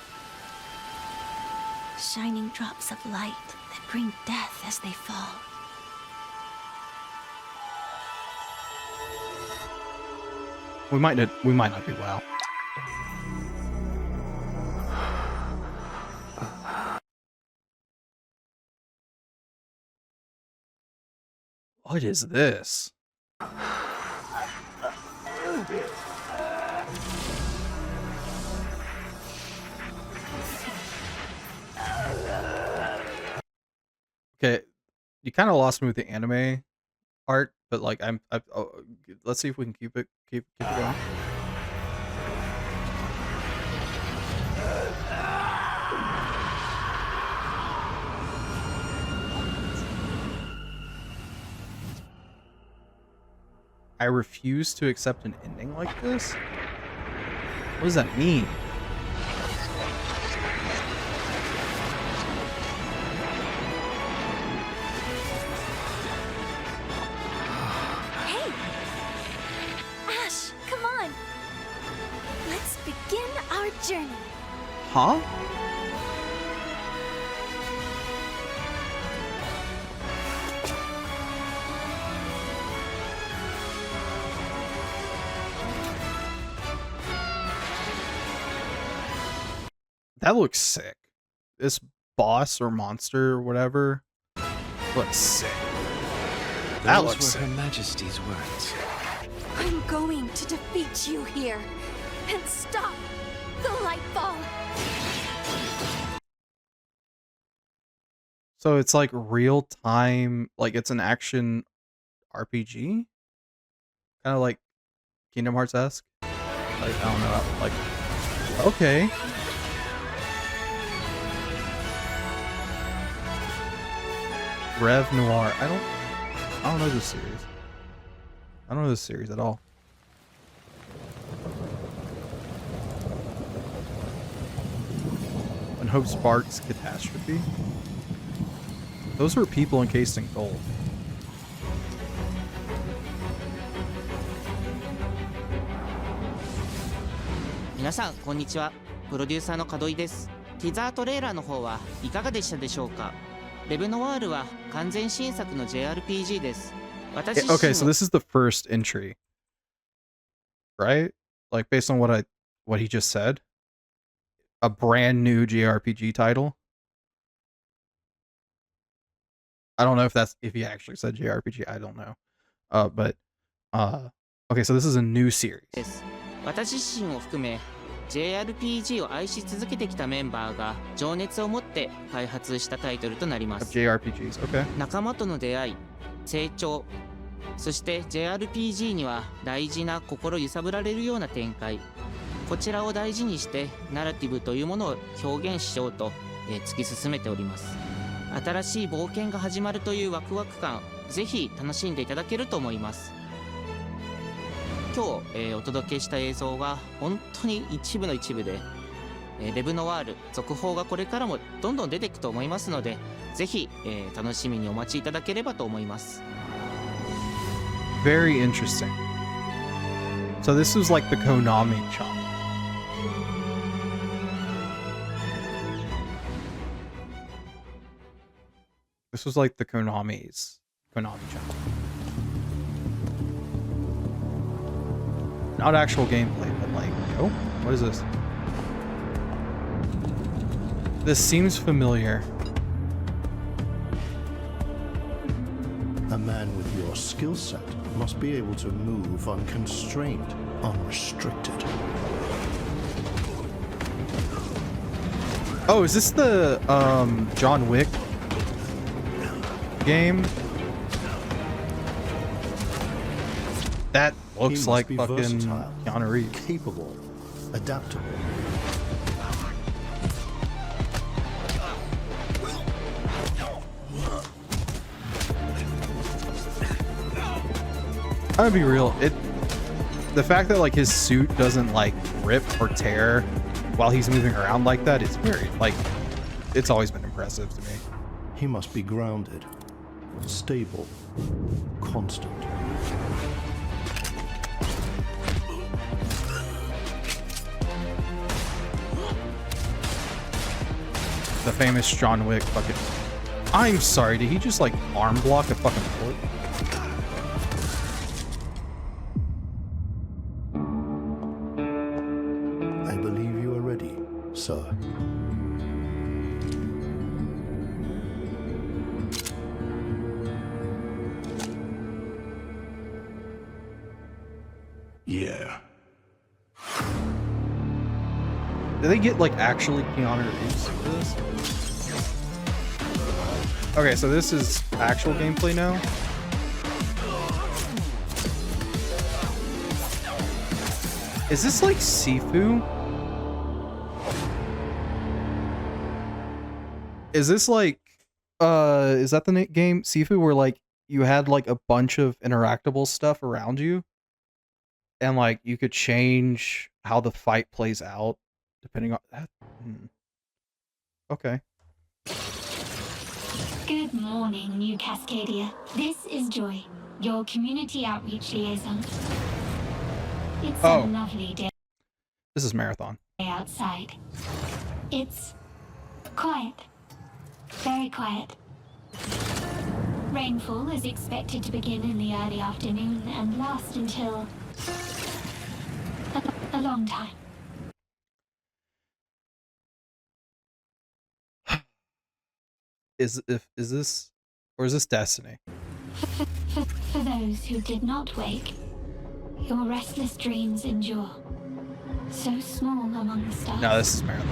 [SPEAKER 9] Shining drops of light that bring death as they fall.
[SPEAKER 1] We might not do well. What is this? Okay, you kind of lost me with the anime art, but like let's see if we can keep it going. I refuse to accept an ending like this? What does that mean?
[SPEAKER 9] Hey! Ash, come on! Let's begin our journey.
[SPEAKER 1] Huh? That looks sick. This boss or monster or whatever looks sick. That looks sick.
[SPEAKER 22] Her Majesty's words.
[SPEAKER 9] I'm going to defeat you here and stop the lightfall.
[SPEAKER 1] So it's like real time, like it's an action RPG? Kind of like Kingdom Hearts-esque? Like, I don't know, like, okay. Rev Noir. I don't know this series. I don't know this series at all. When Hope Sparks Catastrophe. Those were people encased in gold.
[SPEAKER 18] 皆さんこんにちは。プロデューサーの門井です。ティザートレーラーの方はいかがでしたでしょうか。レブノワールは完全新作の JRPG です。私自身
[SPEAKER 1] Okay, so this is the first entry, right? Like based on what he just said, a brand new JRPG title. I don't know if he actually said JRPG. I don't know. But okay, so this is a new series.
[SPEAKER 18] 私自身を含め JRPG を愛し続けてきたメンバーが情熱を持って開発したタイトルとなります。
[SPEAKER 1] JRPGs, okay.
[SPEAKER 18] 仲間との出会い、成長、そして JRPG には大事な心揺さぶられるような展開、こちらを大事にしてナラティブというものを表現しようと、突き進めております。新しい冒険が始まるというワクワク感、ぜひ楽しんでいただけると思います。今日、お届けした映像は本当に一部の一部で、レブノワール続報がこれからもどんどん出ていくと思いますので、ぜひ、楽しみにお待ちいただければと思います。
[SPEAKER 1] Very interesting. So this was like the Konami chunk. This was like the Konami's Konami chunk. Not actual gameplay, but like, oh, what is this? This seems familiar.
[SPEAKER 19] A man with your skill set must be able to move unconstrained, unrestricted.
[SPEAKER 1] Oh, is this the John Wick game? That looks like fucking
[SPEAKER 19] versatile,
[SPEAKER 1] Keanu Reeves.
[SPEAKER 19] Capable, adaptable.
[SPEAKER 1] I'm gonna be real. The fact that like his suit doesn't like rip or tear while he's moving around like that is very like it's always been impressive to me.
[SPEAKER 19] He must be grounded, stable, constant.
[SPEAKER 1] The famous John Wick fucking. I'm sorry, did he just like arm block a fucking bullet?
[SPEAKER 19] I believe you are ready, sir. Yeah.
[SPEAKER 1] Do they get like actually Keanu Reeves for this? Okay, so this is actual gameplay now. Is this like Sifu? Is this like is that the game Sifu where like you had like a bunch of interactable stuff around you and like you could change how the fight plays out depending on that? Okay.
[SPEAKER 21] Good morning, New Cascadia. This is Joy, your community outreach liaison. It's a lovely day.
[SPEAKER 1] This is Marathon.
[SPEAKER 21] Outside. It's quiet. Very quiet. Rainfall is expected to begin in the early afternoon and last until a long time.
[SPEAKER 1] Is this or is this Destiny?
[SPEAKER 21] For those who did not wake, your restless dreams endure. So small among the stars.
[SPEAKER 1] No, this is Marathon.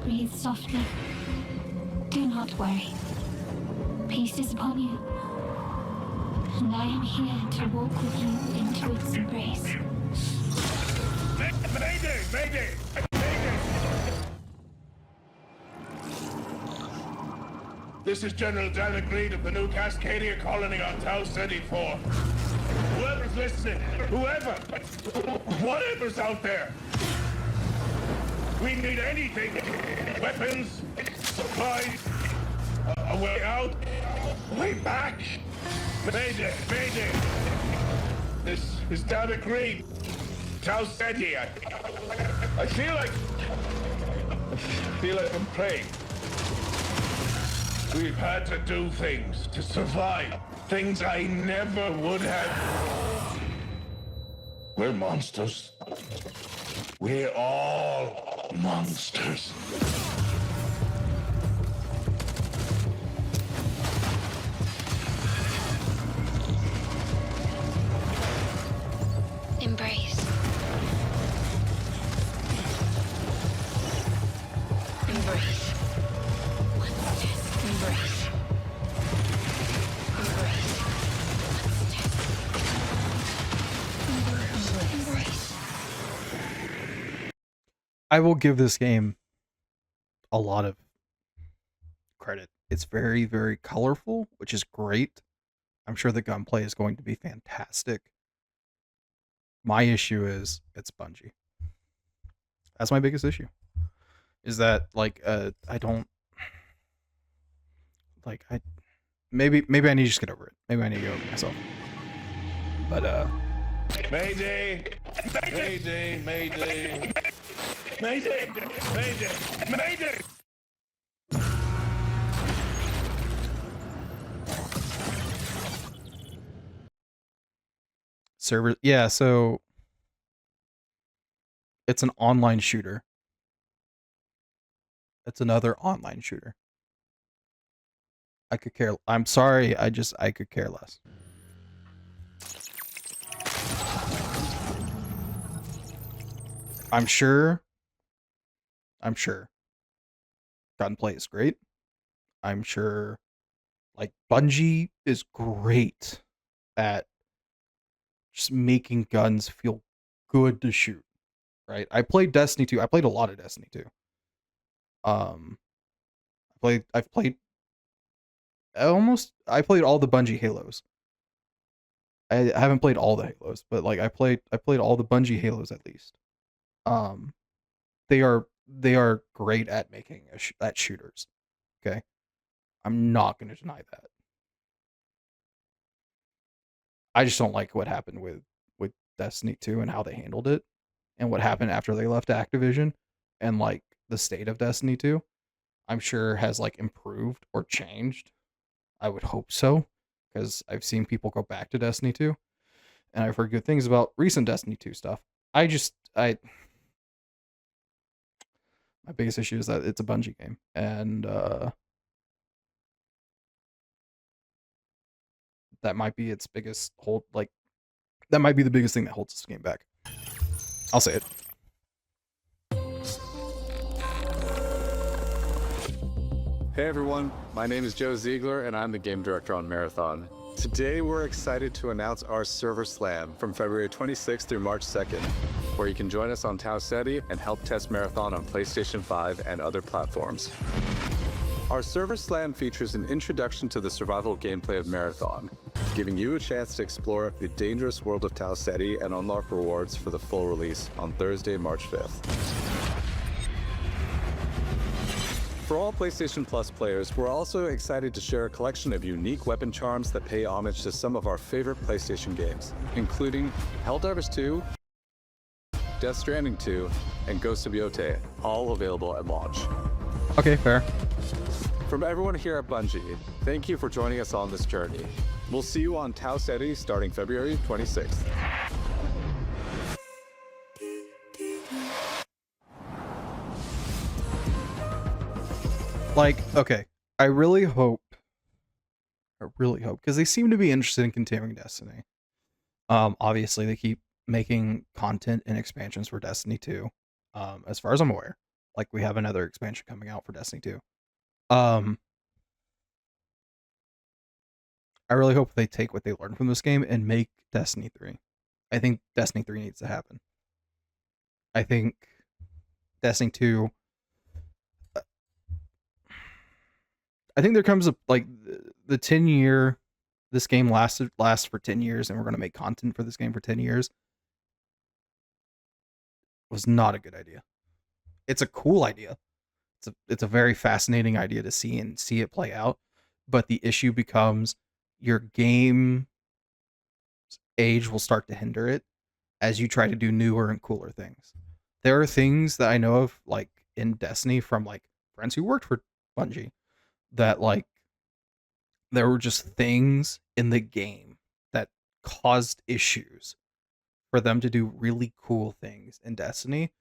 [SPEAKER 21] Breathe softly. Do not worry. Peace is upon you. And I am here to walk with you into its embrace.
[SPEAKER 3] Mayday! Mayday!
[SPEAKER 5] This is General David Reed of the new Cascadia colony on Tau City 4. Whoever's listening, whatever's out there, we need anything. Weapons, supplies, a way out, a way back. Mayday, mayday. This is David Reed. Tau City. I feel like I'm praying. We've had to do things to survive. Things I never would have. We're monsters. We're all monsters.
[SPEAKER 21] Embrace. Embrace. Embrace. Embrace.
[SPEAKER 1] I will give this game a lot of credit. It's very, very colorful, which is great. I'm sure the gunplay is going to be fantastic. My issue is it's Bungie. That's my biggest issue. Is that like I don't like I maybe I need to just get over it. Maybe I need to get over myself. But
[SPEAKER 5] Mayday! Mayday! Mayday! Mayday! Mayday! Mayday!
[SPEAKER 1] server, yeah, so it's an online shooter. It's another online shooter. I could care. I'm sorry. I could care less. I'm sure. Gunplay is great. I'm sure, like, Bungie is great at just making guns feel good to shoot. Right? I played Destiny 2. I played a lot of Destiny 2. I played all the Bungie Halos. I haven't played all the Halos, but like I played all the Bungie Halos at least. They are great at making at shooters. Okay, I'm not going to deny that. I just don't like what happened with Destiny 2 and how they handled it, and what happened after they left Activision, and like the state of Destiny 2. I'm sure has like improved or changed. I would hope so, because I've seen people go back to Destiny 2, and I've heard good things about recent Destiny 2 stuff. My biggest issue is that it's a Bungie game, and that might be its biggest hold. Like, that might be the biggest thing that holds this game back. I'll say it.
[SPEAKER 16] Hey everyone, my name is Joe Ziegler and I'm the game director on Marathon. Today we're excited to announce our Server Slam from February 26th through March 2nd, where you can join us on Tau Ceti and help test Marathon on PlayStation 5 and other platforms. Our Server Slam features an introduction to the survival gameplay of Marathon, giving you a chance to explore the dangerous world of Tau Ceti and unlock rewards for the full release on Thursday, March 5th. For all PlayStation Plus players, we're also excited to share a collection of unique weapon charms that pay homage to some of our favorite PlayStation games, including Helldivers 2, Death Stranding 2, and Ghost of Yote, all available at launch.
[SPEAKER 1] Okay, fair.
[SPEAKER 16] From everyone here at Bungie, thank you for joining us on this journey. We'll see you on Tau Ceti starting February 26th.
[SPEAKER 1] Like, okay, I really hope, because they seem to be interested in continuing Destiny. Obviously, they keep making content and expansions for Destiny 2. As far as I'm aware, like we have another expansion coming out for Destiny 2. I really hope they take what they learned from this game and make Destiny 3. I think Destiny 3 needs to happen. I think Destiny 2. I think there comes a like the 10-year. This game lasts for 10 years, and we're going to make content for this game for 10 years. Was not a good idea. It's a cool idea. It's a very fascinating idea to see it play out. But the issue becomes your game age will start to hinder it as you try to do newer and cooler things. There are things that I know of, like in Destiny, from like friends who worked for Bungie, that like there were just things in the game that caused issues for them to do really cool things in Destiny,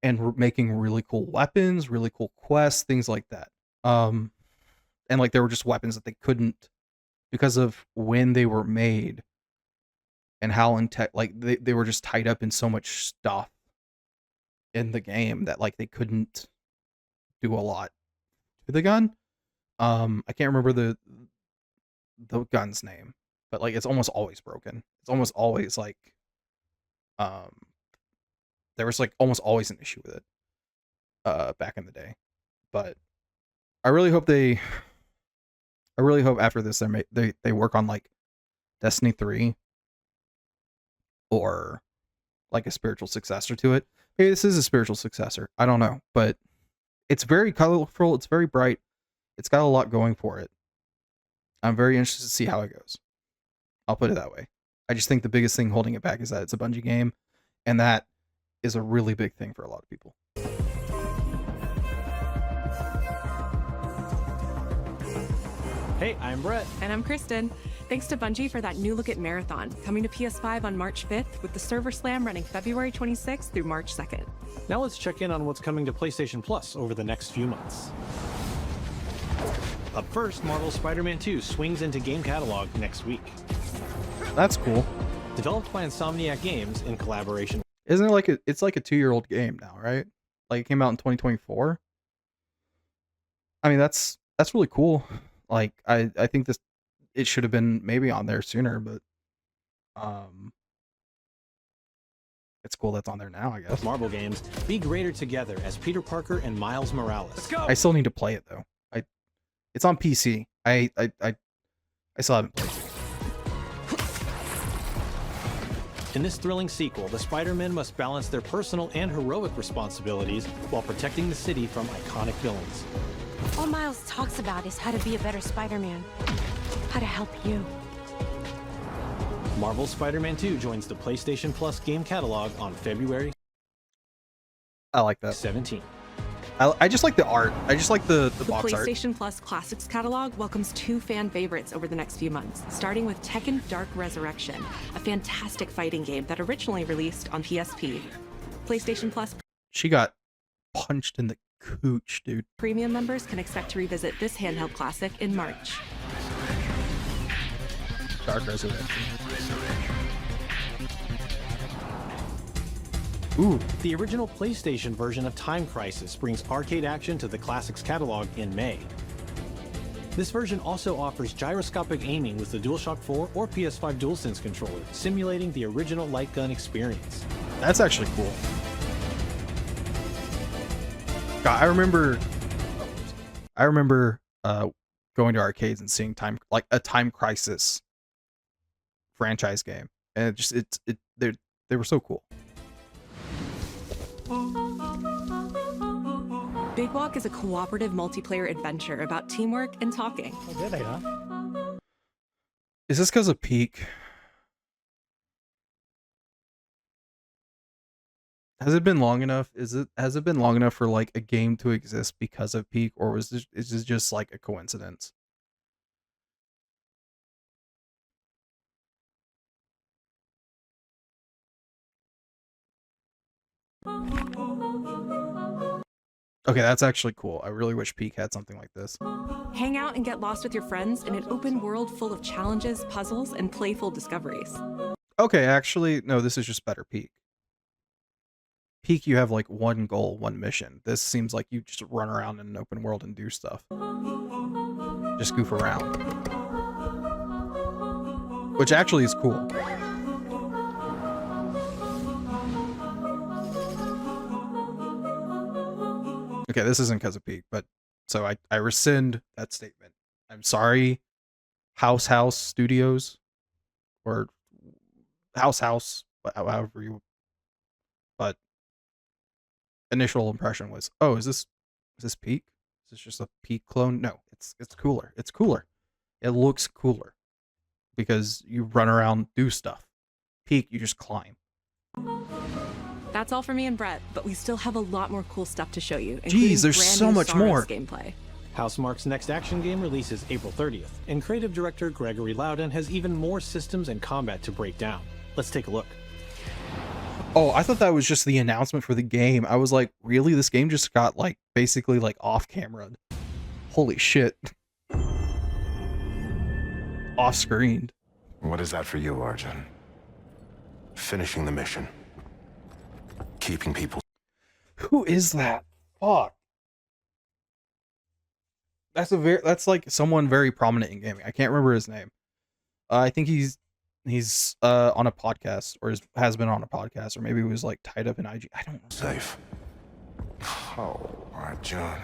[SPEAKER 1] and making really cool weapons, really cool quests, things like that. And like there were just weapons that they couldn't, because of when they were made and how like they were just tied up in so much stuff in the game that like they couldn't do a lot to the gun. I can't remember the gun's name, but like it's almost always broken. It's almost always like there was like almost always an issue with it back in the day. But I really hope after this they work on like Destiny 3 or like a spiritual successor to it. Maybe this is a spiritual successor. I don't know, but it's very colorful, it's very bright. It's got a lot going for it. I'm very interested to see how it goes. I'll put it that way. I just think the biggest thing holding it back is that it's a Bungie game, and that is a really big thing for a lot of people.
[SPEAKER 15] Hey, I'm Brett.
[SPEAKER 17] And I'm Kristen. Thanks to Bungie for that new look at Marathon, coming to PS5 on March 5th, with the Server Slam running February 26th through March 2nd.
[SPEAKER 15] Now let's check in on what's coming to PlayStation Plus over the next few months. Up first, Marvel's Spider-Man 2 swings into game catalog next week.
[SPEAKER 1] That's cool.
[SPEAKER 15] Developed by Insomniac Games in collaboration.
[SPEAKER 1] Isn't it like it's like a 2-year-old game now, right? Like it came out in 2024. I mean, that's really cool. Like I think it should have been maybe on there sooner, but it's cool that's on there now, I guess.
[SPEAKER 15] Marvel games, be greater together as Peter Parker and Miles Morales. Let's go!
[SPEAKER 1] I still need to play it though. It's on PC. I still haven't played it.
[SPEAKER 15] In this thrilling sequel, the Spider-Men must balance their personal and heroic responsibilities while protecting the city from iconic villains.
[SPEAKER 13] All Miles talks about is how to be a better Spider-Man. How to help you.
[SPEAKER 15] Marvel's Spider-Man 2 joins the PlayStation Plus game catalog on February.
[SPEAKER 1] I like that.
[SPEAKER 15] 17.
[SPEAKER 1] I just like the art. I just like the box art.
[SPEAKER 17] The PlayStation Plus Classics catalog welcomes 2 fan favorites over the next few months, starting with Tekken Dark Resurrection, a fantastic fighting game that originally released on PSP. PlayStation Plus
[SPEAKER 1] She got punched in the cooch, dude.
[SPEAKER 17] Premium members can expect to revisit this handheld classic in March.
[SPEAKER 1] Dark Resurrection. Ooh.
[SPEAKER 15] The original PlayStation version of Time Crisis brings arcade action to the Classics catalog in May. This version also offers gyroscopic aiming with the DualShock 4 or PS5 DualSense controller, simulating the original light gun experience.
[SPEAKER 1] That's actually cool. God, I remember going to arcades and seeing a Time Crisis franchise game, and they were so cool.
[SPEAKER 17] Big Walk is a cooperative multiplayer adventure about teamwork and talking.
[SPEAKER 15] Oh, did they, huh?
[SPEAKER 1] Is this because of Peak? Has it been long enough? Has it been long enough for like a game to exist because of Peak, or is this just like a coincidence? Okay, that's actually cool. I really wish Peak had something like this.
[SPEAKER 17] Hang out and get lost with your friends in an open world full of challenges, puzzles, and playful discoveries.
[SPEAKER 1] Okay, actually, no, this is just better Peak. Peak, you have like one goal, one mission. This seems like you just run around in an open world and do stuff. Just goof around. Which actually is cool. Okay, this isn't because of Peak, but So I rescind that statement. I'm sorry, House Studios or House, however you. But initial impression was, oh, is this Peak? Is this just a Peak clone? No, it's cooler. It's cooler. It looks cooler because you run around, do stuff. Peak, you just climb.
[SPEAKER 17] That's all for me and Brett, but we still have a lot more cool stuff to show you.
[SPEAKER 1] Jeez, there's so much more
[SPEAKER 17] gameplay.
[SPEAKER 15] Housemarque's next action game releases April 30th, and creative director Gregory Loudon has even more systems and combat to break down. Let's take a look.
[SPEAKER 1] Oh, I thought that was just the announcement for the game. I was like, really? This game just got like basically like off camera. Holy shit. Off screened.
[SPEAKER 22] What is that for you, Arjun? Finishing the mission. Keeping people.
[SPEAKER 1] Who is that? Fuck. That's like someone very prominent in gaming. I can't remember his name. I think he's on a podcast, or has been on a podcast, or maybe he was like tied up in IG. I don't know.
[SPEAKER 22] Safe. Oh, Arjun.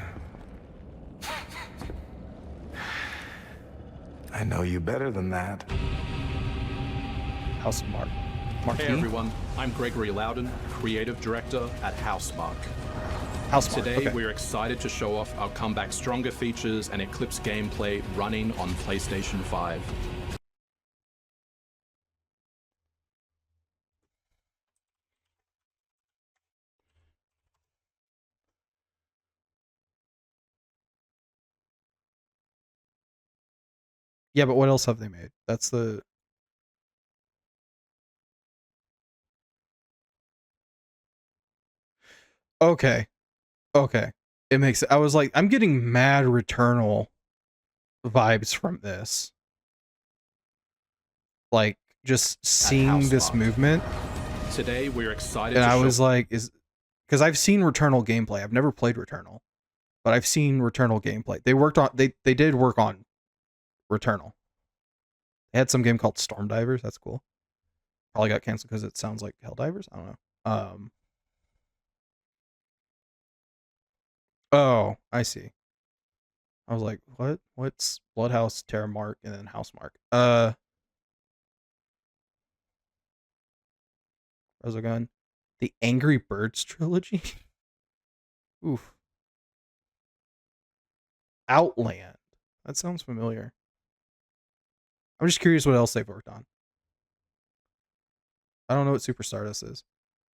[SPEAKER 22] I know you better than that.
[SPEAKER 1] Housemarque.
[SPEAKER 6] Hey everyone, I'm Gregory Loudon, creative director at Housemarque. Today
[SPEAKER 1] okay.
[SPEAKER 6] we're excited to show off our Comeback Stronger features and Eclipse gameplay running on PlayStation 5.
[SPEAKER 1] Yeah, but what else have they made? That's the... Okay. Okay. It makes it. I was like, I'm getting mad Returnal vibes from this. Like, just seeing this movement.
[SPEAKER 6] Today we're excited
[SPEAKER 1] And
[SPEAKER 6] to
[SPEAKER 1] I
[SPEAKER 6] show
[SPEAKER 1] was like, because I've seen Returnal gameplay. I've never played Returnal, but I've seen Returnal gameplay. They did work on Returnal. They had some game called Storm Divers. That's cool. Probably got canceled because it sounds like Helldivers. I don't know. Oh, I see. I was like, what? What's Bloodhouse, Terramark, and then Housemarque? Resogun. The Angry Birds trilogy? Oof. Outland. That sounds familiar. I'm just curious what else they've worked on. I don't know what Super Stardust is.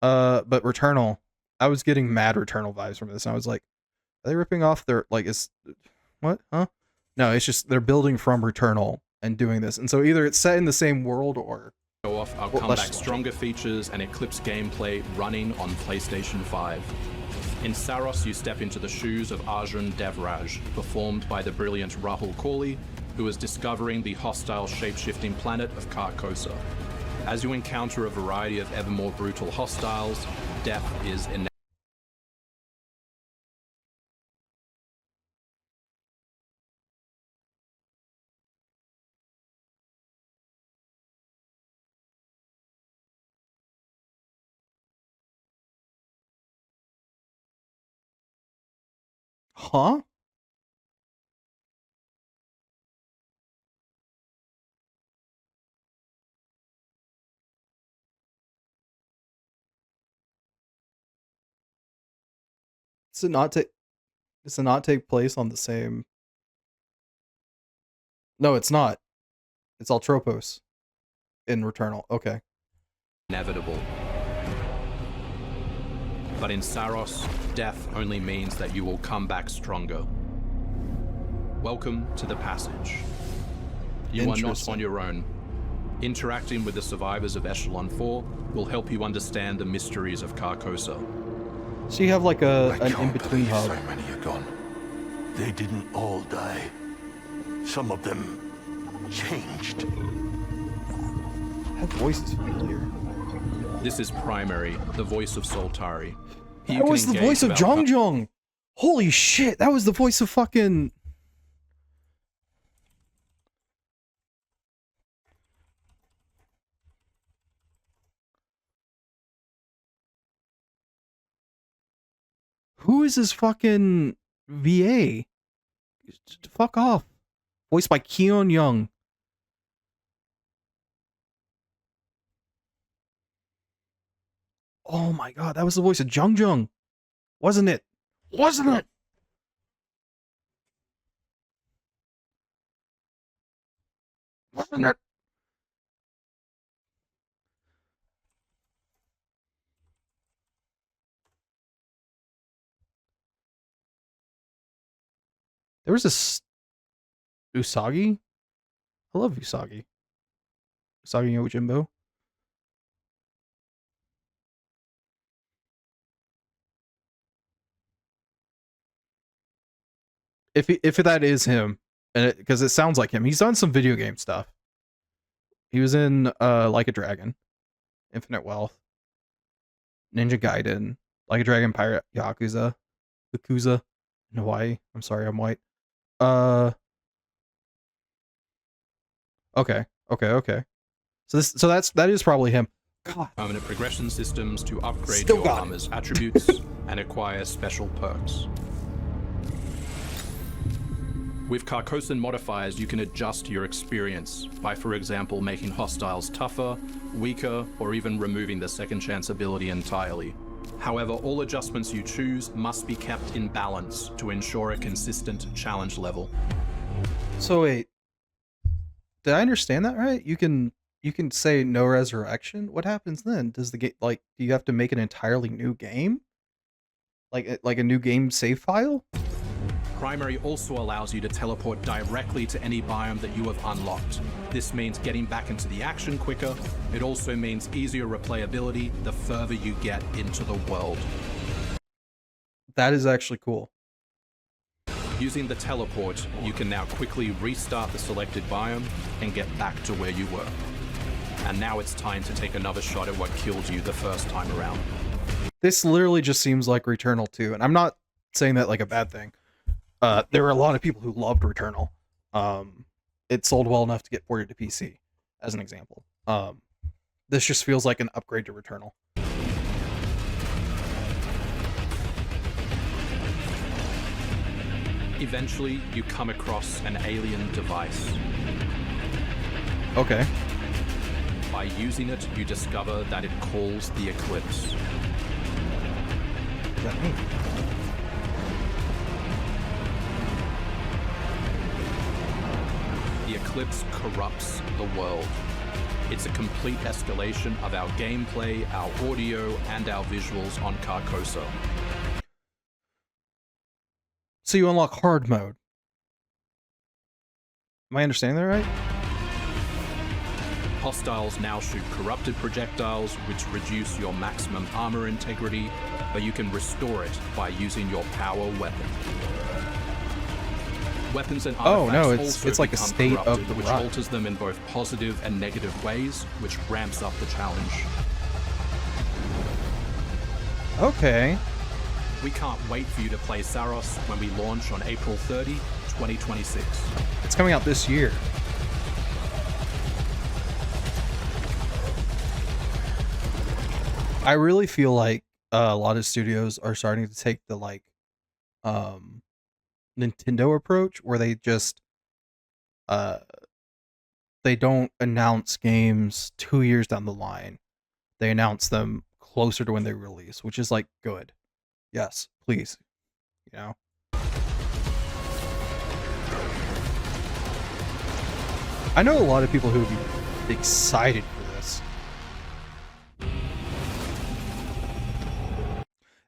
[SPEAKER 1] But Returnal. I was getting mad Returnal vibes from this. And I was like, are they ripping off their, like, what? Huh? No, it's just they're building from Returnal and doing this. And so either it's set in the same world or...
[SPEAKER 6] Show off our Comeback Stronger features and Eclipse gameplay running on PlayStation 5. In Saros, you step into the shoes of Arjun Devraj, performed by the brilliant Rahul Kohli, who is discovering the hostile shape-shifting planet of Carcosa. As you encounter a variety of ever more brutal hostiles, death is inevitable.
[SPEAKER 1] Huh? Does it not take place on the same... No, it's not. It's Altropos in Returnal. Okay.
[SPEAKER 6] Inevitable. But in Saros, death only means that you will come back stronger. Welcome to the passage. You are not on your own. Interacting with the survivors of Echelon 4 will help you understand the mysteries of Carcosa.
[SPEAKER 1] So you have like an in-between hub.
[SPEAKER 22] So many are gone. They didn't all die. Some of them changed.
[SPEAKER 1] That voice is familiar.
[SPEAKER 6] This is Primary, the voice of Soltari.
[SPEAKER 1] That was the voice of Jongjong! Holy shit, that was the voice of fucking... Who is this fucking VA? Fuck off. Voiced by Keon Young. Oh my god, that was the voice of Jung Jung. Wasn't it? Wasn't it? Wasn't it? There was this Usagi. I love Usagi. Usagi Yojimbo. If that is him, and because it sounds like him, he's done some video game stuff. He was in Like a Dragon, Infinite Wealth, Ninja Gaiden, Like a Dragon, Pirate Yakuza, in Hawaii. I'm sorry, I'm white. Okay. So that is probably him. God.
[SPEAKER 6] Permanent progression systems to upgrade
[SPEAKER 1] Still
[SPEAKER 6] your
[SPEAKER 1] got it.
[SPEAKER 6] armor's attributes and acquire special perks. With Carcosan modifiers, you can adjust your experience by, for example, making hostiles tougher, weaker, or even removing the second chance ability entirely. However, all adjustments you choose must be kept in balance to ensure a consistent challenge level.
[SPEAKER 1] So wait, did I understand that right? You can say no resurrection. What happens then? Does the game do you have to make an entirely new game? Like a new game save file?
[SPEAKER 6] Primary also allows you to teleport directly to any biome that you have unlocked. This means getting back into the action quicker. It also means easier replayability the further you get into the world.
[SPEAKER 1] That is actually cool.
[SPEAKER 6] Using the teleport, you can now quickly restart the selected biome and get back to where you were. And now it's time to take another shot at what killed you the first time around.
[SPEAKER 1] This literally just seems like Returnal 2, and I'm not saying that like a bad thing. There were a lot of people who loved Returnal. It sold well enough to get ported to PC, as an example. This just feels like an upgrade to Returnal.
[SPEAKER 6] Eventually, you come across an alien device.
[SPEAKER 1] Okay.
[SPEAKER 6] By using it, you discover that it calls the Eclipse.
[SPEAKER 1] What does that mean?
[SPEAKER 6] The Eclipse corrupts the world. It's a complete escalation of our gameplay, our audio, and our visuals on Carcosa.
[SPEAKER 1] So you unlock hard mode. Am I understanding that right?
[SPEAKER 6] Hostiles now shoot corrupted projectiles, which reduce your maximum armor integrity, but you can restore it by using your power weapon. Weapons and artifacts
[SPEAKER 1] it's like a
[SPEAKER 6] become
[SPEAKER 1] state of
[SPEAKER 6] corrupted,
[SPEAKER 1] the
[SPEAKER 6] which
[SPEAKER 1] rot.
[SPEAKER 6] alters them in both positive and negative ways, which ramps up the challenge.
[SPEAKER 1] Okay.
[SPEAKER 6] We can't wait for you to play Saros when we launch on April 30, 2026.
[SPEAKER 1] It's coming out this year. I really feel like a lot of studios are starting to take the Nintendo approach where they just they don't announce games 2 years down the line. They announce them closer to when they release, which is like good. Yes, please. You know. I know a lot of people who would be excited for this.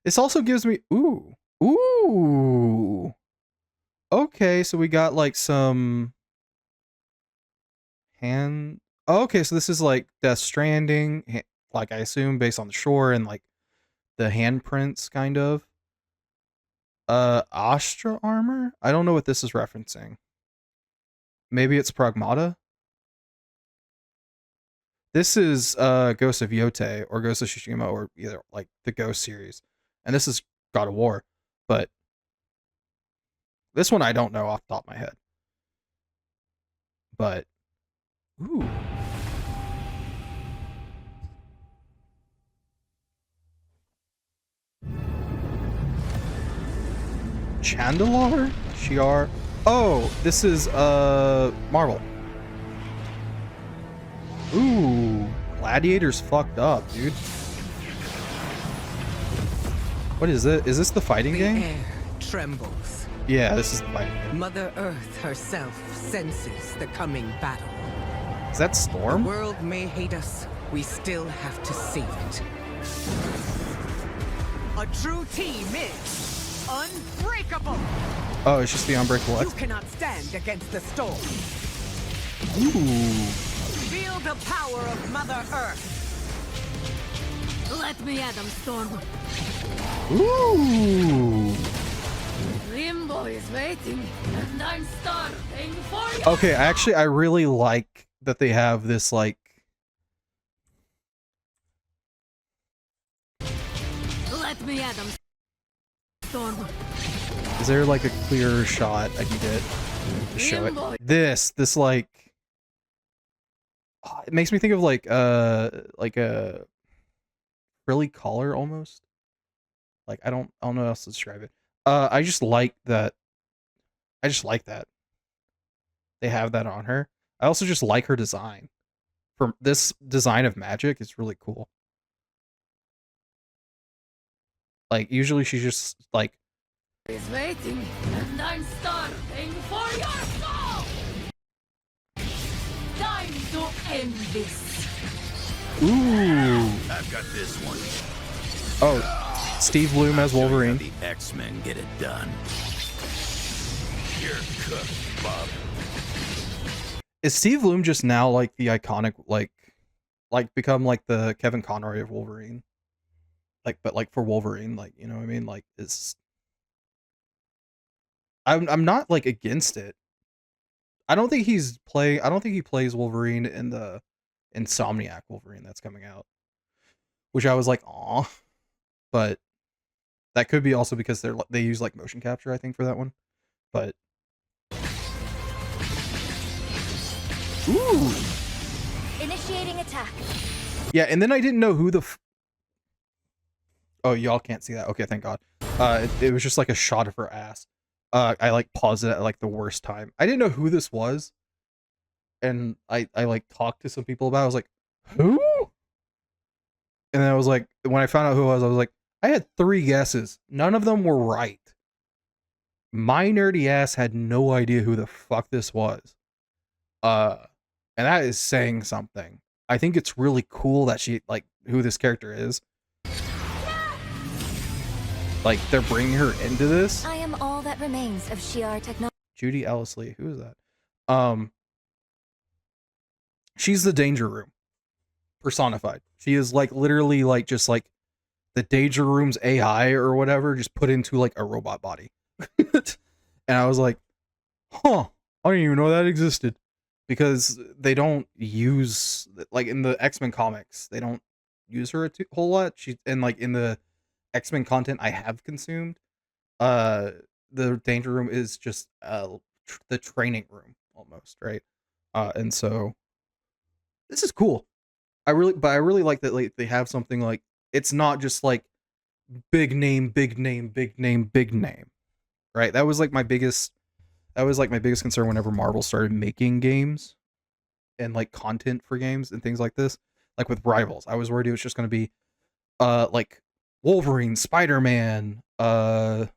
[SPEAKER 1] This also gives me ooh. Okay, so we got like some hand. Okay, so this is like Death Stranding, like I assume based on the shore and like the handprints, kind of. Astra armor. I don't know what this is referencing. Maybe it's Pragmata. This is Ghost of Yote or Ghost of Tsushima or either like the Ghost series, and this is God of War, but this one I don't know off the top of my head. But ooh. Chandelar? Shiar? Oh, this is Marvel. Ooh, Gladiator's fucked up, dude. What is it? Is this the fighting game?
[SPEAKER 10] The air trembles.
[SPEAKER 1] Yeah, this is the fighting game.
[SPEAKER 10] Mother Earth herself senses the coming battle.
[SPEAKER 1] Is that Storm?
[SPEAKER 10] The world may hate us. We still have to save it. A true team is unbreakable.
[SPEAKER 1] Oh, it's just the Unbreakable
[SPEAKER 10] You
[SPEAKER 1] X.
[SPEAKER 10] cannot stand against the storm.
[SPEAKER 1] Ooh.
[SPEAKER 10] Feel the power of Mother Earth.
[SPEAKER 2] Let me at them, Storm.
[SPEAKER 1] Ooh.
[SPEAKER 2] Limbo is waiting, and I'm starving for you.
[SPEAKER 1] Okay, actually, I really like that they have this, like...
[SPEAKER 2] Let me at them, Storm.
[SPEAKER 1] Is there, like, a clearer shot I can get to show it? This, like... It makes me think of, like a frilly collar, almost. Like, I don't know how else to describe it. I just like that. I just like that they have that on her. I also just like her design. For this design of magic is really cool. Like, usually she's just like
[SPEAKER 2] Is waiting, and I'm starving for your soul. Time to end this.
[SPEAKER 1] ooh.
[SPEAKER 22] I've got this one.
[SPEAKER 1] Oh, Steve Bloom as Wolverine.
[SPEAKER 22] The X-Men get it done. You're cooked, Bob.
[SPEAKER 1] Is Steve Bloom just now like the iconic like become like the Kevin Conroy of Wolverine? Like, but like for Wolverine, like, you know what I mean? Like, it's I'm not like against it. I don't think he plays Wolverine in the Insomniac Wolverine that's coming out. Which I was like, aw. But that could be also because they use like motion capture, I think, for that one. But ooh.
[SPEAKER 9] Initiating attack.
[SPEAKER 1] Yeah, and then I didn't know who the oh, y'all can't see that. Okay, thank God. It was just like a shot of her ass. I like paused it at like the worst time. I didn't know who this was. And I like talked to some people about it. I was like, who? And then I was like, when I found out who it was, I was like, I had 3 guesses. None of them were right. My nerdy ass had no idea who the fuck this was. And that is saying something. I think it's really cool that she, like, who this character is. Like, they're bringing her into this.
[SPEAKER 9] I am all that remains of Shi'ar technology.
[SPEAKER 1] Judy Ellisley, who is that? She's the Danger Room personified. She is like literally like just like the Danger Room's AI or whatever, just put into like a robot body. And I was like, huh, I didn't even know that existed. Because they don't use, like in the X-Men comics, they don't use her a whole lot. And like in the X-Men content I have consumed, the Danger Room is just the training room almost, right? And so this is cool. I really like that, like, they have something like, it's not just like big name, right? That was like my biggest concern whenever Marvel started making games and like content for games and things like this. Like with Rivals, I was worried it was just going to be like Wolverine, Spider-Man, Iron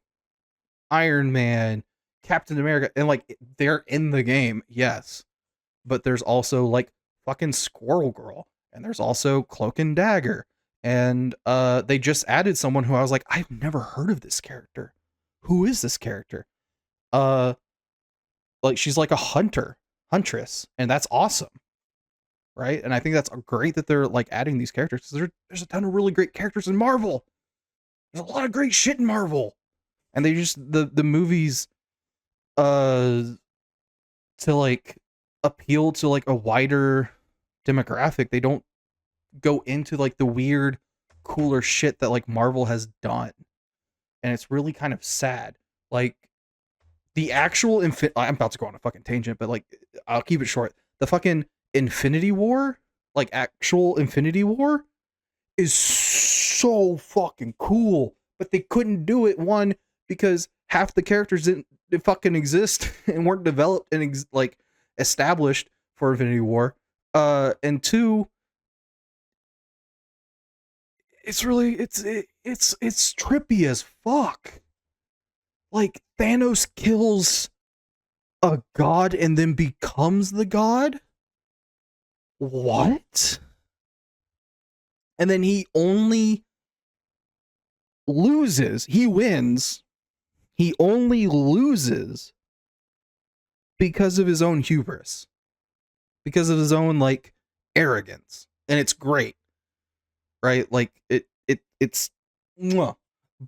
[SPEAKER 1] Man, Captain America, and like they're in the game, yes, but there's also like fucking Squirrel Girl, and there's also Cloak and Dagger, and they just added someone who I was like, I've never heard of this character. Who is this character? Like she's like a huntress, and that's awesome, right? And I think that's great that they're like adding these characters, because there's a ton of really great characters in Marvel. There's a lot of great shit in Marvel, and they just the movies to like appeal to like a wider demographic. They don't go into like the weird cooler shit that like Marvel has done, and it's really kind of sad. Like the actual I'm about to go on a fucking tangent, but like I'll keep it short. The fucking Infinity War, like actual Infinity War, is so fucking cool, but they couldn't do it, one, because half the characters didn't fucking exist and weren't developed and like established for Infinity War. And two, it's trippy as fuck. Like, Thanos kills a god and then becomes the god? What? And then he only loses. He wins. He only loses because of his own hubris. Because of his own, like, arrogance. And it's great. Right? Like, it's mwah.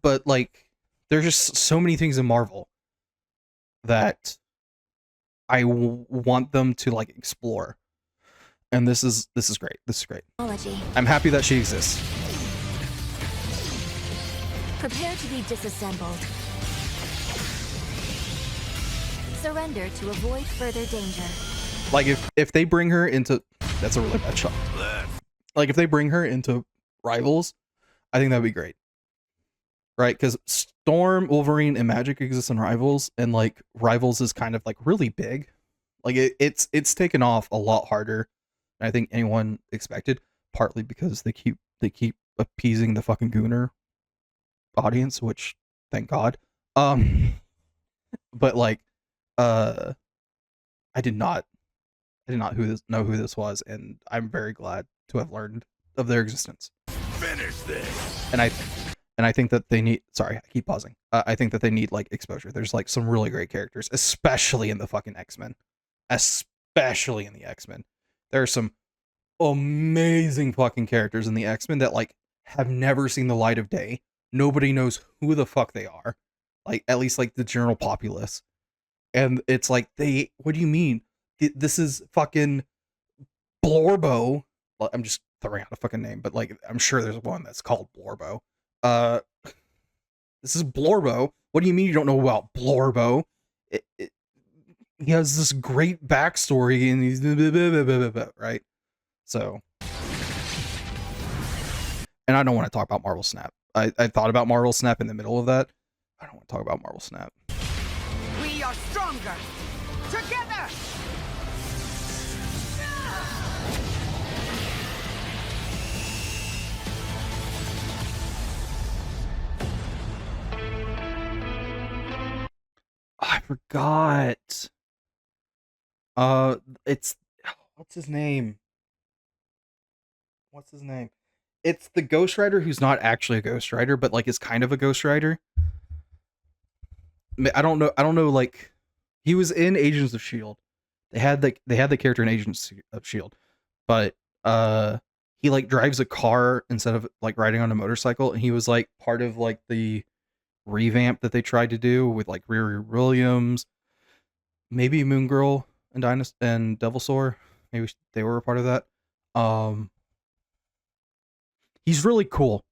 [SPEAKER 1] But, like, there's just so many things in Marvel that I want them to, like, explore. And this is great. This is great. I'm happy that she exists.
[SPEAKER 8] Prepare to be disassembled. Surrender to avoid further danger.
[SPEAKER 1] Like, if they bring her into... That's a really bad shot. Like, if they bring her into Rivals, I think that'd be great. Right? Because Storm, Wolverine, and Magic exist in Rivals, and, like, Rivals is kind of, like, really big. Like, it's taken off a lot harder than I think anyone expected, partly because they keep appeasing the fucking Gooner audience, which, thank God. But, like, I did not know who this was, and I'm very glad to have learned of their existence.
[SPEAKER 3] Finish this.
[SPEAKER 1] And I think that they need... Sorry, I keep pausing. I think that they need, like, exposure. There's, like, some really great characters, especially in the fucking X-Men. Especially in the X-Men. There are some amazing fucking characters in the X-Men that, like, have never seen the light of day. Nobody knows who the fuck they are. Like, at least, like, the general populace. And it's like, what do you mean? This is fucking Blorbo. Well, I'm just throwing out a fucking name, but, like, I'm sure there's one that's called Blorbo. This is Blorbo. What do you mean you don't know about Blorbo? He has this great backstory, and he's right. So, and I don't want to talk about Marvel Snap. I thought about Marvel Snap in the middle of that. I don't want to talk about Marvel Snap.
[SPEAKER 10] We are stronger together.
[SPEAKER 1] I forgot. It's... What's his name? It's the Ghost Rider who's not actually a Ghost Rider, but, like, is kind of a Ghost Rider. I don't know, like... He was in Agents of S.H.I.E.L.D. They had the character in Agents of S.H.I.E.L.D. But, he, like, drives a car instead of, like, riding on a motorcycle, and he was, like, part of, like, the revamp that they tried to do with, like, Riri Williams, maybe Moon Girl and Devil Sore. Maybe they were a part of that. He's really cool.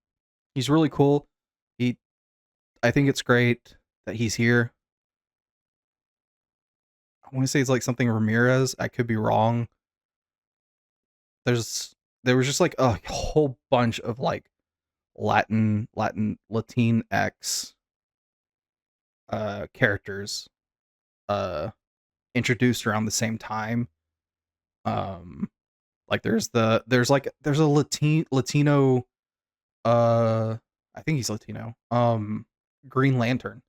[SPEAKER 1] I think it's great that he's here. I want to say it's like something Ramirez. I could be wrong. There was just like a whole bunch of like Latinx characters introduced around the same time. Like there's a Latino I think he's Latino, Green Lantern,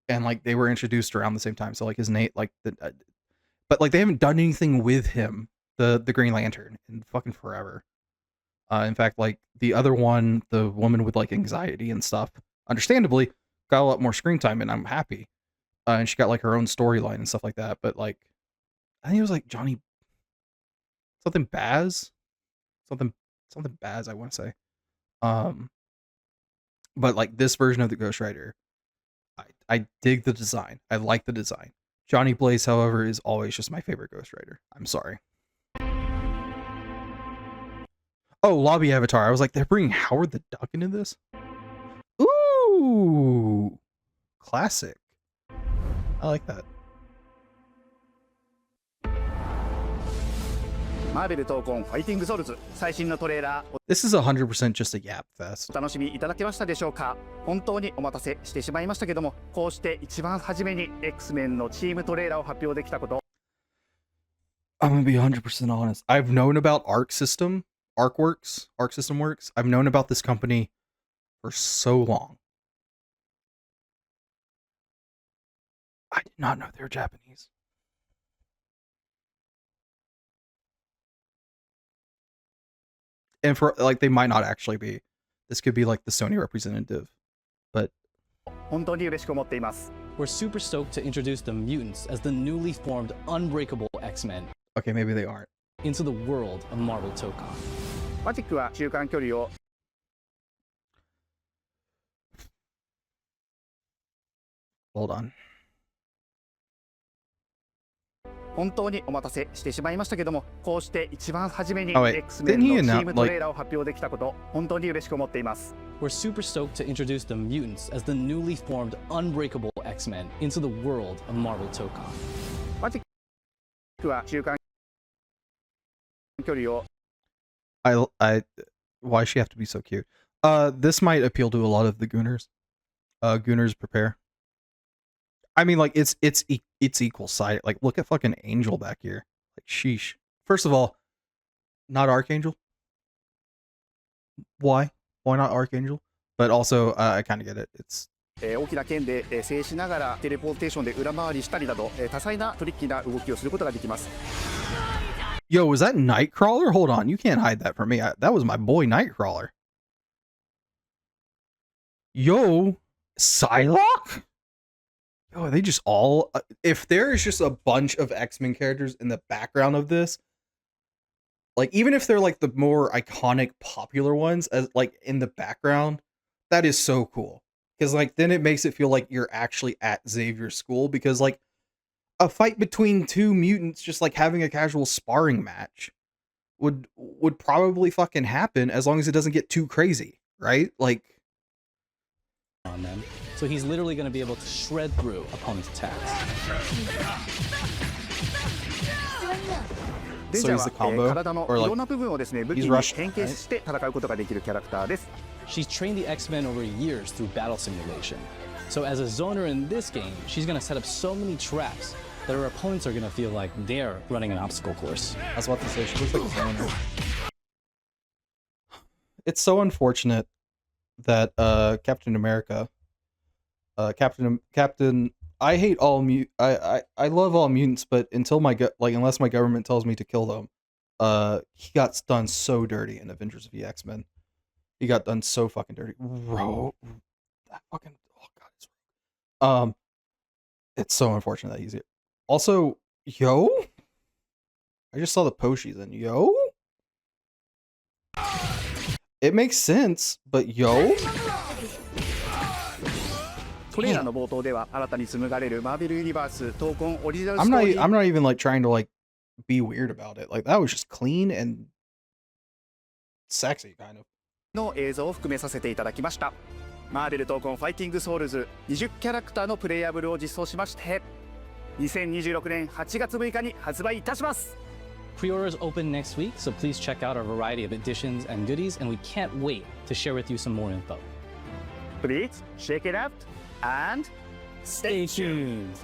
[SPEAKER 1] and like they were introduced around the same time. So like his name, like but like they haven't done anything with him, the Green Lantern, in fucking forever. In fact, like the other one, the woman with like anxiety and stuff, understandably got a lot more screen time, and I'm happy. And she got like her own storyline and stuff like that. But like, I think it was like Johnny something Baz, something Baz, I want to say. But like this version of the Ghost Rider, I dig the design. I like the design. Johnny Blaze, however, is always just my favorite Ghost Rider. I'm sorry. Oh, Lobby Avatar. I was like, they're bringing Howard the Duck into this? Ooh, classic. I like that.
[SPEAKER 3] マーベル闘魂ファイティングソウルズ最新のトレーラー
[SPEAKER 1] This is 100% just a Yap fest.
[SPEAKER 3] お楽しみいただけましたでしょうか。本当にお待たせしてしまいましたけども、こうして一番初めに X-Men のチームトレーラーを発表できたこと。
[SPEAKER 1] I'm gonna be 100% honest. I've known about Arc System Works. I've known about this company for so long. I did not know they were Japanese. And for like, they might not actually be. This could be like the Sony representative, but
[SPEAKER 3] 本当に嬉しく思っています。
[SPEAKER 7] We're super stoked to introduce the mutants as the newly formed unbreakable X-Men.
[SPEAKER 1] Okay, maybe they aren't.
[SPEAKER 7] Into the world of Marvel Tokon.
[SPEAKER 3] マジックは中間距離を
[SPEAKER 1] Hold on.
[SPEAKER 3] 本当にお待たせしてしまいましたけども、こうして一番初めに
[SPEAKER 1] Oh, wait.
[SPEAKER 3] X-Men
[SPEAKER 1] Didn't he
[SPEAKER 3] のチ
[SPEAKER 1] announce,
[SPEAKER 3] ームトレーラーを発表できたこと、本当に嬉しく思っています。
[SPEAKER 7] We're super stoked to introduce the mutants as the newly formed unbreakable X-Men into the world of Marvel Tokon.
[SPEAKER 3] マジックは中間距離を
[SPEAKER 1] Why does she have to be so cute? This might appeal to a lot of the Gooners. Gooners prepare. I mean, like, it's equal sided. Like, look at fucking Angel back here. Like, sheesh. First of all, not Archangel. Why? Why not Archangel? But also, I kind of get it. It's
[SPEAKER 3] 大きな剣で制しながらテレポーテーションで裏回りしたりなど多彩なトリッキーな動きをすることができます。
[SPEAKER 1] Yo, was that Nightcrawler? Hold on, you can't hide that from me. That was my boy Nightcrawler. Yo, Psylocke? Yo, they just all... if there is just a bunch of X-Men characters in the background of this, like, even if they're, like, the more iconic, popular ones, as like, in the background, that is so cool. Because, like, then it makes it feel like you're actually at Xavier's school, because, like, a fight between two mutants, just like having a casual sparring match, would probably fucking happen as long as it doesn't get too crazy, right? Like,
[SPEAKER 7] On them. So he's literally going to be able to shred through opponents' attacks.
[SPEAKER 1] so he's the combo,
[SPEAKER 3] 体の
[SPEAKER 1] or
[SPEAKER 3] い
[SPEAKER 1] like
[SPEAKER 3] ろんな部分をですね、武器
[SPEAKER 1] he's
[SPEAKER 3] に
[SPEAKER 1] Russian,
[SPEAKER 3] 変形して戦うことができるキャラクターです。
[SPEAKER 7] She's trained the X-Men over years through battle simulation. So as a zoner in this game, she's going to set up so many traps that her opponents are going to feel like they're running an obstacle course.
[SPEAKER 1] I was about to say, she looks like a zoner. It's so unfortunate that Captain America, Captain, I hate all I love all mutants, but until unless my government tells me to kill them, he got done so dirty in Avengers of the X-Men. He got done so fucking dirty. Bro, that fucking, oh god, it's so unfortunate that he's here. Also, yo, I just saw the post she's in. Yo, it makes sense, but yo.
[SPEAKER 3] トレーラーの冒頭では新たに紡がれるマーベルユニバース闘魂オリジナル
[SPEAKER 1] I'm
[SPEAKER 3] ストー
[SPEAKER 1] not
[SPEAKER 3] リー
[SPEAKER 1] I'm not even like trying to like be weird about it. Like that was just clean and sexy kind of.
[SPEAKER 3] の映像を含めさせていただきました。マーベル闘魂ファイティングソウルズ20キャラクターのプレイヤブルを実装しまして、2026年8月6日に発売いたします。
[SPEAKER 7] Pre-orders open next week, so please check out our variety of editions and goodies, and we can't wait to share with you some more info.
[SPEAKER 3] Please check it out and stay tuned.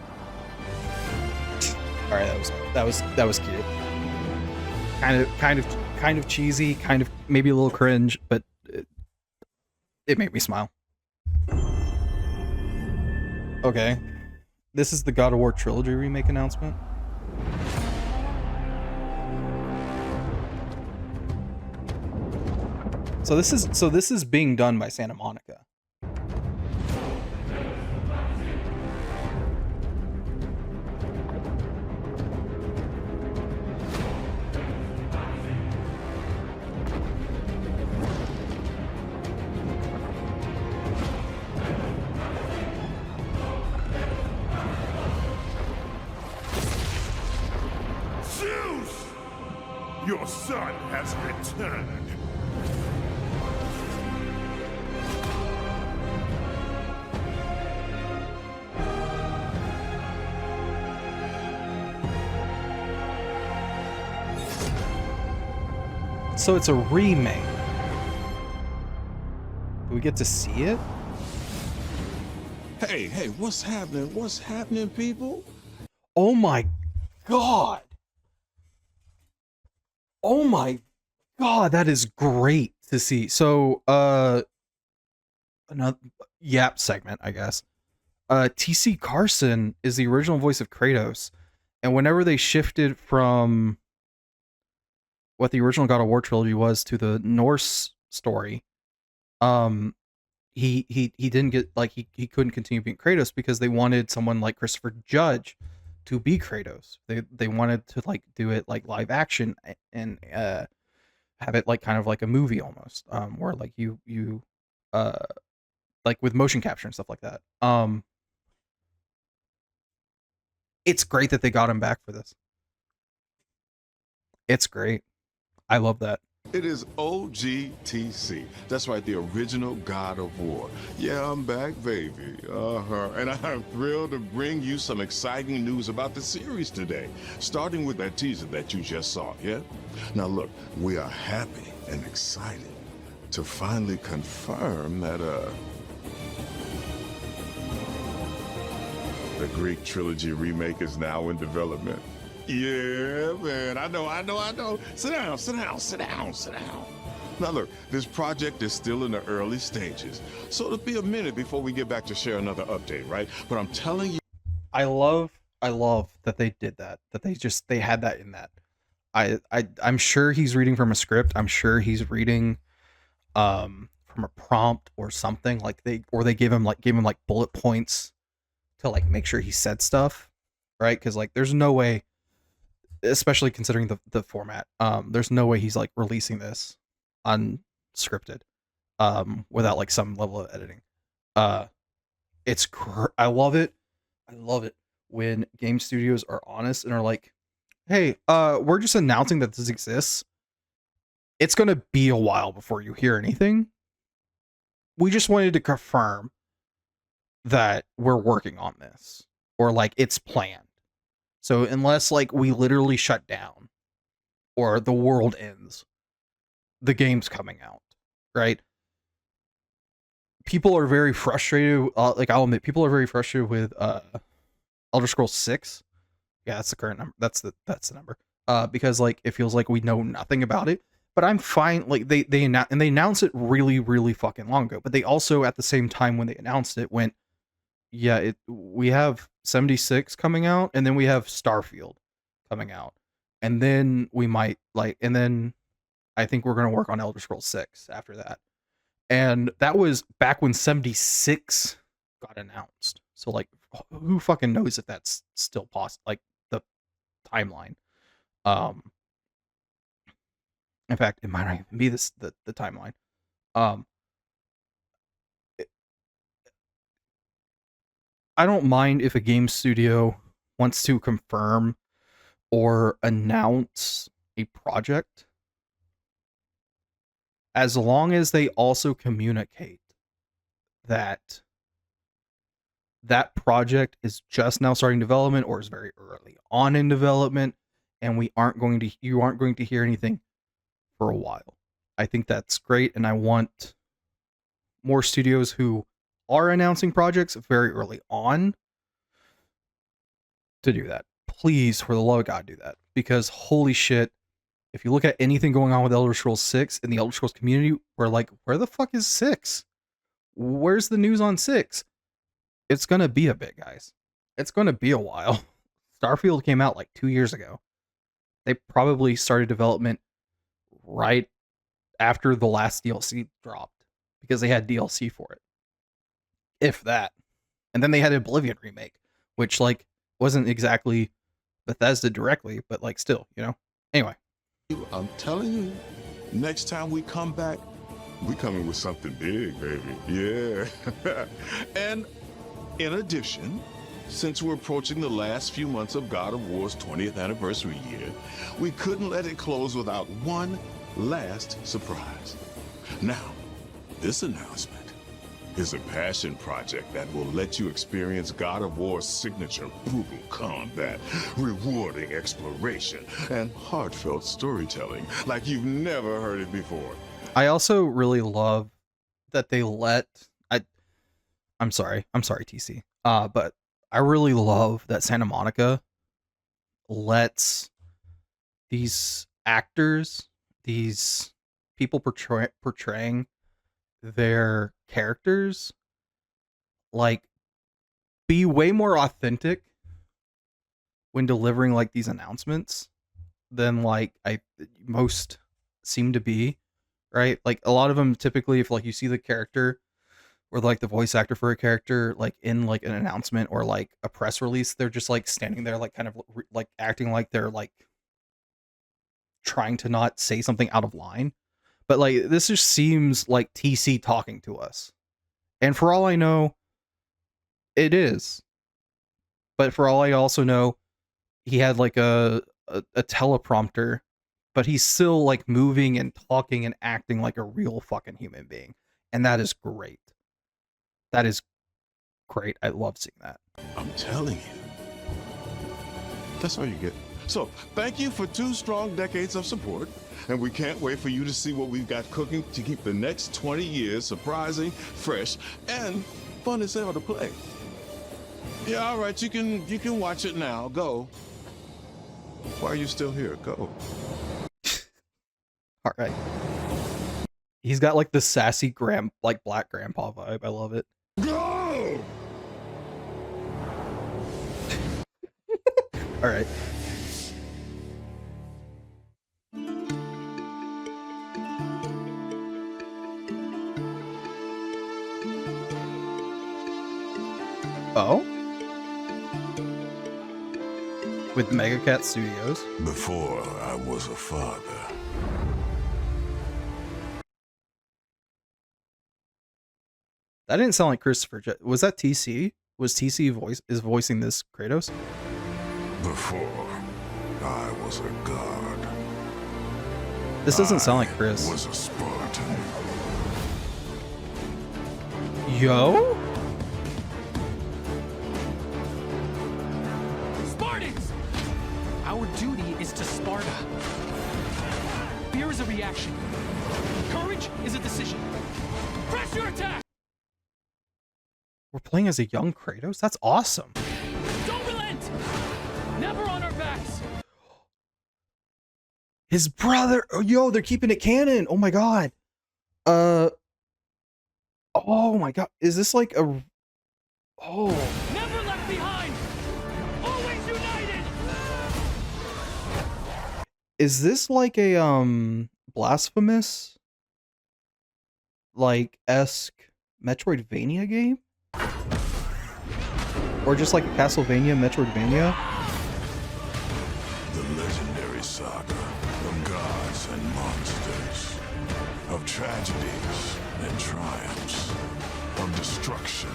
[SPEAKER 1] All right, that was cute. Kind of cheesy, kind of maybe a little cringe, but it made me smile. Okay, this is the God of War trilogy remake announcement. So this is being done by Santa Monica.
[SPEAKER 5] Zeus! Your son has returned.
[SPEAKER 1] So it's a remake. Do we get to see it?
[SPEAKER 12] Hey, what's happening? What's happening, people?
[SPEAKER 1] Oh my god. Oh my god, that is great to see. So, another Yap segment, I guess. TC Carson is the original voice of Kratos, and whenever they shifted from what the original God of War trilogy was to the Norse story, he didn't get, like, he couldn't continue being Kratos because they wanted someone like Christopher Judge to be Kratos. They wanted to, like, do it like live action and have it like kind of like a movie almost, where like you like with motion capture and stuff like that. It's great that they got him back for this. It's great. I love that.
[SPEAKER 12] It is OGTC. That's right, the original God of War. Yeah, I'm back, baby. And I'm thrilled to bring you some exciting news about the series today, starting with that teaser that you just saw, yeah? Now look, we are happy and excited to finally confirm that, the Greek trilogy remake is now in development. Yeah, man, I know. Sit down. Now look, this project is still in the early stages, so it'll be a minute before we get back to share another update, right? But I'm telling you,
[SPEAKER 1] I love that they did that. That they had that in that. I'm sure he's reading from a script. I'm sure he's reading from a prompt or something, like they gave him like bullet points to like make sure he said stuff, right? Because like there's no way, especially considering the format, there's no way he's like releasing this unscripted without like some level of editing. I love it when game studios are honest and are like, hey, we're just announcing that this exists. It's gonna be a while before you hear anything. We just wanted to confirm that we're working on this, or like it's planned. So unless like we literally shut down or the world ends, the game's coming out, right? People are very frustrated. Like I'll admit, people are very frustrated with Elder Scrolls 6. Yeah, that's the current number. That's the number. Because like it feels like we know nothing about it. But I'm fine. Like they announced it really, really fucking long ago. But they also at the same time when they announced it went, yeah, we have 76 coming out, and then we have Starfield coming out, and then we might and then I think we're gonna work on Elder Scrolls 6 after that, and that was back when 76 got announced. So like, who fucking knows if that's still possible? Like the timeline. In fact, it might not even be the timeline. I don't mind if a game studio wants to confirm or announce a project, as long as they also communicate that that project is just now starting development or is very early on in development, and you aren't going to hear anything for a while. I think that's great, and I want more studios who are announcing projects very early on to do that. Please, for the love of God, do that. Because holy shit, if you look at anything going on with Elder Scrolls 6 in the Elder Scrolls community, we're like, where the fuck is 6? Where's the news on 6? It's gonna be a bit, guys. It's gonna be a while. Starfield came out like 2 years ago. They probably started development right after the last DLC dropped because they had DLC for it. If that. And then they had Oblivion remake, which like wasn't exactly Bethesda directly, but like still, you know. Anyway,
[SPEAKER 12] I'm telling you, next time we come back, we coming with something big, baby. Yeah. And in addition, since we're approaching the last few months of God of War's 20th anniversary year, we couldn't let it close without one last surprise. Now, this announcement is a passion project that will let you experience God of War's signature brutal combat, rewarding exploration, and heartfelt storytelling like you've never heard it before.
[SPEAKER 1] I also really love that they let I'm sorry TC. But I really love that Santa Monica lets these actors, these people portraying their characters, like, be way more authentic when delivering like these announcements than like most seem to be, right? Like a lot of them typically, if like you see the character or like the voice actor for a character like in like an announcement or like a press release, they're just like standing there like kind of like acting like they're like trying to not say something out of line. But like this just seems like TC talking to us. And for all I know, it is. But for all I also know, he had like a teleprompter, but he's still like moving and talking and acting like a real fucking human being. And that is great. That is great. I love seeing that.
[SPEAKER 12] I'm telling you. That's all you get. So, thank you for 2 strong decades of support, and we can't wait for you to see what we've got cooking to keep the next 20 years surprising, fresh, and fun as hell to play. Yeah, all right, you can watch it now. Go. Why are you still here? Go.
[SPEAKER 1] All right. He's got like the sassy like black grandpa vibe. I love it.
[SPEAKER 12] Go!
[SPEAKER 1] All right. Oh? With Megacat Studios?
[SPEAKER 11] Before I was a father.
[SPEAKER 1] That didn't sound like Christopher. Was that TC? Was TC voicing this Kratos?
[SPEAKER 11] Before I was a god.
[SPEAKER 1] This doesn't sound like Chris.
[SPEAKER 11] Was a Spartan.
[SPEAKER 1] Yo?
[SPEAKER 4] Spartans! Our duty is to Sparta. Fear is a reaction. Courage is a decision. Press your attack!
[SPEAKER 1] We're playing as a young Kratos? That's awesome.
[SPEAKER 4] Don't relent! Never on our backs!
[SPEAKER 1] His brother! Oh, yo, they're keeping it canon! Oh my god! Oh my god. Is this like a... Oh.
[SPEAKER 4] Never left behind! Always united!
[SPEAKER 1] Is this like a, blasphemous, like, esque Metroidvania game? Or just like a Castlevania, Metroidvania?
[SPEAKER 11] The legendary saga of gods and monsters, of tragedies and triumphs, of destruction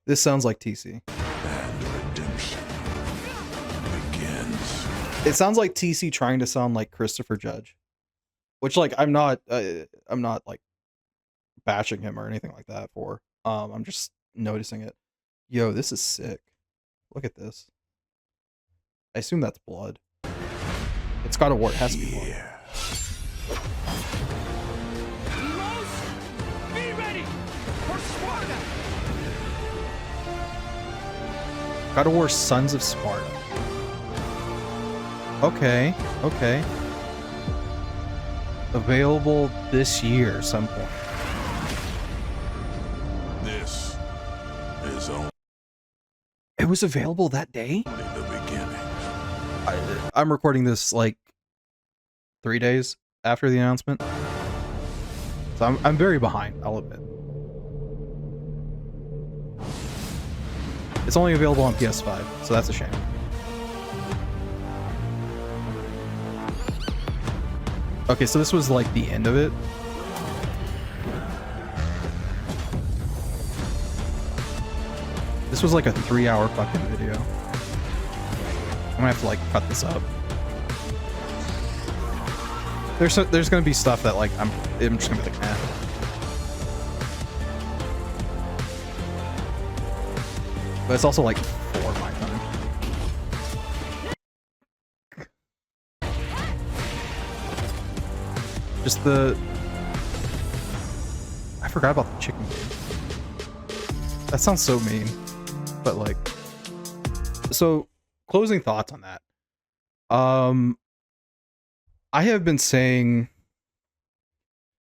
[SPEAKER 1] This sounds like TC.
[SPEAKER 11] and redemption begins.
[SPEAKER 1] It sounds like TC trying to sound like Christopher Judge. Which, like, I'm not like bashing him or anything like that for. I'm just noticing it. Yo, this is sick. Look at this. I assume that's blood. It's got a war. It has to be blood.
[SPEAKER 4] Heroes, be ready for Sparta!
[SPEAKER 1] God of War Sons of Sparta. Okay, okay. Available this year some point.
[SPEAKER 11] This is only
[SPEAKER 1] It was available that day?
[SPEAKER 11] the beginning.
[SPEAKER 1] I'm recording this like 3 days after the announcement. So I'm very behind, I'll admit. It's only available on PS5, so that's a shame. Okay, so this was like the end of it. This was like a 3-hour fucking video. I'm gonna have to like cut this up. There's gonna be stuff that like I'm just gonna be like, eh. But it's also like 4 my time. Just I forgot about the chicken game. That sounds so mean. But like, so closing thoughts on that. I have been saying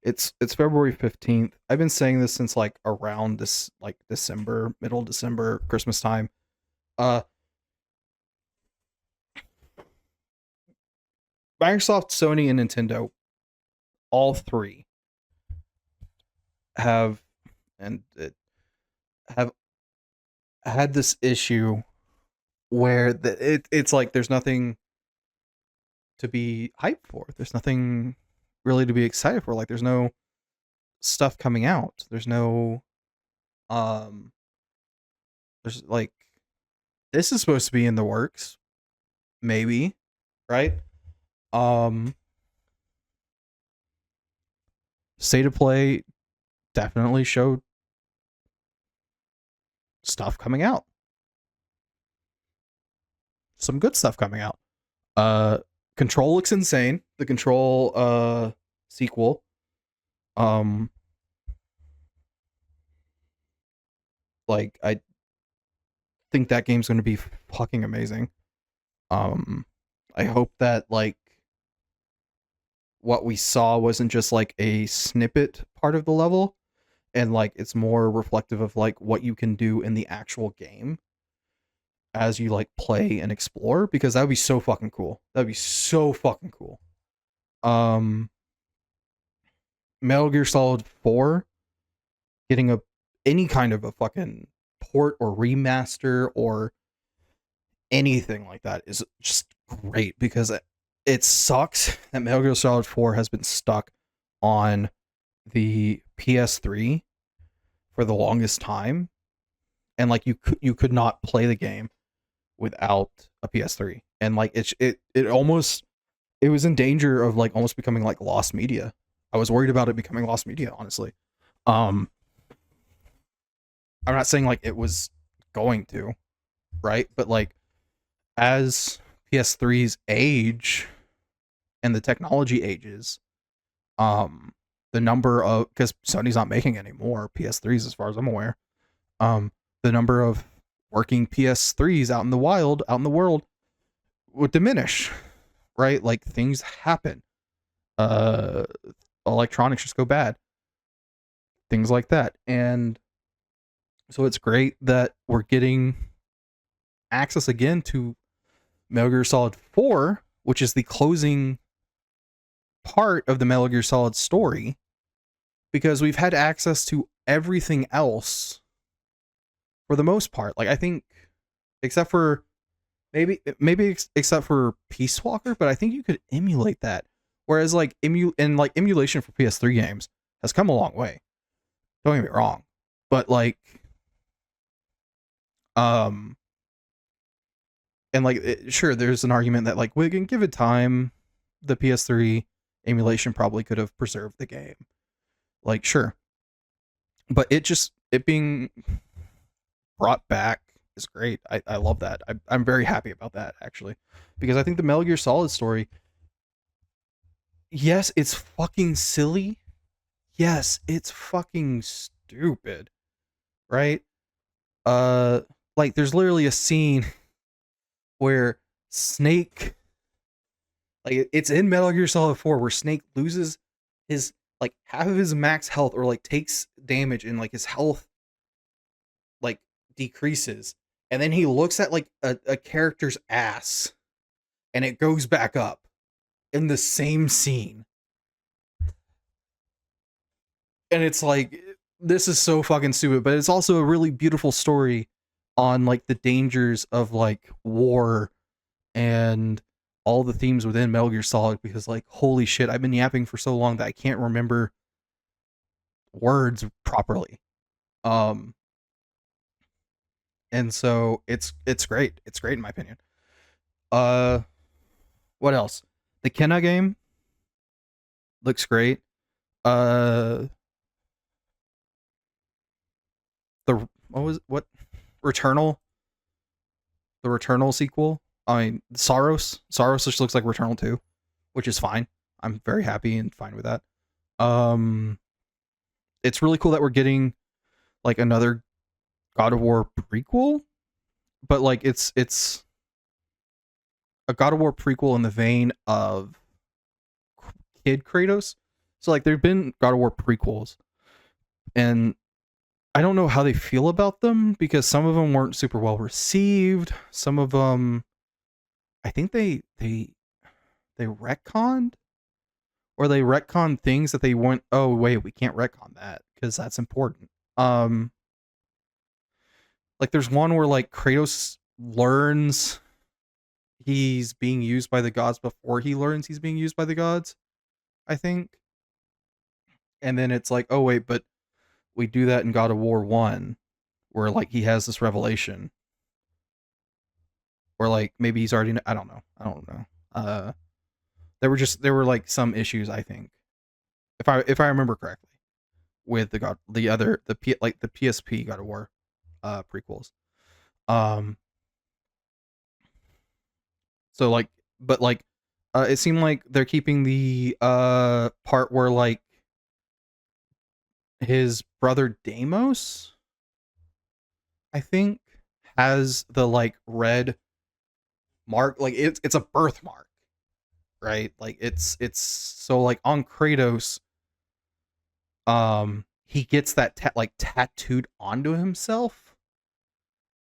[SPEAKER 1] it's February 15th. I've been saying this since like around this like December, middle December, Christmas time. Microsoft, Sony, and Nintendo, all three have had this issue where it's like there's nothing to be hyped for. There's nothing really to be excited for. Like there's no stuff coming out. There's no there's like this is supposed to be in the works, maybe, right? State of Play definitely showed stuff coming out. Some good stuff coming out. Control looks insane. The Control sequel. Like I think that game's going to be fucking amazing. I hope that like what we saw wasn't just like a snippet part of the level, and like it's more reflective of like what you can do in the actual game as you like play and explore, because that would be so fucking cool. That'd be so fucking cool. Metal Gear Solid 4 getting any kind of a fucking port or remaster or anything like that is just great, because it sucks that Metal Gear Solid 4 has been stuck on the PS3 for the longest time, and like you could not play the game without a PS3, and like it was in danger of like almost becoming like lost media. I was worried about it becoming lost media, honestly. I'm not saying like it was going to, right? But like as PS3's age and the technology ages, the number of, because Sony's not making any more PS3s as far as I'm aware, the number of working PS3s out in the wild, out in the world, would diminish, right? Like things happen. Electronics just go bad. Things like that. And so it's great that we're getting access again to Metal Gear Solid 4, which is the closing part of the Metal Gear Solid story, because we've had access to everything else for the most part. Like I think except for maybe except for Peace Walker, but I think you could emulate that. Whereas like emulation for PS3 games has come a long way. Don't get me wrong. But like and like sure, there's an argument that like we can give it time. The PS3 emulation probably could have preserved the game. Like sure. But it being brought back is great. I love that. I'm very happy about that, actually, because I think the Metal Gear Solid story, yes, it's fucking silly. Yes, it's fucking stupid. Right? Like there's literally a scene where Snake, like it's in Metal Gear Solid 4, where Snake loses his like half of his max health, or like takes damage and like his health like decreases, and then he looks at like a character's ass and it goes back up in the same scene, and it's like, this is so fucking stupid, but it's also a really beautiful story on like the dangers of like war and all the themes within Metal Gear Solid, because like holy shit, I've been yapping for so long that I can't remember words properly. And so it's great. It's great in my opinion. What else? The Kenna game looks great. Returnal the Returnal sequel. I mean, Saros just looks like Returnal 2, which is fine. I'm very happy and fine with that. It's really cool that we're getting like another God of War prequel, but like it's a God of War prequel in the vein of Kid Kratos. So like there've been God of War prequels, and I don't know how they feel about them because some of them weren't super well received. Some of them, I think they retconned, or they retconned things that they went, oh wait, we can't retcon that because that's important. Like there's one where like Kratos learns he's being used by the gods before he learns he's being used by the gods, I think. And then it's like, oh wait, but we do that in God of War 1, where like he has this revelation. Or like maybe he's already, I don't know. There were like some issues, I think. If I remember correctly, with the PSP God of War prequels. So like, but like it seemed like they're keeping the part where like his brother Deimos, I think, has the like red mark, like it's a birthmark, right? Like it's so like on Kratos, he gets that like tattooed onto himself,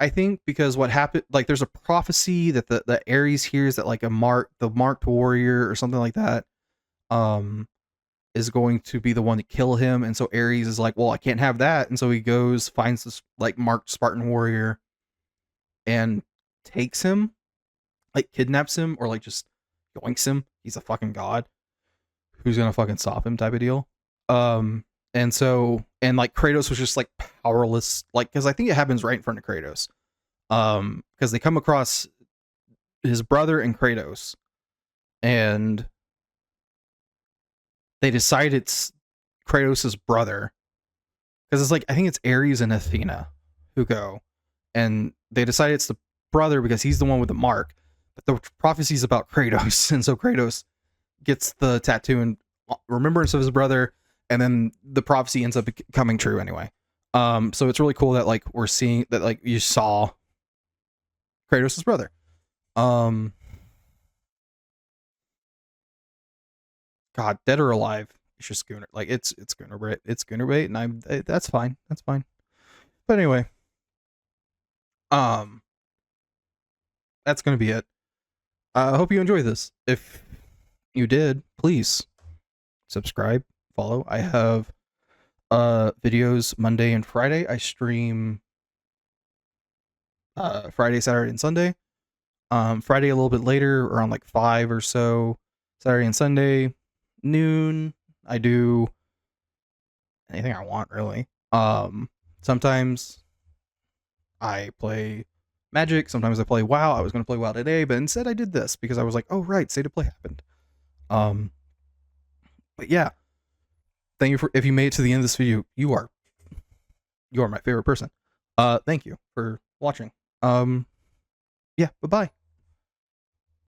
[SPEAKER 1] I think, because what happened, like there's a prophecy that the Ares hears that like the marked warrior or something like that is going to be the one to kill him, and so Ares is like, well, I can't have that, and so he goes, finds this like marked Spartan warrior and takes him, like kidnaps him, or like just yoinks him. He's a fucking god. Who's gonna fucking stop him type of deal. And so, and like Kratos was just like powerless, like, because I think it happens right in front of Kratos. Because they come across his brother and Kratos, and they decide it's Kratos' brother, because it's like, I think it's Ares and Athena who go, and they decide it's the brother because he's the one with the mark, but the prophecy's about Kratos, and so Kratos gets the tattoo in remembrance of his brother, and then the prophecy ends up coming true anyway. So it's really cool that like we're seeing that, like you saw Kratos' brother. God, dead or alive, it's just Schooner. Like it's Schooner bait. It's Schooner bait, and that's fine. That's fine. But anyway, that's gonna be it. I hope you enjoy this. If you did, please subscribe, follow. I have videos Monday and Friday. I stream Friday, Saturday, and Sunday. Friday a little bit later, around like 5 or so. Saturday and Sunday, noon. I do anything I want, really. Sometimes I play Magic, sometimes I play WoW. I was going to play WoW today, but instead I did this because I was like, oh right, State of Play happened. But yeah, thank you if you made it to the end of this video. You are my favorite person. Thank you for watching. Yeah, bye-bye.